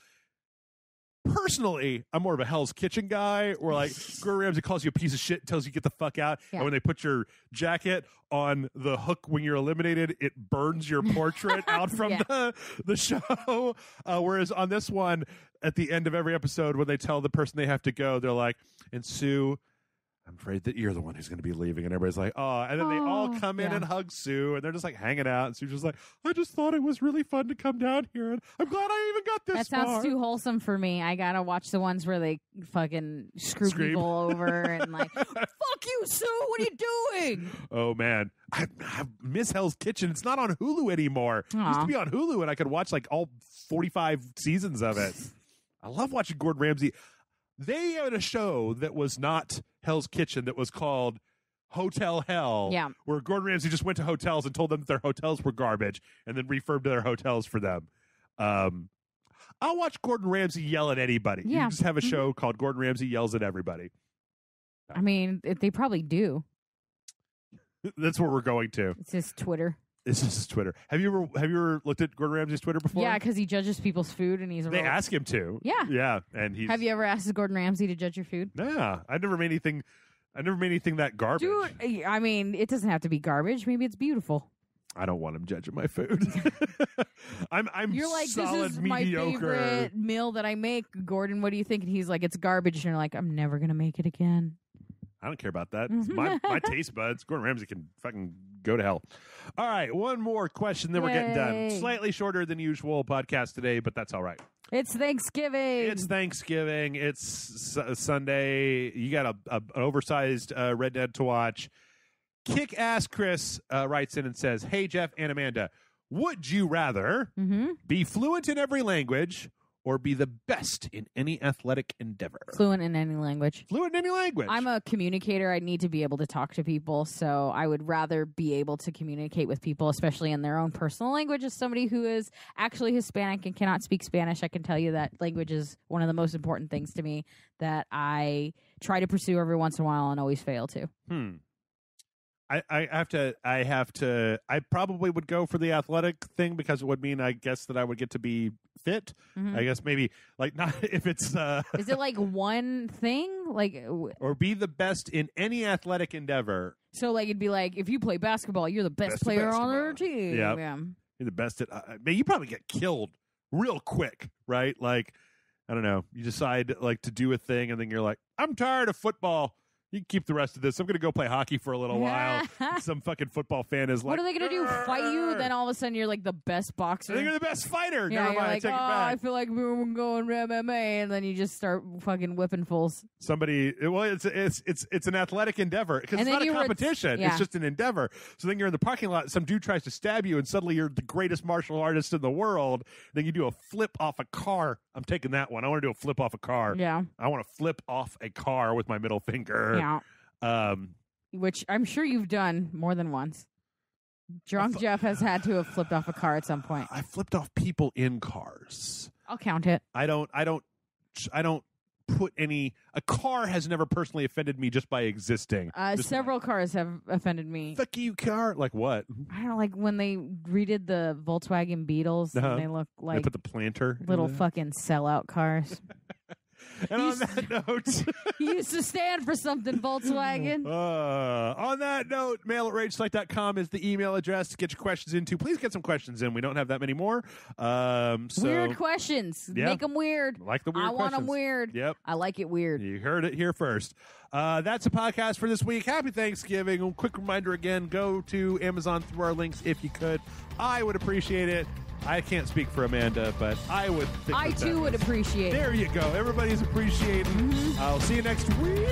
Personally, I'm more of a Hell's Kitchen guy where like Gordon Ramsay calls you a piece of shit, tells you get the fuck out. And when they put your jacket on the hook when you're eliminated, it burns your portrait out from the show. Whereas on this one, at the end of every episode, when they tell the person they have to go, they're like, and Sue, I'm afraid that you're the one who's going to be leaving. And everybody's like, oh. And then they all come in and hug Sue. And they're just like hanging out. And Sue's just like, I just thought it was really fun to come down here. And I'm glad I even got this far.
That sounds too wholesome for me. I got to watch the ones where they fucking screw people over and like, fuck you, Sue. What are you doing?
Oh, man. I miss Hell's Kitchen. It's not on Hulu anymore. It used to be on Hulu and I could watch like all 45 seasons of it. I love watching Gordon Ramsay. They had a show that was not Hell's Kitchen that was called Hotel Hell, where Gordon Ramsay just went to hotels and told them that their hotels were garbage and then refurbed their hotels for them. I'll watch Gordon Ramsay yell at anybody. You just have a show called Gordon Ramsay Yells at Everybody.
I mean, they probably do.
That's where we're going to.
It's his Twitter.
This is his Twitter. Have you ever looked at Gordon Ramsay's Twitter before?
Yeah, because he judges people's food, and
They ask him to.
Yeah.
Yeah, and he's.
Have you ever asked Gordon Ramsay to judge your food?
Yeah, I never made anything that garbage.
Dude, I mean, it doesn't have to be garbage. Maybe it's beautiful.
I don't want him judging my food. I'm
You're like,
solid
this is
mediocre.
my favorite meal that I make. Gordon, what do you think? And he's like, it's garbage. And you're like, I'm never going to make it again.
I don't care about that. It's my taste buds. Gordon Ramsay can fucking go to hell. All right, one more question, then we're getting done. Slightly shorter than usual podcast today, but that's all right.
It's Thanksgiving.
It's Thanksgiving. It's Sunday. You got an oversized Red Dead to watch. Kick-ass Chris writes in and says, hey, Jeff and Amanda, would you rather be fluent in every language or be the best in any athletic endeavor?
Fluent in any language.
Fluent in any language.
I'm a communicator. I need to be able to talk to people, so I would rather be able to communicate with people, especially in their own personal language. As somebody who is actually Hispanic and cannot speak Spanish, I can tell you that language is one of the most important things to me that I try to pursue every once in a while and always fail to.
I probably would go for the athletic thing because it would mean, I guess, that I would get to be fit. I guess maybe like not if it's
is it like one thing like
or be the best in any athletic endeavor.
So like it'd be like if you play basketball, you're the best player on their team.
Yep.
Yeah,
you're the best at. Man, you probably get killed real quick, right? Like I don't know. You decide like to do a thing, and then you're like, I'm tired of football. You can keep the rest of this. I'm going to go play hockey for a little while. Some fucking football fan is like,
what are they going to do? Fight you? Then all of a sudden you're like the best boxer.
I think you're the best fighter.
Yeah,
Never mind.
like,
Take it back.
I feel like we're going MMA, and then you just start fucking whipping fools.
It's an athletic endeavor because it's not a competition.
Yeah.
It's just an endeavor. So then you're in the parking lot. Some dude tries to stab you, and suddenly you're the greatest martial artist in the world. Then you do a flip off a car. I'm taking that one. I want to do a flip off a car.
Yeah.
I want to flip off a car with my middle finger.
Yeah. Which I'm sure you've done more than once. Drunk Jeff has had to have flipped off a car at some point.
I flipped off people in cars.
I'll count it.
I don't put any. A car has never personally offended me just by existing.
Several cars have offended me.
Fuck you, car. Like what?
I don't know, like when they redid the Volkswagen Beetles, and they look like
they put the planter.
Little fucking sellout cars.
And on that note,
you used to stand for something, Volkswagen.
On that note, mail@rageselect.com is the email address to get your questions into. Please get some questions in. We don't have that many more.
Weird questions.
Yeah.
Make them weird.
Like the weird
I want
questions.
them weird.
Yep.
I like it weird.
You heard it here first. That's a podcast for this week. Happy Thanksgiving. A quick reminder again, go to Amazon through our links if you could. I would appreciate it. I can't speak for Amanda, but I would think
I too would appreciate it.
There you go. Everybody's appreciating. I'll see you next week.